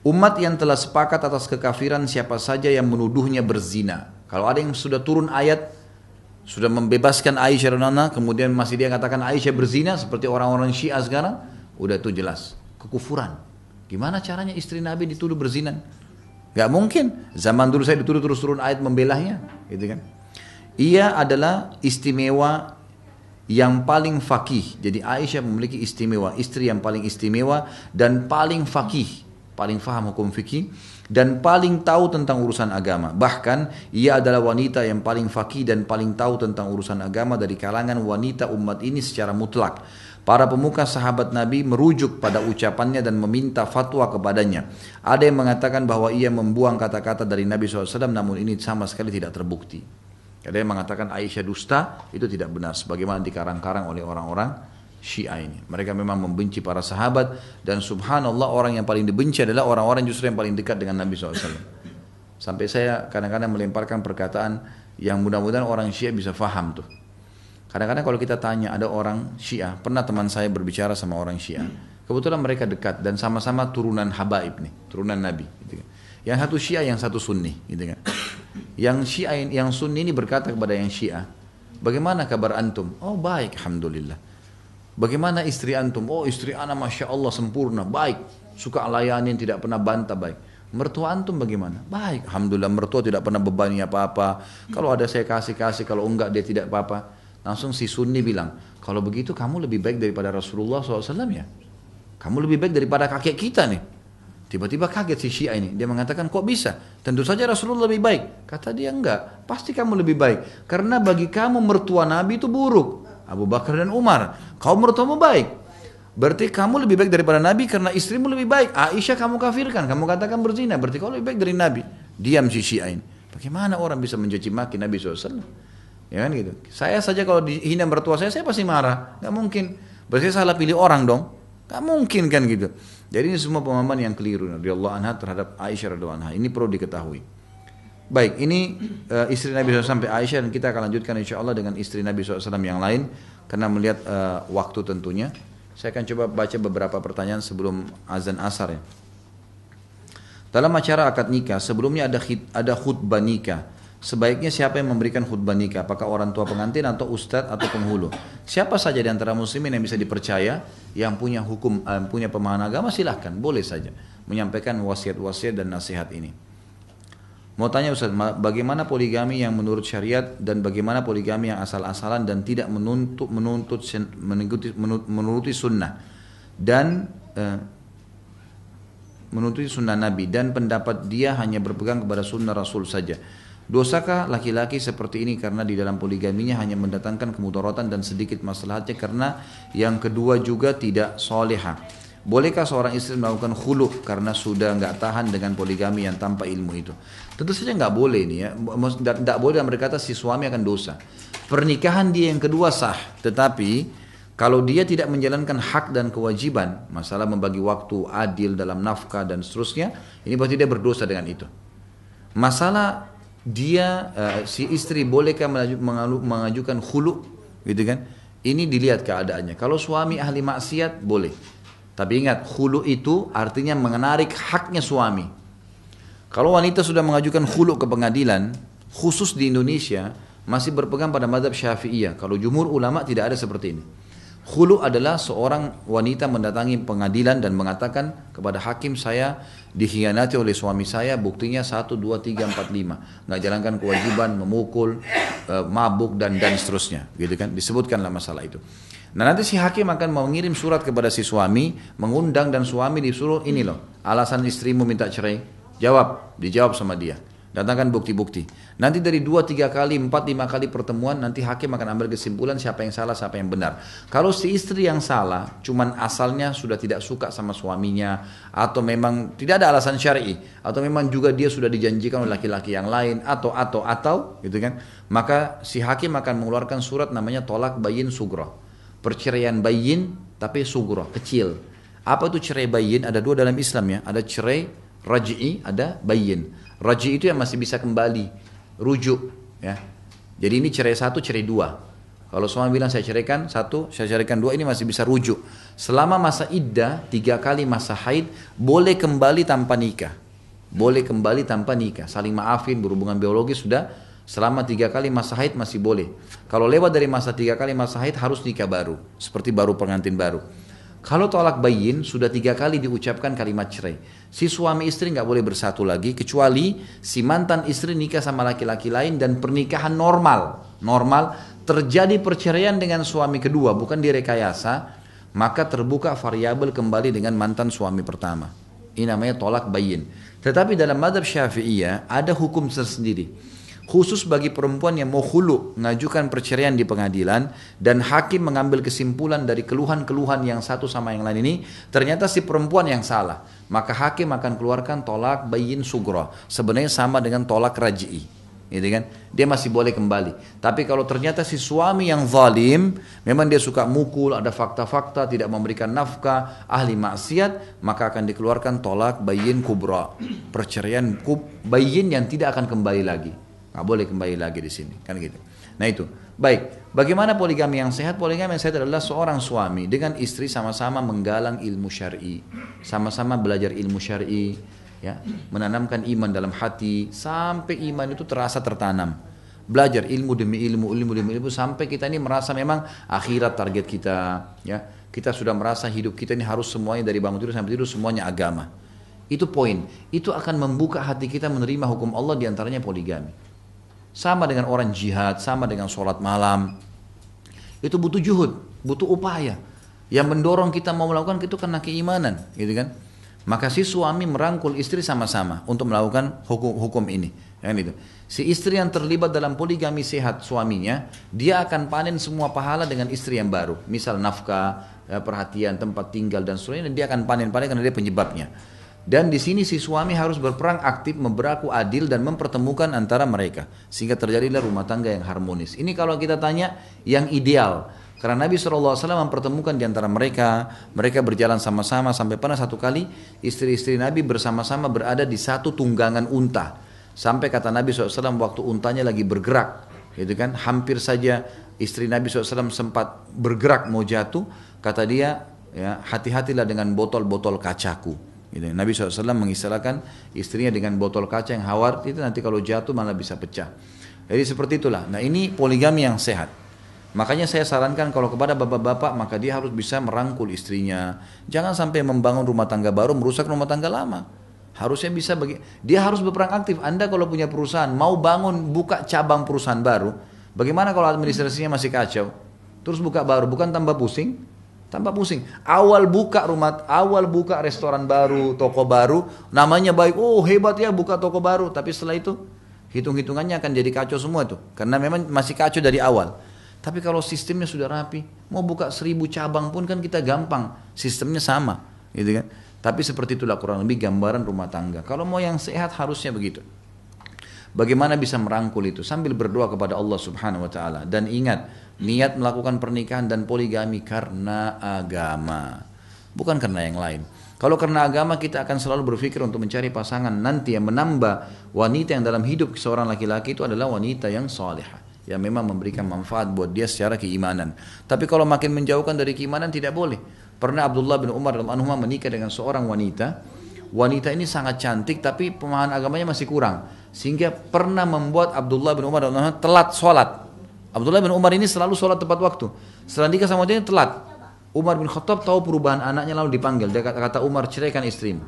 Umat yang telah sepakat atas kekafiran siapa saja yang menuduhnya berzina. Kalau ada yang sudah turun ayat, sudah membebaskan Aisyah radhiyallahu, kemudian masih dia katakan Aisyah berzina, seperti orang-orang Syiah sekarang, udah itu jelas kekufuran. Gimana caranya istri Nabi dituduh berzina? Gak mungkin. Zaman dulu saya dituduh terus turun ayat membelahnya, gitu kan? Ia adalah istimewa yang paling faqih. Jadi Aisyah memiliki istimewa, istri yang paling istimewa dan paling faqih, paling faham hukum fikih dan paling tahu tentang urusan agama. Bahkan ia adalah wanita yang paling faqih dan paling tahu tentang urusan agama dari kalangan wanita umat ini secara mutlak. Para pemuka sahabat Nabi merujuk pada ucapannya dan meminta fatwa kepadanya. Ada yang mengatakan bahwa ia membuang kata-kata dari Nabi SAW, namun ini sama sekali tidak terbukti. Ada yang mengatakan Aisyah dusta, itu tidak benar. Sebagaimana dikarang-karang oleh orang-orang Syiah ini. Mereka memang membenci para sahabat, dan subhanallah orang yang paling dibenci adalah orang-orang justru yang paling dekat dengan Nabi SAW. Sampai saya kadang-kadang melemparkan perkataan yang mudah-mudahan orang Syiah bisa faham tuh. Kadang-kadang kalau kita tanya, ada orang Syiah, pernah teman saya berbicara sama orang Syiah, kebetulan mereka dekat dan sama-sama turunan habaib nih, turunan Nabi. Gitu kan. Yang satu Syiah, yang satu Sunni. Gitu kan. Yang Syiah, yang Sunni ini berkata kepada yang Syiah, bagaimana kabar antum? Oh baik, alhamdulillah. Bagaimana istri antum? Oh istri ana masya Allah sempurna, baik, suka layanin, tidak pernah bantah, baik. Mertua antum bagaimana? Baik, alhamdulillah, mertua tidak pernah bebani apa-apa. Kalau ada saya kasih, kalau enggak dia tidak apa-apa. Langsung si Sunni bilang, kalau begitu kamu lebih baik daripada Rasulullah SAW ya. Kamu lebih baik daripada kakek kita nih. Tiba-tiba kaget si Syiah ini. Dia mengatakan, kok bisa? Tentu saja Rasulullah lebih baik. Kata dia, enggak. Pasti kamu lebih baik. Karena bagi kamu mertua Nabi itu buruk. Abu Bakar dan Umar. Kau mertuamu baik. Berarti kamu lebih baik daripada Nabi karena istrimu lebih baik. Aisyah kamu kafirkan. Kamu katakan berzina. Berarti kau lebih baik dari Nabi. Diam si Syiah ini. Bagaimana orang bisa mencaci maki Nabi SAW? Ya kan gitu. Saya saja kalau dihina mertua saya pasti marah. Gak mungkin. Berarti saya salah pilih orang dong. Gak mungkin kan gitu. Jadi ini semua pemahaman yang keliru radhiyallahu anha terhadap Aisyah radhiyallahu anha. Ini perlu diketahui. Baik, ini istri Nabi SAW sampai Aisyah, dan kita akan lanjutkan insya Allah dengan istri Nabi SAW yang lain karena melihat waktu tentunya. Saya akan coba baca beberapa pertanyaan sebelum azan asar ya. Dalam acara akad nikah sebelumnya ada khutbah nikah. Sebaiknya siapa yang memberikan khutbah nikah? Apakah orang tua pengantin atau ustadz atau penghulu? Siapa saja di antara muslimin yang bisa dipercaya, yang punya hukum, punya pemahaman agama, silahkan, boleh saja menyampaikan wasiat-wasiat dan nasihat ini. Mau tanya Ustaz, bagaimana poligami yang menurut syariat dan bagaimana poligami yang asal-asalan dan tidak menuruti sunnah dan menuruti sunnah Nabi, dan pendapat dia hanya berpegang kepada sunnah Rasul saja. Dosakah laki-laki seperti ini karena di dalam poligaminya hanya mendatangkan kemudaratan dan sedikit maslahatnya, karena yang kedua juga tidak soleha? Bolehkah seorang istri melakukan khulu karena sudah nggak tahan dengan poligami yang tanpa ilmu itu? Tentu saja nggak boleh ini ya. Nggak boleh dan berkata si suami akan dosa. Pernikahan dia yang kedua sah, tetapi kalau dia tidak menjalankan hak dan kewajiban, masalah membagi waktu adil dalam nafkah dan seterusnya, ini berarti dia berdosa dengan itu. Masalah dia si istri bolehkah mengajukan khulu gitu kan? Ini dilihat keadaannya. Kalau suami ahli maksiat boleh. Tapi ingat, khulu itu artinya menarik haknya suami. Kalau wanita sudah mengajukan khulu ke pengadilan, khusus di Indonesia masih berpegang pada mazhab Syafi'iyah. Kalau jumhur ulama tidak ada seperti ini. Khulu adalah seorang wanita mendatangi pengadilan dan mengatakan kepada hakim, saya dikhianati oleh suami saya, buktinya 1, 2, 3, 4, 5. Nggak jalankan kewajiban, memukul, mabuk dan seterusnya. Gitu kan? Disebutkanlah masalah itu. Nah nanti si hakim akan mengirim surat kepada si suami, mengundang, dan suami disuruh, ini loh alasan istrimu minta cerai. Dijawab sama dia. Datangkan bukti-bukti. Nanti dari 2, 3 kali, 4, 5 kali pertemuan, nanti hakim akan ambil kesimpulan siapa yang salah, siapa yang benar. Kalau si istri yang salah, cuman asalnya sudah tidak suka sama suaminya, atau memang tidak ada alasan syar'i, atau memang juga dia sudah dijanjikan oleh laki-laki yang lain, atau, gitu kan, maka si hakim akan mengeluarkan surat namanya tolak bayin sugro. Perceraian bayin, tapi sugro, kecil. Apa itu cerai bayin? Ada 2 dalam Islam ya, ada cerai raj'i, ada bayin. Raj'i itu yang masih bisa kembali, rujuk ya. Jadi ini cerai 1, cerai 2. Kalau suami bilang saya ceraikan 1, saya ceraikan 2, ini masih bisa rujuk. Selama masa iddah 3 kali masa haid boleh kembali tanpa nikah. Boleh kembali tanpa nikah, saling maafin, berhubungan biologis sudah. Selama 3 kali masa haid masih boleh. Kalau lewat dari masa 3 kali masa haid harus nikah baru, seperti baru pengantin baru. Kalau tolak bayin sudah 3 kali diucapkan kalimat cerai, si suami istri nggak boleh bersatu lagi kecuali si mantan istri nikah sama laki-laki lain dan pernikahan normal terjadi perceraian dengan suami kedua, bukan direkayasa, maka terbuka variabel kembali dengan mantan suami pertama. Ini namanya tolak bayin. Tetapi dalam mazhab Syafi'iyah ada hukum tersendiri. Khusus bagi perempuan yang mau khulu, mengajukan perceraian di pengadilan, dan hakim mengambil kesimpulan dari keluhan-keluhan yang satu sama yang lain ini, ternyata si perempuan yang salah, maka hakim akan keluarkan tolak bayin sugro, sebenarnya sama dengan tolak raj'i, gitu kan? Dia masih boleh kembali. Tapi kalau ternyata si suami yang zalim, memang dia suka mukul, ada fakta-fakta, tidak memberikan nafkah, ahli maksiat, maka akan dikeluarkan tolak bayin kubra, perceraian bayin yang tidak akan kembali lagi. Nggak boleh kembali lagi di sini, kan gitu. Nah itu, baik. Bagaimana poligami yang sehat? Poligami yang sehat adalah seorang suami dengan istri sama-sama menggalang ilmu syar'i, sama-sama belajar ilmu syar'i, ya, menanamkan iman dalam hati sampai iman itu terasa tertanam. Belajar ilmu demi ilmu sampai kita ini merasa memang akhirat target kita, ya. Kita sudah merasa hidup kita ini harus semuanya dari bangun tidur sampai tidur semuanya agama. Itu poin. Itu akan membuka hati kita menerima hukum Allah, diantaranya poligami. Sama dengan orang jihad, sama dengan sholat malam. Itu butuh juhud, butuh upaya. Yang mendorong kita mau melakukan itu karena keimanan, gitu kan? Maka si suami merangkul istri sama-sama untuk melakukan hukum ini, kan itu. Si istri yang terlibat dalam poligami sehat suaminya, dia akan panen semua pahala dengan istri yang baru. Misal nafkah, perhatian, tempat tinggal dan seterusnya, dan dia akan panen karena dia penyebabnya. Dan di sini si suami harus berperan aktif, berlaku adil dan mempertemukan antara mereka sehingga terjadilah rumah tangga yang harmonis. Ini kalau kita tanya yang ideal. Karena Nabi SAW mempertemukan di antara mereka, mereka berjalan sama-sama sampai pernah satu kali istri-istri Nabi bersama-sama berada di satu tunggangan unta. Sampai kata Nabi SAW waktu untanya lagi bergerak, gitu kan, hampir saja istri Nabi SAW sempat bergerak mau jatuh, kata dia, ya, hati-hatilah dengan botol-botol kacaku. Gitu. Nabi SAW mengistilahkan istrinya dengan botol kaca yang khawatir itu nanti kalau jatuh malah bisa pecah. Jadi seperti itulah. Nah ini poligami yang sehat. Makanya saya sarankan kalau kepada bapak-bapak maka dia harus bisa merangkul istrinya. Jangan sampai membangun rumah tangga baru merusak rumah tangga lama. Harusnya bisa dia harus berperan aktif. Anda kalau punya perusahaan mau bangun buka cabang perusahaan baru, bagaimana kalau administrasinya masih kacau? Terus buka baru, bukan tambah pusing? Tambah pusing. Awal buka restoran baru, toko baru, namanya baik. Oh hebat ya buka toko baru. Tapi setelah itu hitung-hitungannya akan jadi kacau semua tuh. Karena memang masih kacau dari awal. Tapi kalau sistemnya sudah rapi, mau buka 1000 cabang pun kan kita gampang. Sistemnya sama, gitu kan? Tapi seperti itulah kurang lebih gambaran rumah tangga. Kalau mau yang sehat harusnya begitu. Bagaimana bisa merangkul itu? Sambil berdoa kepada Allah Subhanahu wa Ta'ala. Dan ingat, niat melakukan pernikahan dan poligami karena agama, bukan karena yang lain. Kalau karena agama kita akan selalu berpikir untuk mencari pasangan nanti yang menambah wanita yang dalam hidup seorang laki-laki itu adalah wanita yang salihah, yang memang memberikan manfaat buat dia secara keimanan. Tapi kalau makin menjauhkan dari keimanan tidak boleh. Pernah Abdullah bin Umar radhiyallahu anhu menikah dengan seorang wanita. Wanita ini sangat cantik tapi pemahaman agamanya masih kurang. Sehingga pernah membuat Abdullah bin Umar radhiyallahu anhu telat sholat. Abdullah bin Umar ini selalu sholat tepat waktu. Setelah nikah sama dia telat. Umar bin Khattab tahu perubahan anaknya lalu dipanggil. Dia kata Umar, ceraikan istrimu.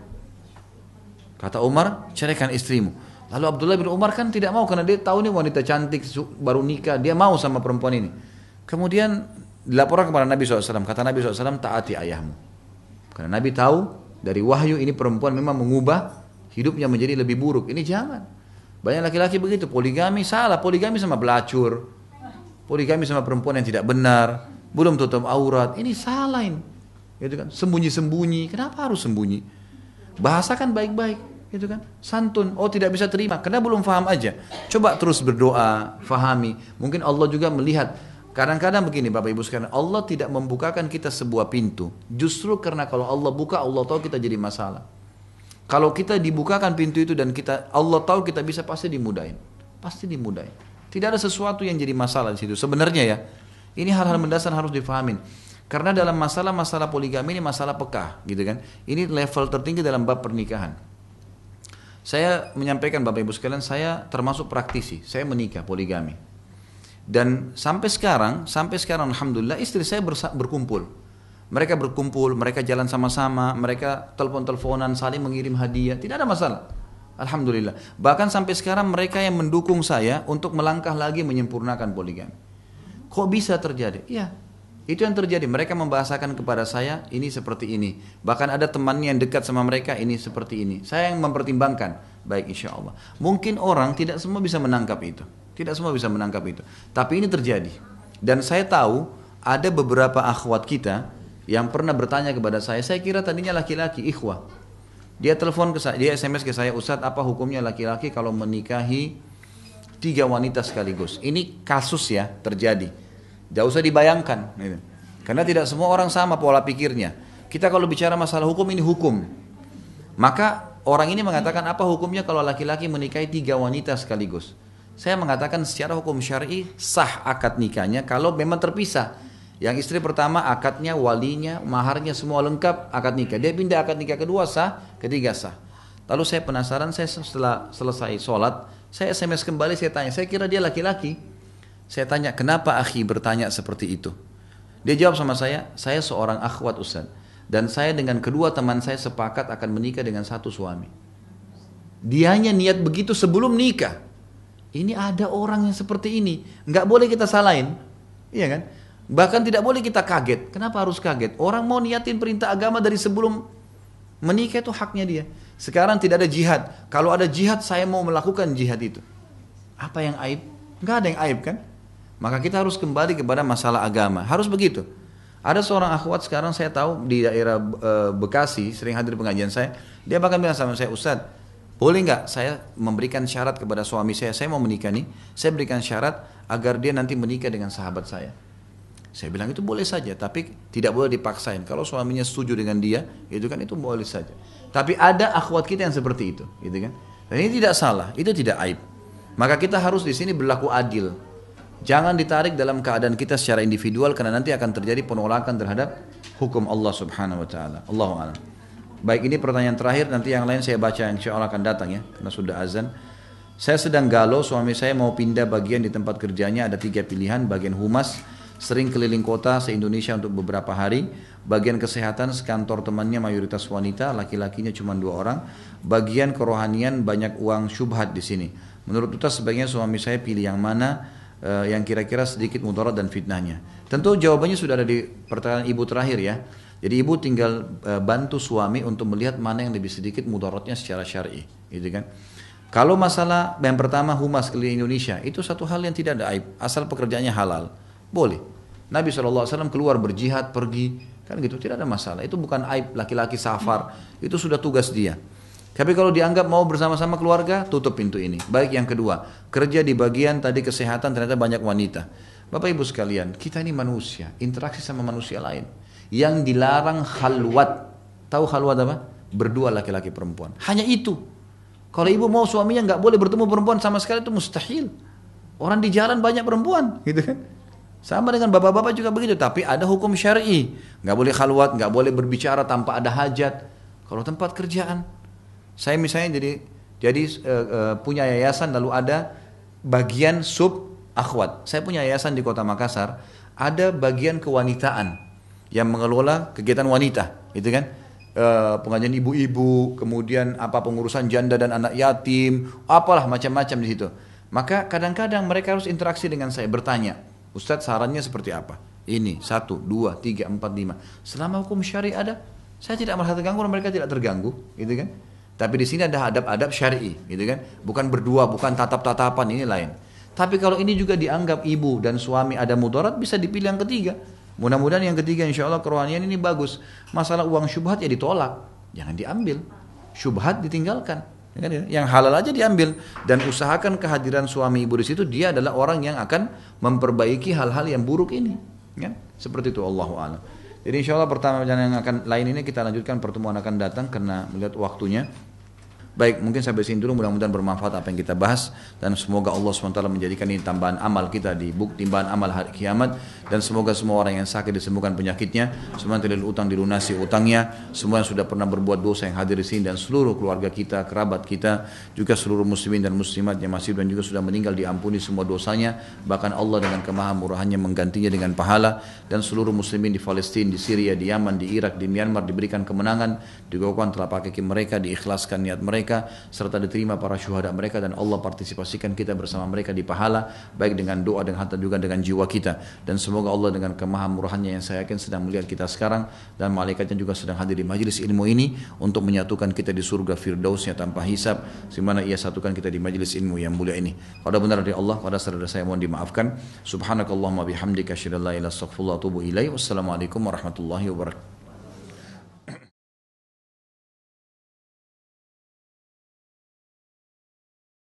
Kata Umar, ceraikan istrimu. Lalu Abdullah bin Umar kan tidak mau karena dia tahu nih wanita cantik baru nikah. Dia mau sama perempuan ini. Kemudian dilaporkan kepada Nabi SAW. Kata Nabi SAW, taati ayahmu. Karena Nabi tahu dari wahyu ini perempuan memang mengubah hidupnya menjadi lebih buruk. Ini jangan. Banyak laki-laki begitu. Poligami salah. Poligami sama pelacur. Poligami sama perempuan yang tidak benar. Belum tutup aurat. Ini salah ini. Gitu kan? Sembunyi-sembunyi. Kenapa harus sembunyi? Bahasakan baik-baik. Gitu kan? Santun. Oh tidak bisa terima. Karena belum paham aja. Coba terus berdoa. Fahami. Mungkin Allah juga melihat. Kadang-kadang begini Bapak Ibu sekalian, Allah tidak membukakan kita sebuah pintu. Justru karena kalau Allah buka, Allah tahu kita jadi masalah. Kalau kita dibukakan pintu itu dan Allah tahu kita bisa, pasti dimudahin. Pasti dimudahin. Tidak ada sesuatu yang jadi masalah di situ. Sebenarnya ya, ini hal-hal mendasar harus difahamin. Karena dalam masalah poligami ini masalah pekah, gitu kan. Ini level tertinggi dalam bab pernikahan. Saya menyampaikan Bapak Ibu sekalian, saya termasuk praktisi. Saya menikah poligami. Dan sampai sekarang alhamdulillah istri saya berkumpul. Mereka berkumpul, mereka jalan sama-sama, mereka telepon-teleponan, saling mengirim hadiah, tidak ada masalah. Alhamdulillah. Bahkan sampai sekarang mereka yang mendukung saya untuk melangkah lagi menyempurnakan poligami. Kok bisa terjadi? Ya, itu yang terjadi. Mereka membahasakan kepada saya, ini seperti ini. Bahkan ada temannya yang dekat sama mereka, ini seperti ini. Saya yang mempertimbangkan. Baik insya Allah. Mungkin orang tidak semua bisa menangkap itu. Tidak semua bisa menangkap itu. Tapi ini terjadi. Dan saya tahu ada beberapa akhwat kita yang pernah bertanya kepada saya kira tadinya laki-laki, ikhwah. Dia telepon ke saya, dia SMS ke saya, Ustadz apa hukumnya laki-laki kalau menikahi 3 wanita sekaligus? Ini kasus ya, terjadi. Tidak usah dibayangkan. Gitu. Karena tidak semua orang sama pola pikirnya. Kita kalau bicara masalah hukum, ini hukum. Maka orang ini mengatakan apa hukumnya kalau laki-laki menikahi 3 wanita sekaligus? Saya mengatakan secara hukum syar'i sah akad nikahnya kalau memang terpisah. Yang istri pertama akadnya, walinya, maharnya semua lengkap, akad nikah. Dia pindah akad nikah kedua sah, ketiga sah. Lalu saya penasaran, saya setelah selesai sholat, saya SMS kembali, saya tanya, saya kira dia laki-laki. Saya tanya, kenapa akhi bertanya seperti itu? Dia jawab sama saya seorang akhwat Ustaz. Dan saya dengan kedua teman saya sepakat akan menikah dengan satu suami. Dianya niat begitu sebelum nikah. Ini ada orang yang seperti ini, nggak boleh kita salahin, iya kan? Bahkan tidak boleh kita kaget. Kenapa harus kaget? Orang mau niatin perintah agama dari sebelum menikah itu haknya dia. Sekarang tidak ada jihad. Kalau ada jihad, saya mau melakukan jihad itu. Apa yang aib? Nggak ada yang aib kan? Maka kita harus kembali kepada masalah agama. Harus begitu. Ada seorang akhwat sekarang saya tahu di daerah Bekasi, sering hadir pengajian saya. Dia bahkan bilang sama saya, Ustadz, boleh nggak saya memberikan syarat kepada suami saya mau menikah nih, saya berikan syarat agar dia nanti menikah dengan sahabat saya. Saya bilang itu boleh saja, tapi tidak boleh dipaksain. Kalau suaminya setuju dengan dia, itu kan itu boleh saja. Tapi ada akhwat kita yang seperti itu, gitu kan? Dan ini tidak salah, itu tidak aib. Maka kita harus di sini berlaku adil. Jangan ditarik dalam keadaan kita secara individual karena nanti akan terjadi penolakan terhadap hukum Allah Subhanahu wa taala. Allahu a'lam. Baik, ini pertanyaan terakhir, nanti yang lain saya baca insyaallah akan datang ya, karena sudah azan. Saya sedang galau, suami saya mau pindah bagian di tempat kerjanya, ada 3 pilihan, bagian humas, sering keliling kota se-Indonesia untuk beberapa hari, bagian kesehatan sekantor temannya mayoritas wanita, laki-lakinya cuma 2 orang, bagian kerohanian banyak uang syubhat di sini. Menurut Ustaz sebaiknya suami saya pilih yang mana yang kira-kira sedikit mudarat dan fitnahnya. Tentu jawabannya sudah ada di pertanyaan ibu terakhir ya. Jadi ibu tinggal bantu suami untuk melihat mana yang lebih sedikit mudaratnya secara syar'i, gitu kan. Kalau masalah yang pertama humas keliling Indonesia, itu satu hal yang tidak ada aib, asal pekerjaannya halal. Boleh. Nabi SAW keluar berjihad, pergi, kan gitu, tidak ada masalah. Itu bukan aib laki-laki safar, itu sudah tugas dia. Tapi kalau dianggap mau bersama-sama keluarga, tutup pintu ini. Baik, yang kedua, kerja di bagian tadi kesehatan ternyata banyak wanita. Bapak ibu sekalian, kita ini manusia, interaksi sama manusia lain. Yang dilarang khalwat. Tahu khalwat apa? Berdua laki-laki perempuan. Hanya itu. Kalau ibu mau suaminya nggak boleh bertemu perempuan sama sekali, itu mustahil. Orang di jalan banyak perempuan, gitu kan? Sama dengan bapak-bapak juga begitu, tapi ada hukum syar'i. Nggak boleh khalwat, nggak boleh berbicara tanpa ada hajat. Kalau tempat kerjaan, saya misalnya jadi punya yayasan, lalu ada bagian sub akhwat. Saya punya yayasan di Kota Makassar, ada bagian kewanitaan yang mengelola kegiatan wanita, gitu kan? Pengajian ibu-ibu, kemudian apa pengurusan janda dan anak yatim, apalah macam-macam di situ. Maka kadang-kadang mereka harus interaksi dengan saya, bertanya, Ustadz sarannya seperti apa? Ini 1, 2, 3, 4, 5. Selama hukum syari ada, saya tidak merasa terganggu dan mereka tidak terganggu, gitu kan? Tapi di sini ada adab-adab syar'i, gitu kan? Bukan berdua, bukan tatap-tatapan, ini lain. Tapi kalau ini juga dianggap ibu dan suami ada mudarat, bisa dipilih yang ketiga. Mudah-mudahan yang ketiga insya Allah kerohanian ini bagus. Masalah uang syubhat ya ditolak, jangan diambil. Syubhat ditinggalkan. Yang halal aja diambil dan usahakan kehadiran suami ibu di situ, dia adalah orang yang akan memperbaiki hal-hal yang buruk ini, kan? Seperti itu, Allahu a'lam. Jadi insya Allah pertama yang akan lain ini kita lanjutkan pertemuan akan datang karena melihat waktunya. Baik, mungkin sampai sini dulu, mudah-mudahan bermanfaat apa yang kita bahas dan semoga Allah SWT menjadikan ini tambahan amal kita di timbangan amal hari kiamat, dan semoga semua orang yang sakit disembuhkan penyakitnya, semua yang tidak utang dilunasi utangnya, semua yang sudah pernah berbuat dosa yang hadir di sini dan seluruh keluarga kita, kerabat kita, juga seluruh muslimin dan muslimat yang masih dan juga sudah meninggal diampuni semua dosanya, bahkan Allah dengan kemahamurahannya menggantinya dengan pahala, dan seluruh muslimin di Palestina, di Syria, di Yaman, di Irak, di Myanmar diberikan kemenangan, dikukuhkan telapak kaki mereka, diikhlaskan niat mereka, serta diterima para syuhada mereka, dan Allah partisipasikan kita bersama mereka di pahala, baik dengan doa dan harta juga dengan jiwa kita. Dan semoga Allah dengan kemahamurahannya yang saya yakin sedang melihat kita sekarang, dan malaikatnya juga sedang hadir di majelis ilmu ini untuk menyatukan kita di surga firdausnya tanpa hisab, dimana ia satukan kita di majelis ilmu yang mulia ini. Pada benar dari Allah, pada saudara saya mohon dimaafkan. Subhanakallahumma bihamdika asyhadu an la ilaha illa anta astaghfiruka wa atubu ilaik. Wassalamualaikum warahmatullahi wabarakatuh.